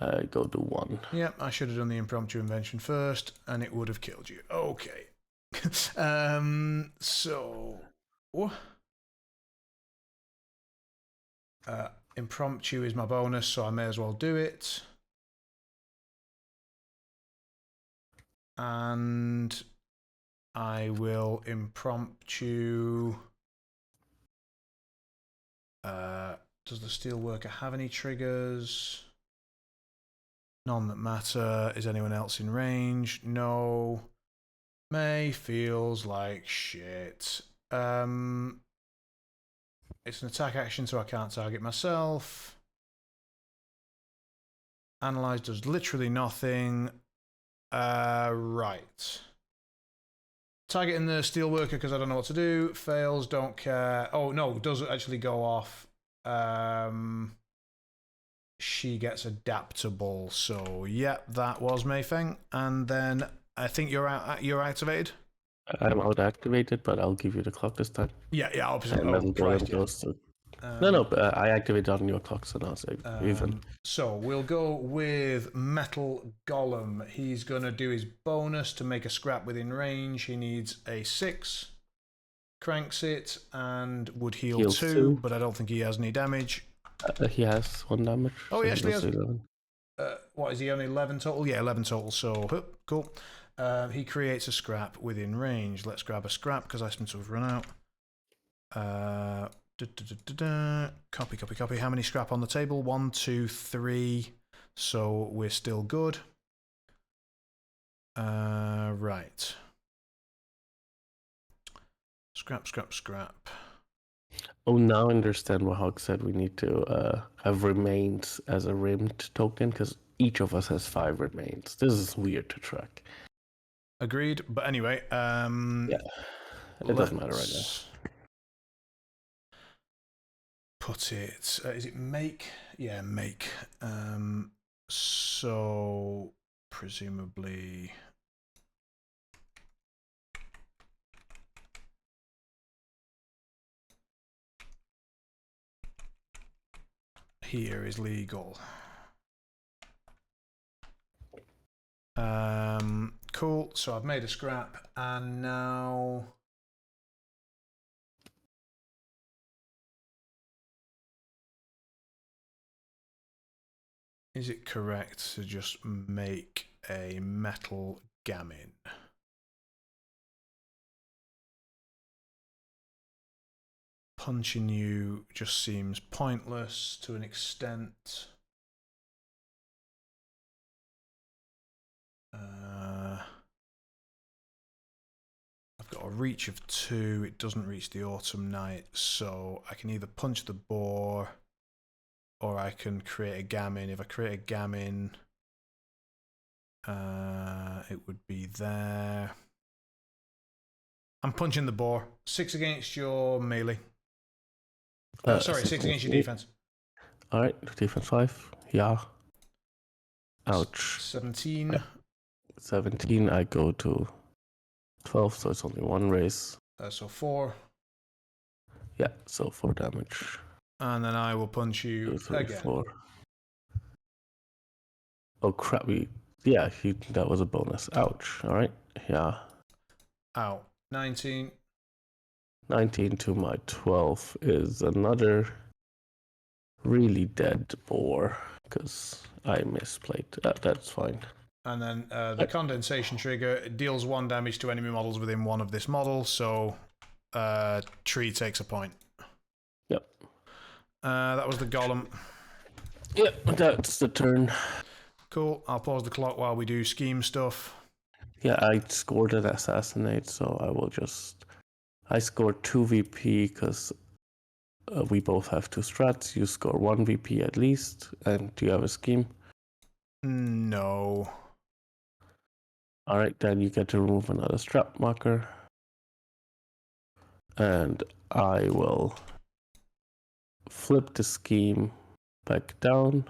I go to 1. Yep, I should have done the impromptu invention first, and it would have killed you. Okay. So... impromptu is my bonus, so I may as well do it. And I will impromptu. Does the Steelworker have any triggers? None that matter. Is anyone else in range? No. Mei feels like shit. It's an attack action, so I can't target myself. Analyze does literally nothing. Right. Targeting the steelworker because I don't know what to do. Fails, don't care. Oh, no, does actually go off. She gets adaptable. So, yeah, that was Mei2. And then I think you're activated. I'm out activated, but I'll give you the clock this time. Yeah, opposite. And Metal Golem goes to... No, I activate on your clock, so now it's even. So we'll go with Metal Golem. He's going to do his bonus to make a scrap within range. He needs a 6. Cranks it and would heal 2, but I don't think he has any damage. He has 1 damage. Oh, so he actually has... 11. What, is he only 11 total? Yeah, 11 total, so cool. He creates a scrap within range. Let's grab a scrap because I seem to have run out. Copy. How many scrap on the table? 1, 2, 3. So we're still good. Right. Scrap. Oh, now I understand what Hog said. We need to have remains as a rimmed token because each of us has 5 remains. This is weird to track. Agreed. But anyway, yeah, it doesn't matter right now. Put it. Is it make? Yeah, make. So presumably. Here is legal. Cool. So I've made a scrap, and now. Is it correct to just make a metal gamin? Punching you just seems pointless to an extent. I've got a reach of 2. It doesn't reach the autumn night, so I can either punch the boar or I can create a gamin. If I create a gamin, it would be there. I'm punching the boar. 6 against your melee. Sorry, 6 against your defense. Alright, defense 5. Yeah. Ouch. 17. Yeah. 17, I go to 12, so it's only 1 raise. So 4. Yeah, so 4 damage. And then I will punch you 2, 3, again. 4. Oh crap, that was a bonus. Ouch. Alright, yeah. Ow. 19. 19 to my 12 is another really dead boar, because I misplayed. That's fine. And then the condensation trigger deals 1 damage to enemy models within 1 of this model, so tree takes a point. Yep. That was the golem. Yep, that's the turn. Cool. I'll pause the clock while we do scheme stuff. Yeah, I scored an assassinate, so I will just... I scored 2 VP because we both have 2 strats. You score 1 VP at least. And do you have a scheme? No. Alright, then you get to remove another strat marker. And I will flip the scheme back down.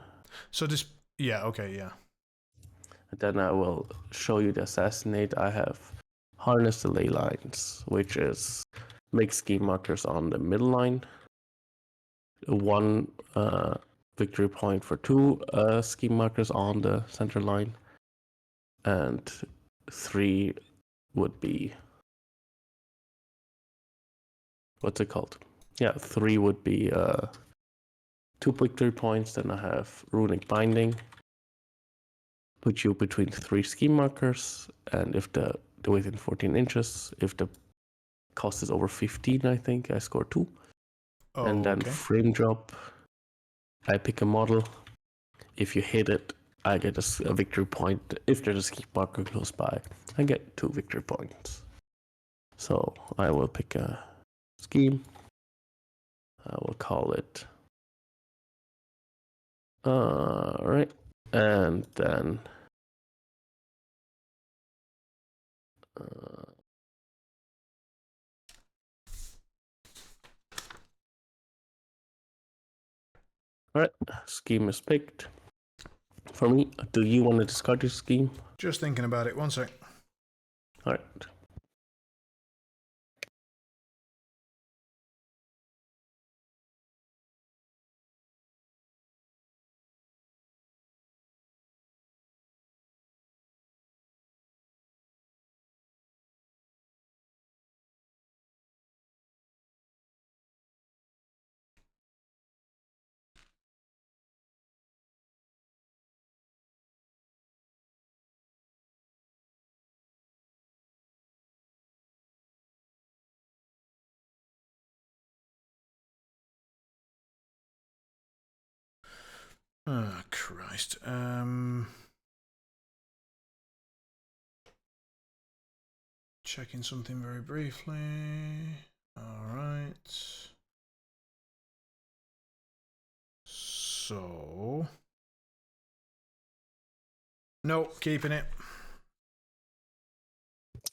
So this... Yeah, okay, yeah. And then I will show you the assassinate. I have harness the ley lines, which is make scheme markers on the middle line. 1 victory point for 2 scheme markers on the center line. And 3 would be... What's it called? Yeah, 3 would be 2 victory points. Then I have Runic Binding. Put you between 3 scheme markers, and if they're within 14 inches, if the cost is over 15, I think I score 2. Oh, and then frame drop. I pick a model. If you hit it, I get a victory point. If there's a scheme marker close by, I get 2 victory points. So I will pick a scheme. I will call it. Alright. And then alright, scheme is picked. For me, do you want to discard your scheme? Just thinking about it. One sec. Alright. Oh, Christ. Checking something very briefly. Alright. So... No, keeping it.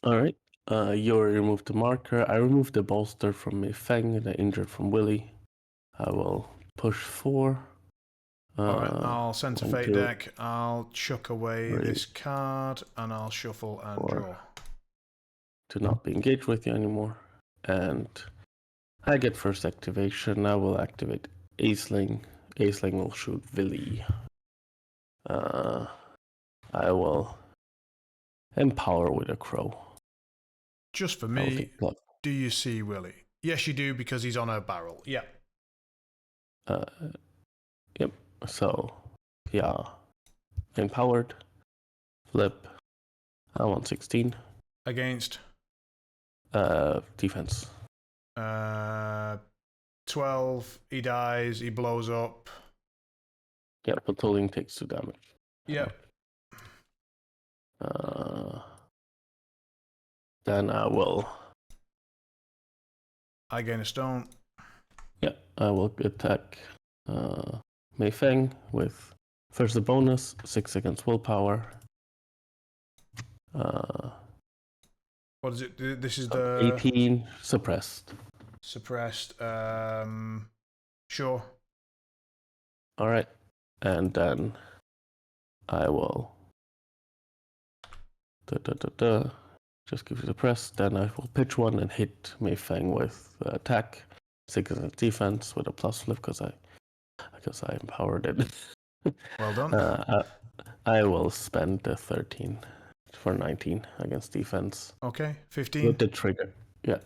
Alright. You removed the marker. I removed the bolster from Fang and I injured from Willy. I will push 4. Alright, I'll send to 1, Fate 2, deck. I'll chuck away 3, this card and I'll shuffle and 4. draw. To not be engaged with you anymore. And I get first activation. I will activate Aeling. Aeling will shoot Willy. I will empower with a crow. Just for me, do you see Willy? Yes, you do, because he's on a barrel. Yeah. Yep. So, yeah. Empowered. Flip. I want 16. Against? Defense. 12. He dies. He blows up. Yeah, patrolling takes 2 damage. Yep. Then I will... I gain a stone. Yeah, I will attack Mei Fang with first the bonus, 6 against willpower. What is it? This is the 18 suppressed. Suppressed. Sure. All right, and then I will just give you the press. Then I will pitch 1 and hit Mei Fang with attack, 6 against defense with a plus flip because I empowered it. Well done. I will spend the 13 for 19 against defense. Okay, 15. With the trigger. Yeah,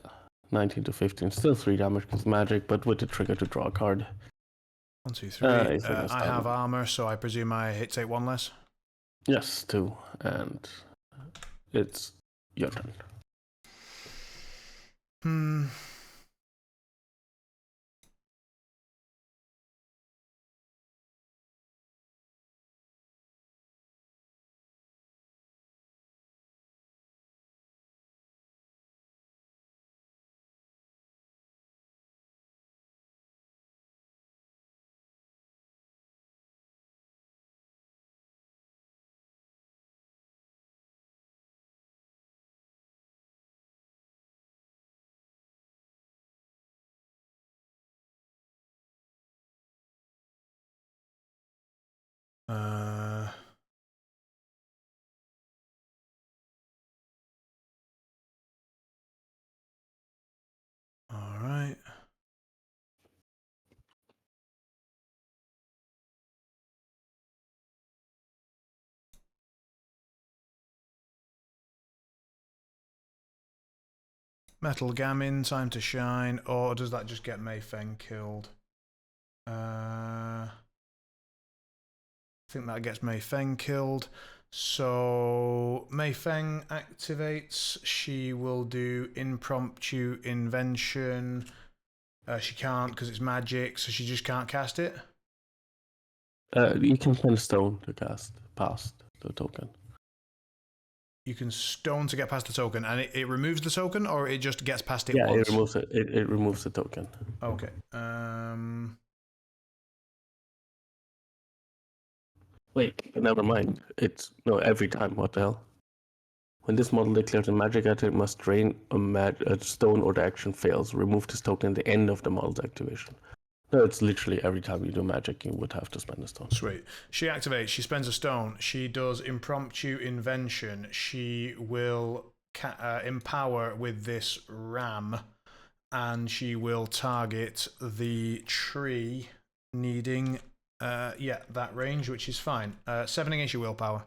19 to 15. Still 3 damage because magic, but with the trigger to draw a card. 1, 2, 3. I have armor, so I presume my hit take 1 less? Yes, 2. And it's your turn. All right. Metal Gammon, time to shine, or does that just get Mei Feng killed? I think that gets Mei Feng killed. So Mei Feng activates. She will do impromptu invention. She can't because it's magic, so she just can't cast it. You can spend a stone to cast past the token. You can stone to get past the token, and it removes the token, or it just gets past it once? Yeah, it removes it. It removes the token. Okay. Wait, never mind. It's no every time. What the hell? When this model declares a magic item, it must drain a stone or the action fails. Remove this token at the end of the model's activation. No, it's literally every time you do magic, you would have to spend a stone. Sweet. She activates. She spends a stone. She does impromptu invention. She will empower with this ram, and she will target the tree, needing that range, which is fine. 7 against your willpower.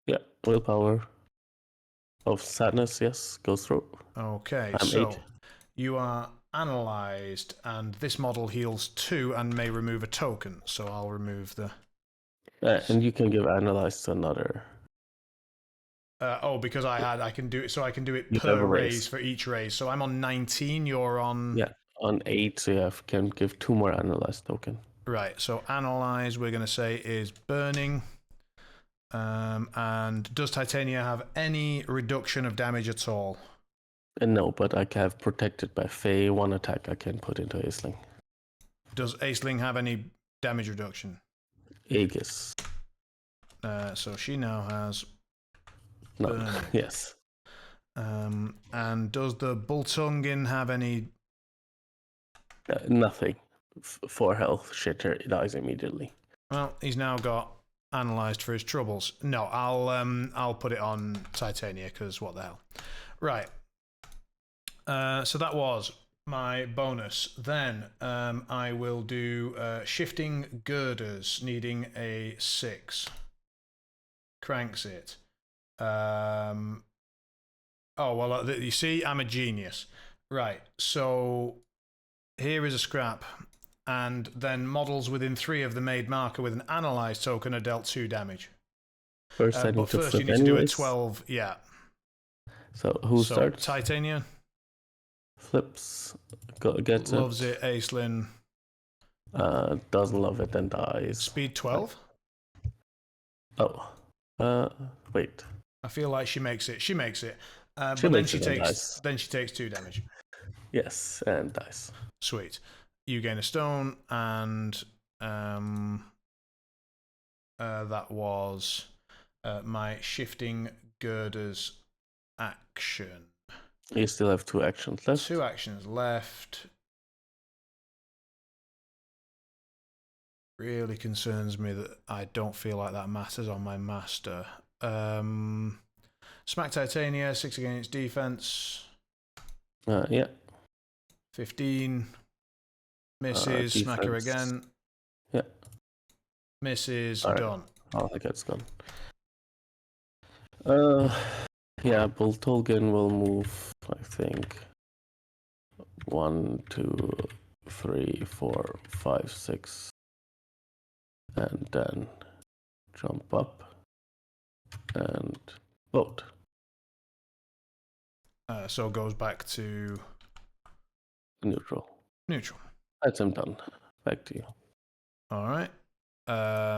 Yeah, willpower of sadness, yes, goes through. Okay, I'm so 8. you are analysed, and this model heals 2 and may remove a token. So I'll remove the. And you can give analyze to another. Because I can do it. So I can do it You per have a raise raise. for each raise. So I'm on 19. You're on. Yeah, on 8, so you can give 2 more analyze token. Right. So analyze, we're going to say, is burning. And does Titania have any reduction of damage at all? No, but I have protected by Fae. 1 attack I can put into Aeling. Does Aeling have any damage reduction? Aegis. So she now has. No. Yes. And does the Bultungin have any? Nothing. 4 health. Shitter dies immediately. Well, he's now got analysed for his troubles. No, I'll put it on Titania because what the hell. Right. So that was my bonus. Then I will do shifting girders, needing a 6. Cranks it. Oh, well, you see, I'm a genius. Right, so here is a scrap. And then models within 3 of the made marker with an analyzed token are dealt 2 damage. First, I need but to first, flip you need to do a anyways. 12. Yeah. So who starts? Titania. Flips. Gets Loves it. Aeling. Doesn't love it and dies. Speed 12. Oh. Wait. I feel like she makes it. She makes it. But makes she it and takes. Then she takes 2 damage. Yes, and dies. Sweet. You gain a stone, and that was my shifting girders action. You still have 2 actions left. 2 actions left. Really concerns me that I don't feel like that matters on my master. Smack Titania, 6 against defense. Yeah. 15. Misses. Smack her again. Yeah. Misses. Right. Done. Oh, that gets gone. Yeah, Bultulgin will move, I think. 1, 2, 3, 4, 5, 6. And then jump up and vote. So it goes back to Neutral. neutral. That's him done. Back to you. All right.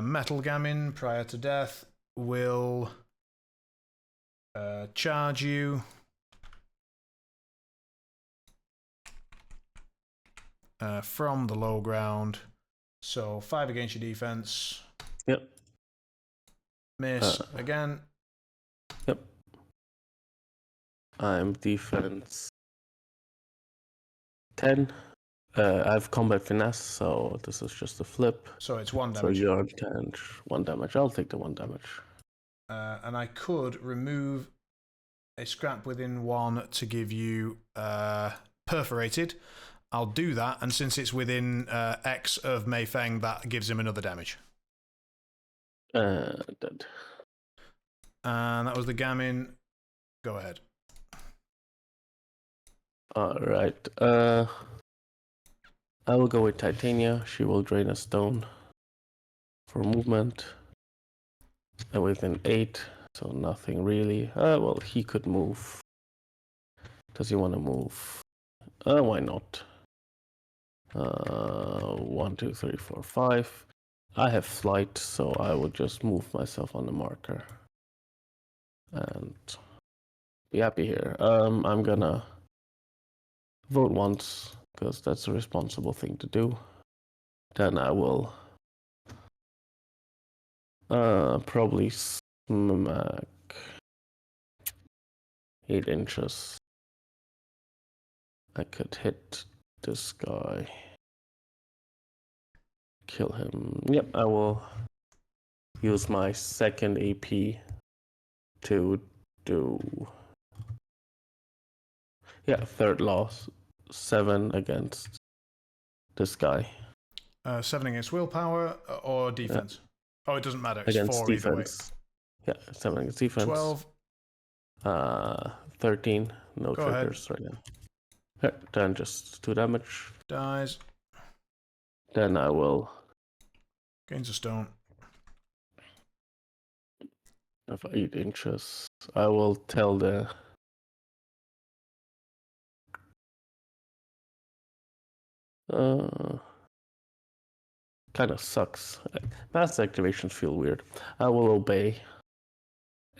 Metal Gamin, prior to death, will charge you. From the low ground. So 5 against your defense. Yep. Miss again. Yep. I'm defense 10. I have combat finesse, so this is just a flip. So it's 1 So damage. you're 10, 1 damage. I'll take the 1 damage. And I could remove a scrap within 1 to give you perforated. I'll do that, and since it's within X of Mei Fang, that gives him another damage. Dead. And that was the Gamin. Go ahead. Alright. I will go with Titania. She will drain a stone for movement. And within 8, so nothing really. Well, he could move. Does he want to move? Why not? 1, 2, 3, 4, 5. I have flight, so I will just move myself on the marker. And be happy here. I'm gonna vote once, because that's a responsible thing to do. Then I will Probably smack 8 inches. I could hit this guy. Kill him. Yep, I will use my second AP to do. Yeah, third loss. 7 against this guy. 7 against willpower or defense? Oh, it doesn't matter. It's Against 4 either way. defense. Yeah, 7 against defense. 12. 13. No Go ahead. triggers right now. Okay, then just 2 damage. Dies. Then I will. Gains a stone. Of 8 inches. I will tell the. Kind of sucks. Mass activations feel weird. I will obey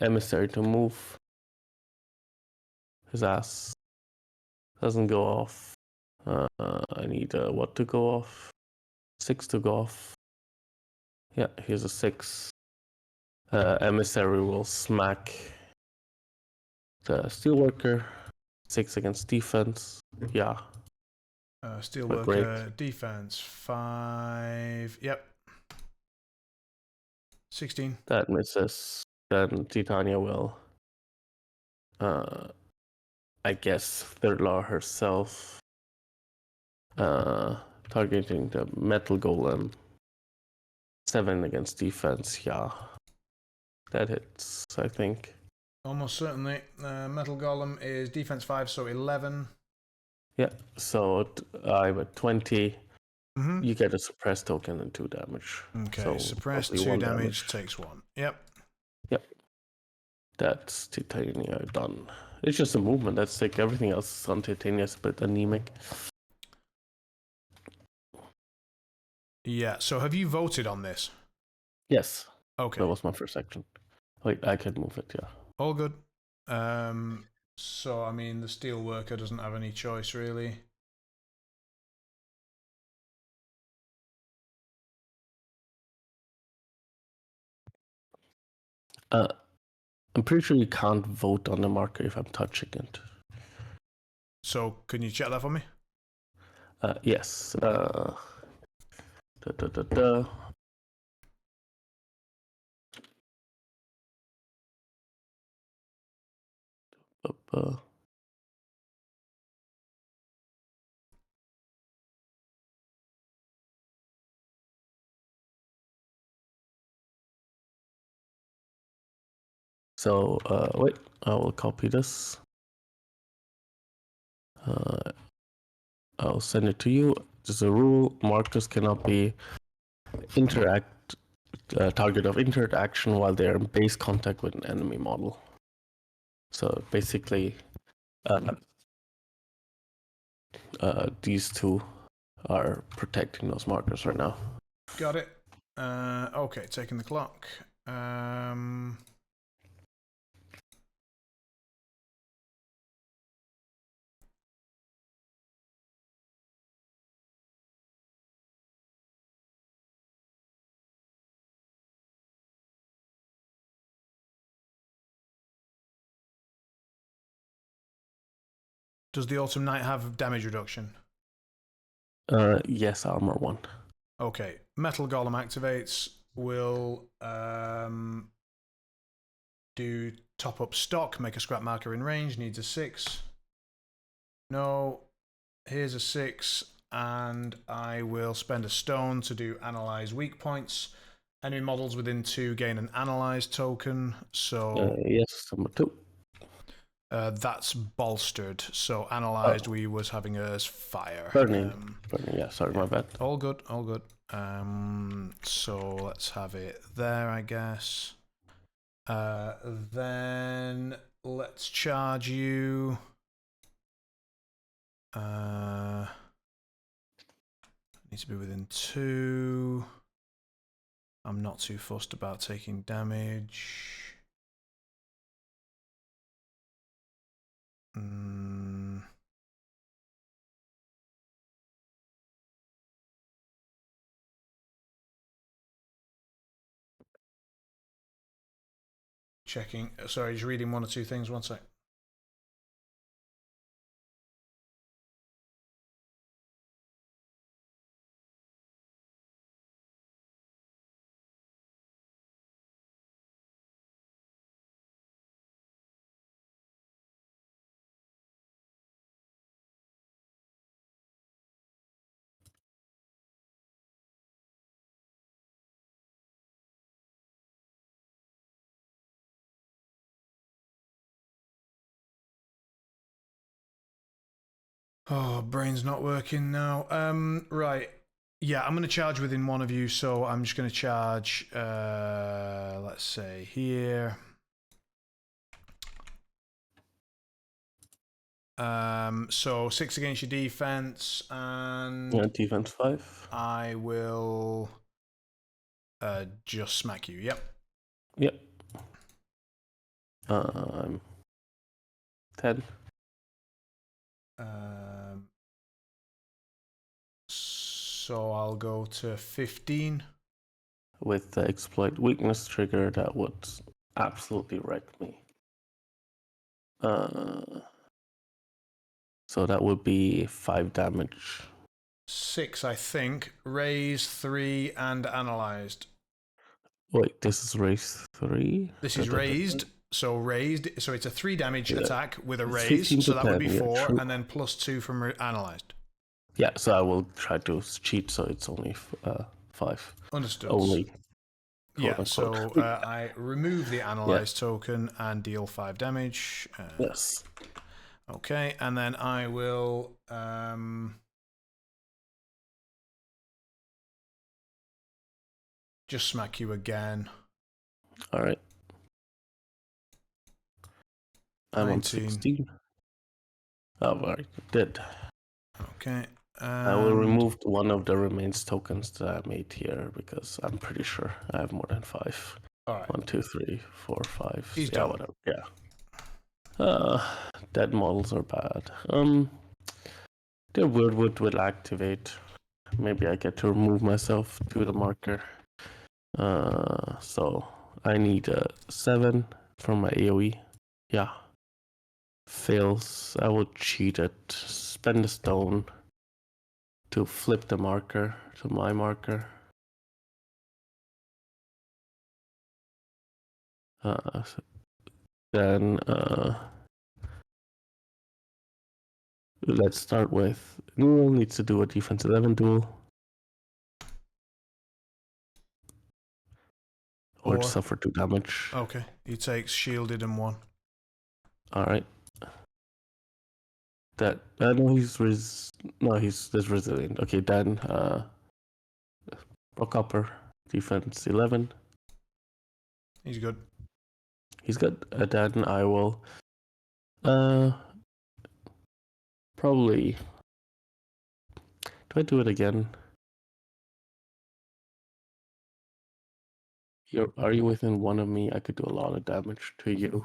Emissary to move. His ass doesn't go off. I need what to go off? 6 to go off. Yeah, here's a 6. Emissary will smack the Steelworker. 6 against defense. Yeah. Steelworker defense 5. Yep. 16. That misses. Then Titania will. I guess third law herself. Targeting the metal golem. 7 against defense. Yeah. That hits, I think. Almost certainly. Metal Golem is defense 5, so 11. Yeah, so I'm at 20. Mm-hmm. You get a suppress token and 2 damage. Okay, so suppress 2 damage, takes 1. Yep. Yep. That's Titania done. It's just a movement, that's sick. Everything else on Titania is a bit anemic. Yeah, so have you voted on this? Yes. Okay. That was my first action. Wait, I can move it, yeah. All good. So, I mean, the Steelworker doesn't have any choice, really. I'm pretty sure you can't vote on the marker if I'm touching it. So, can you check that for me? Yes. So, wait, I will copy this. I'll send it to you. There's a rule: markers cannot be target of interaction while they're in base contact with an enemy model. So basically, these two are protecting those markers right now. Got it. Okay, taking the clock. Does the Autumn Knight have damage reduction? Yes, armor 1. Okay, Metal Golem activates. Will do top up stock, make a scrap marker in range, needs a 6. No, here's a 6, and I will spend a stone to do analyze weak points. Enemy models within 2 gain an analyze token, so yes, number 2. that's bolstered. So analyzed, we was having as fire. Burning, yeah, sorry, my bad. All good, all good. So let's have it there, I guess. Then let's charge you. Need to be within 2. I'm not too fussed about taking damage. Checking. Sorry, just reading one or two things. One sec. Oh, brain's not working now. Right. Yeah, I'm going to charge within one of you, so I'm just going to charge, let's say, here. So 6 against your defense, and Yeah, defense 5. I will just smack you. Yep. Yep. I'm 10. So I'll go to 15. With the exploit weakness trigger, that would absolutely wreck me. So that would be 5 damage. 6, I think. Raise 3 and analyzed. Wait, this is raise 3? This is raised. So raised. So it's a 3 damage attack with a It's raise. 15 So to that would be 10, 4, yeah, and then +2 from analyzed. Yeah, so I will try to cheat so it's only 5. Understood. Only. Yeah, so I remove the analyzed token and deal 5 damage. Yes. Okay, and then I will just smack you again. All right. I'm 19. on 16. Oh, right, dead. Okay. I will remove one of the remains tokens that I made here because I'm pretty sure I have more than 5. All right. 1, 2, 3, 4, 5. He's yeah, done. whatever. Yeah. Dead models are bad. The Weirdwood will activate. Maybe I get to remove myself to the marker. So I need a 7 from my AoE. Yeah. Fails. I will cheat it. Spend a stone to flip the marker to my marker. Then let's start with Newell needs to do a defense 11 duel. Or suffer 2 damage. Okay, he takes shielded and 1. Alright. That no, he's this resilient. Okay, then rock upper defense 11. He's good. He's good. Then I will probably do I do it again? Are you within 1 of me? I could do a lot of damage to you.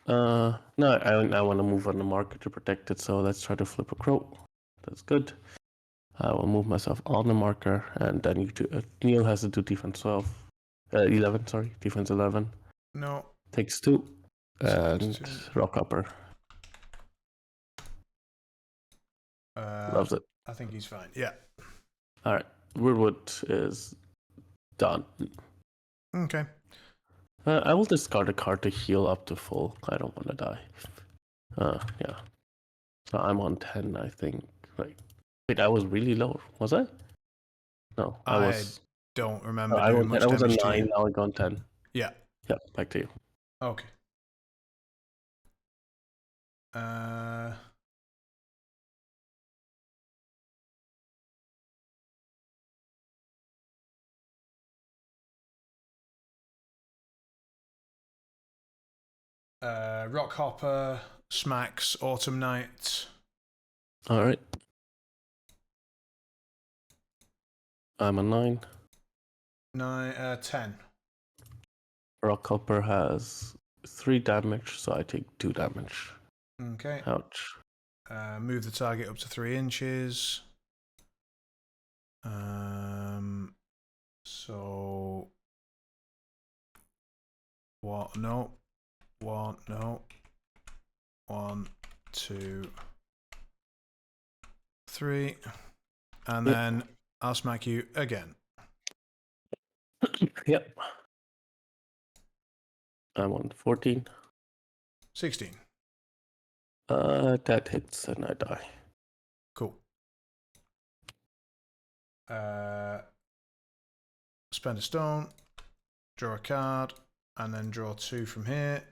No, I want to move on the marker to protect it, so let's try to flip a crow. That's good. I will move myself on the marker, and then you do, Neil has to do defense 12. 11, sorry. Defense 11. No. Takes 2. And rock upper. Loves it. I think he's fine. Yeah. Alright. Weirdwood is done. Okay. I will discard a card to heal up to full. I don't want to die. Yeah. So I'm on 10, I think. Wait, I was really low. Was I? No, I was. Don't remember doing much damage. I was a 9, to you. now I got 10. Yeah. Yeah, back to you. Okay. Rockhopper, smacks, Autumn Night. Alright. I'm a 9. 10. Rockhopper has 3 damage, so I take 2 damage. Okay. Ouch. Move the target up to 3 inches. So What? No. One. No. 1, 2, 3, and then I'll smack you again. Yep. I'm on 14. 16. That hits and I die. Cool. Spend a stone, draw a card, and then draw 2 from here.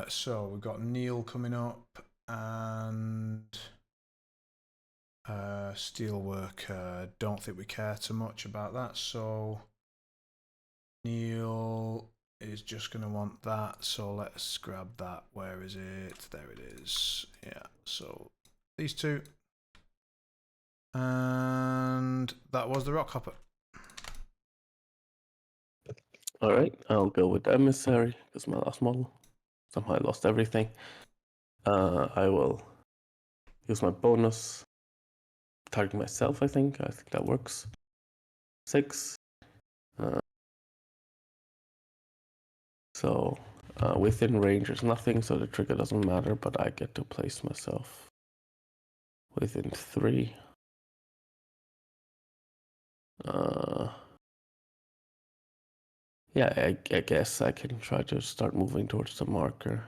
So we've got Neil coming up and Steelworker. Don't think we care too much about that. So Neil is just going to want that. So let's grab that. Where is it? There it is. Yeah. So these 2. And that was the rock hopper. Alright, I'll go with Emissary, because my last model. Somehow I lost everything. I will use my bonus. Target myself, I think. I think that works. 6. So within range is nothing, so the trigger doesn't matter, but I get to place myself within 3. Yeah, I guess I can try to start moving towards the marker.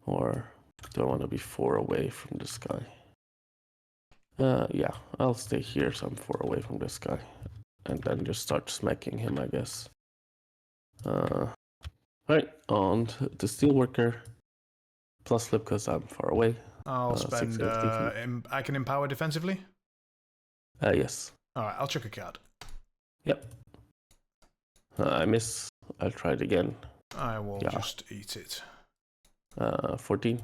Or do I want to be 4 away from this guy? Yeah, I'll stay here so I'm 4 away from this guy. And then just start smacking him, I guess. Alright, on the Steelworker. Plus flip because I'm far away. I'll spend. I can empower defensively? Yes. Alright, I'll chuck a card. Yep. I miss. I'll try it again. I will just eat it. 14.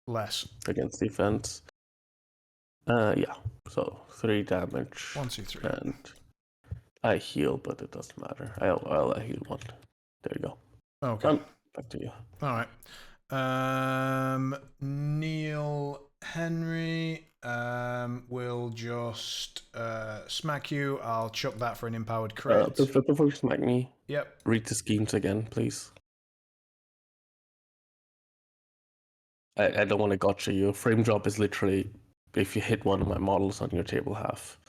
Less. Against defense. Yeah. So 3 damage. 1, 2, 3. And I heal, but it doesn't matter. I'll heal 1. There you go. Okay. Back to you. Alright. Neil Henry will just smack you. I'll chuck that for an empowered crit. Before you smack me, yep. Read the schemes again, please. I don't want to gotcha you. Frame drop is literally if you hit one of my models on your table half.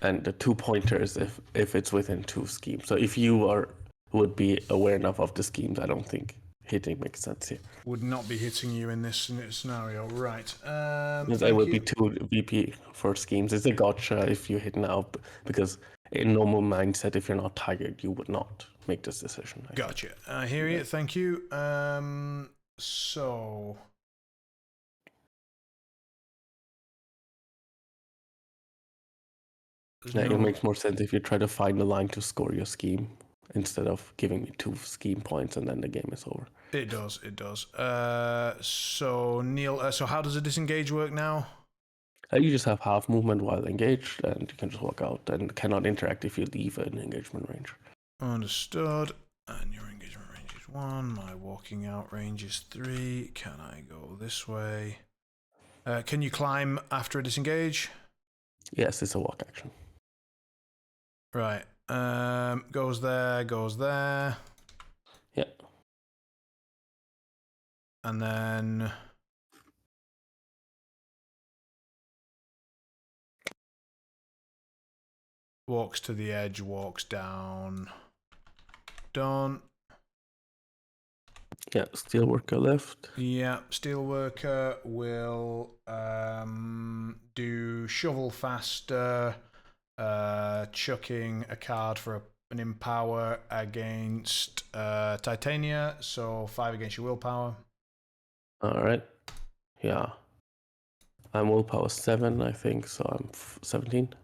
And the 2 pointers if it's within 2 schemes. So if you would be aware enough of the schemes, I don't think hitting makes sense here. Would not be hitting you in this scenario, right? It would be 2 VP for schemes. It's a gotcha if you hit now, because in normal mindset, if you're not tired, you would not make this decision. Gotcha. I hear you. Thank you. So. It makes more sense if you try to find a line to score your scheme instead of giving me 2 scheme points and then the game is over. It does. It does. So Neil, so how does a disengage work now? You just have half movement while engaged, and you can just walk out and cannot interact if you leave an engagement range. Understood. And your engagement range is 1. My walking out range is 3. Can I go this way? Can you climb after a disengage? Yes, it's a walk action. Right. Goes there, goes there. Yeah. And then walks to the edge, walks down. Done. Yeah, Steelworker left. Yeah, Steelworker will do Shovel Faster, chucking a card for an Empower against Titania, so 5 against your willpower. Alright. Yeah. I'm willpower 7, I think, so I'm 17.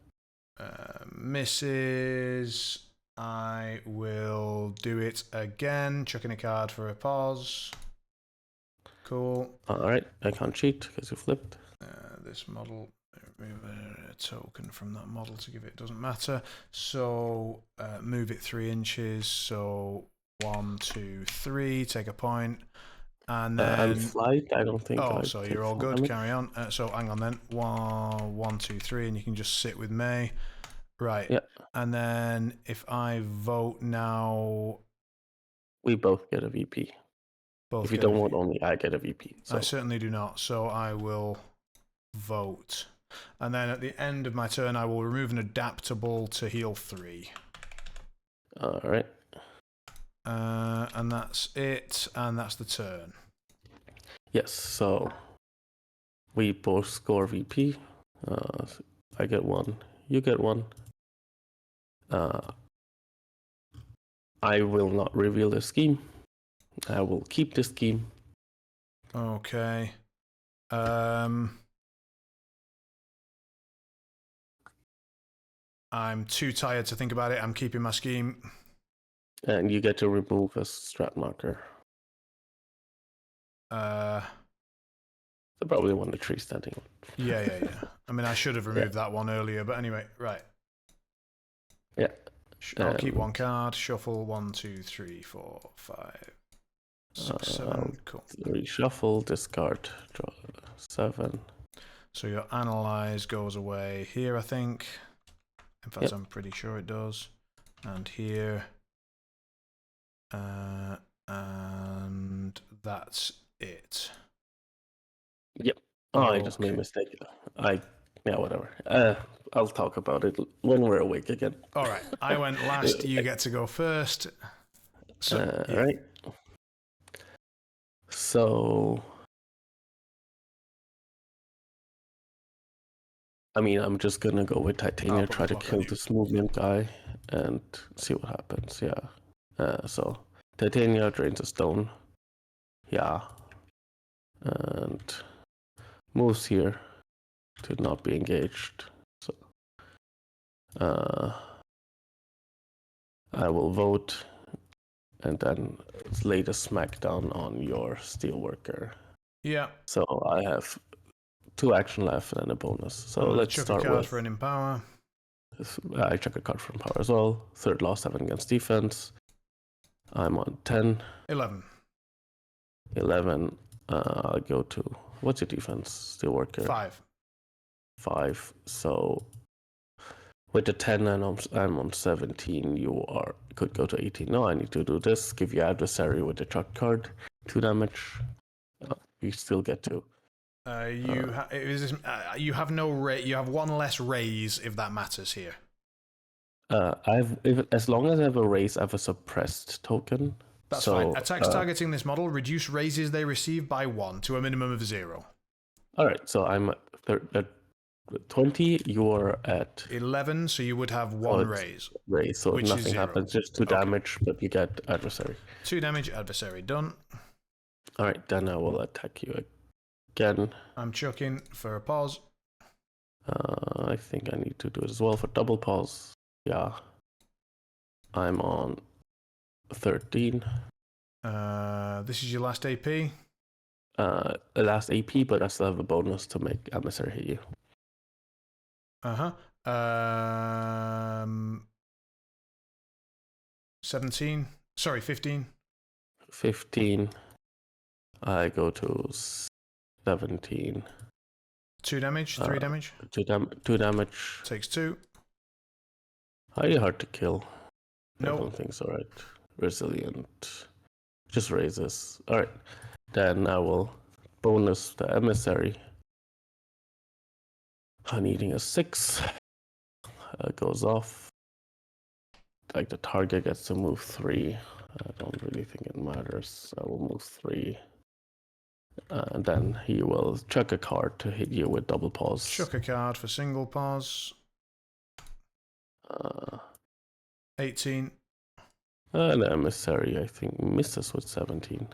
Misses. I will do it again, chucking a card for a pause. Cool. Alright, I can't cheat because you flipped. This model, remove a token from that model to give it, doesn't matter. So move it 3 inches. So 1, 2, 3, take a point. And then I'm flight, I don't think. Oh, so you're all good. Carry on. So hang on then. 1, 2, 3, and you can just sit with Mei. Right. Yeah. And then if I vote now, We both get a VP. both If you get a don't V. vote, only I get a VP. So I certainly do not, so I will vote. And then at the end of my turn, I will remove an adaptable to heal 3. all right. And that's it, and that's the turn. Yes. So we both score VP. I get 1. You get 1. I will not reveal the scheme. I will keep the scheme. Okay. I'm too tired to think about it. I'm keeping my scheme. And you get to remove a strat marker. Uh, I probably want the tree standing. yeah. I mean, I should have removed that one earlier, but anyway, right. Yeah. I'll keep 1 card. Shuffle 1, 2, 3, 4, 5, 6, 7. Cool. Reshuffle, discard, draw 7. So your analyze goes away here, I think. In fact, I'm pretty sure it does. And here. And that's it. Yep. Oh, I just made a mistake. Yeah, whatever. I'll talk about it when we're awake again. All right. I went last. You get to go first. So, yeah. Right. So, I mean, I'm just gonna go with Titania, try to kill this movement guy, and see what happens. Yeah. So, Titania drains a stone. Yeah. And moves here to not be engaged. So, I will vote and then lay the smackdown on your steelworker. Yeah. So I have 2 action left and a bonus. So let's start a card with. For an empower. I check a card for empower as well. 3rd loss 7 against defense. I'm on 10. 11. 11. I'll go to. What's your defense? Steelworker. 5. 5. So with the 10 and I'm on 17, you could go to 18. No, I need to do this. Give your adversary with the truck card 2 damage. You still get 2. You have no you have 1 less raise if that matters here. As long as I have a raise, I have a suppressed token. That's fine. Attacks targeting this model reduce raises they receive by 1 to a minimum of 0. All right, so I'm at 20. You're at 11, so you would have 1 raise. So which nothing happens, just 2 damage, but you get adversary. 2 damage, adversary done. All right, then I will attack you again. I'm chucking for a pause. I think I need to do it as well for double pause. Yeah. I'm on 13. This is your last AP? Last AP, but I still have a bonus to make Emissary hit you. 17. Sorry, 15. 15. I go to 17. 2 damage, 3 damage. 2 damage. Takes 2. Highly hard to kill. No. I don't think so, right? Resilient. Just raises. Alright. Then I will bonus the Emissary. Needing a 6. Goes off. Like the target gets to move 3. I don't really think it matters. I will move 3. And then he will chuck a card to hit you with double pause. Chuck a card for single pause. 18. And the Emissary, I think, misses with 17.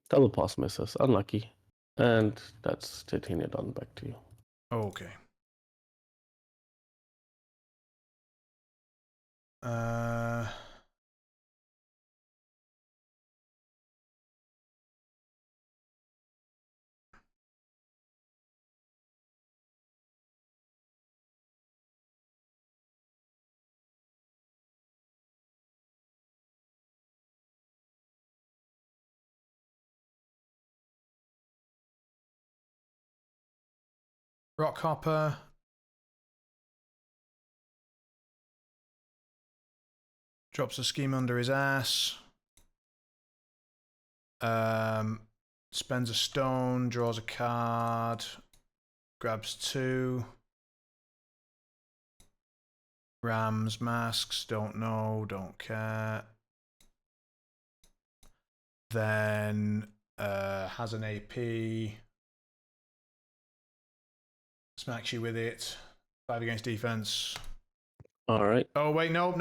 Double pause misses. Unlucky. And that's Titania done. Back to you. Okay. Rockhopper. Drops a scheme under his ass. Spends a stone, draws a card, grabs 2. Rams, masks, don't know, don't care. Then has an AP. Smacks you with it. 5 against defense. All right. Oh, wait, no.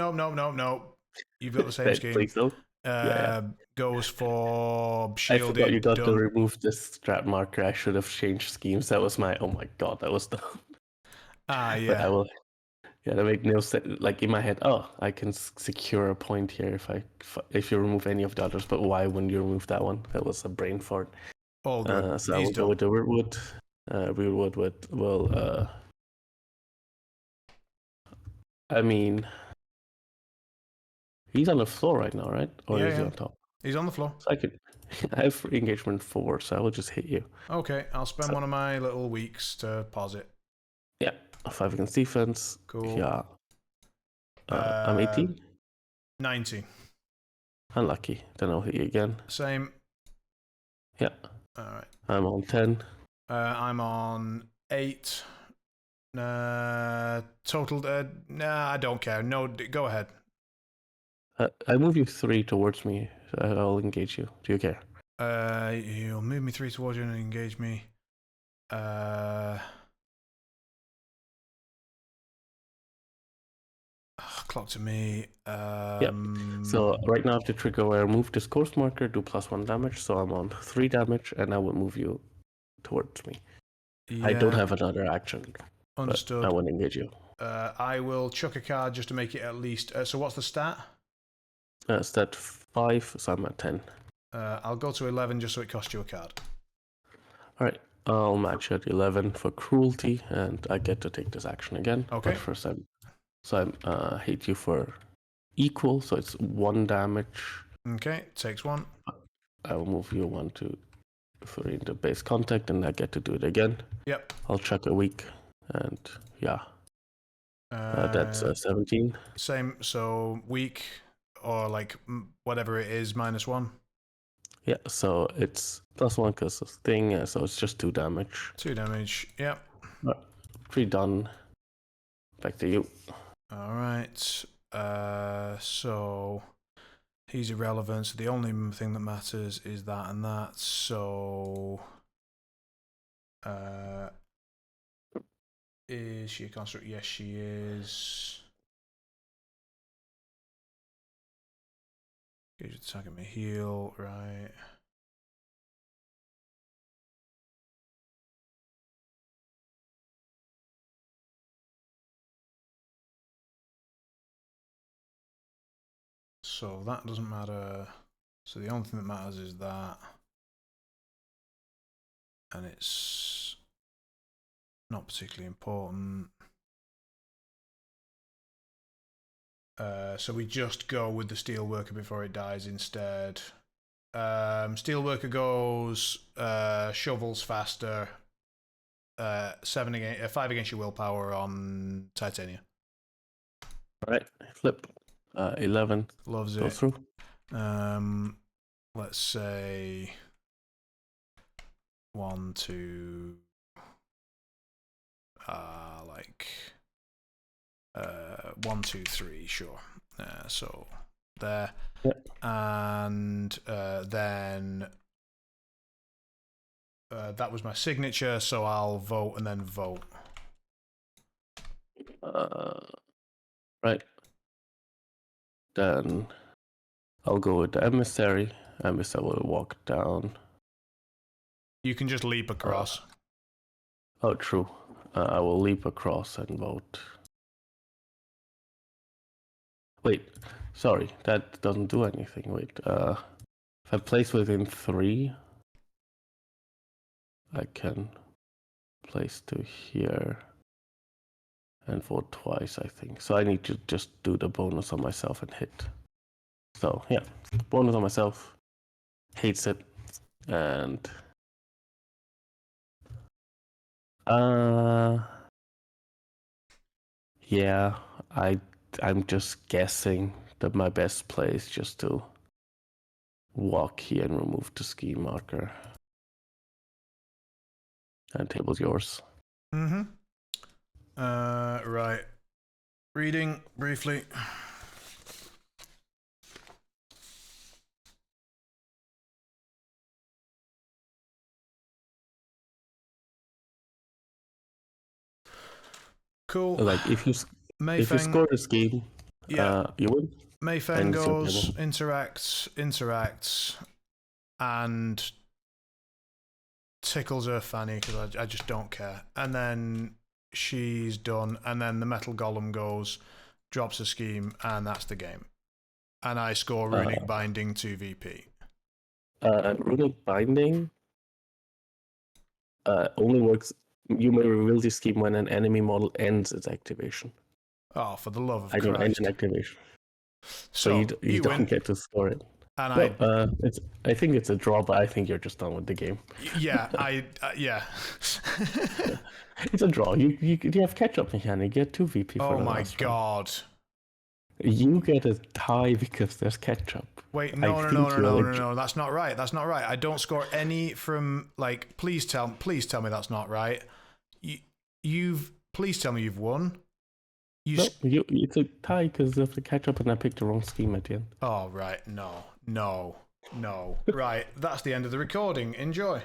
You've got the same scheme. Please don't. Yeah. Goes for shielded. I forgot you got to remove this strat marker. I should have changed schemes. That was my, oh my god, that was the... Yeah. But I will... Yeah, that made no sense. Like in my head, oh, I can secure a point here if you remove any of the others. But why wouldn't you remove that one? That was a brain fart. All good. So I will go with the Rootwood. Rootwood with, well, I mean, he's on the floor right now, right? Or is he on top? He's on the floor. So I have free engagement 4, so I will just hit you. Okay, I'll spend one of my little weeks to pause it. Yeah, 5 against defense. Cool. Yeah. I'm 18? 90. Unlucky. Then I'll hit you again. Same. Yeah. Alright. I'm on 10. I'm on 8. Total. Nah, I don't care. No, go ahead. I move you 3 towards me. I'll engage you. Do you care? You'll move me 3 towards you and engage me. Clock to me. Yeah. So right now, if the trigger where I move this course marker, do +1 damage. So I'm on 3 damage, and I will move you towards me. Yeah. I don't have another action. Understood. I won't engage you. I will chuck a card just to make it at least. So what's the stat? Stat 5, so I'm at 10. I'll go to 11 just so it costs you a card. All right. I'll match at 11 for cruelty, and I get to take this action again. Okay. But first, I hit you for equal, so it's 1 damage. Okay, takes 1. I will move you 1, 2, 3 into base contact, and I get to do it again. Yep. I'll chuck a weak, and yeah. That's 17. Same, so weak, or like whatever it is, -1. Yeah, so it's +1 because of thing, so it's just 2 damage. 2 damage, yep. 3 done. Back to you. Alright, so he's irrelevant, so the only thing that matters is that and that, so is she a construct? Yes, she is. Gauge attack at me, heal, right. So that doesn't matter. So the only thing that matters is that. And it's not particularly important. So we just go with the Steelworker before it dies instead. Steelworker goes shovels faster. 5 against your willpower on Titania. All right, flip. 11. Loves Go it. Through. Let's say 1, 2. Like 1, 2, 3. Sure. So there. Yep. And then that was my signature. So I'll vote and then vote. Right. Then I'll go with the Emissary. Emissary will walk down. You can just leap across. Oh, true. I will leap across and vote. Wait, sorry, that doesn't do anything. Wait, if I place within 3, I can place to here and vote twice, I think. So I need to just do the bonus on myself and hit. So yeah, bonus on myself, hates it, and yeah, I'm just guessing that my best play is just to walk here and remove the scheme marker. And table's yours. Mm-hmm. Right. Reading briefly. Cool. Like if you score the scheme, yeah, you win. Mei2 goes, interacts, and tickles her fanny because I just don't care. And then she's done, and then the metal golem goes, drops a scheme, and that's the game. And I score Runic Binding 2 VP. Runic Binding only works. You may reveal the scheme when an enemy model ends its activation. Oh, for the love of Christ! Christ! End an activation. So you don't get to score it. And no, I think it's a draw, but I think you're just done with the game. Yeah, yeah. It's a draw. You have catch-up mechanic. You get 2 VP for the last round. Oh my god. You get a tie because there's catch-up. Wait, no. That's not right. That's not right. I don't score any from, like, please tell me that's not right. Please tell me you've won. It's a tie because of the catch-up and I picked the wrong scheme at the end. Oh, right. No. Right, that's the end of the recording. Enjoy.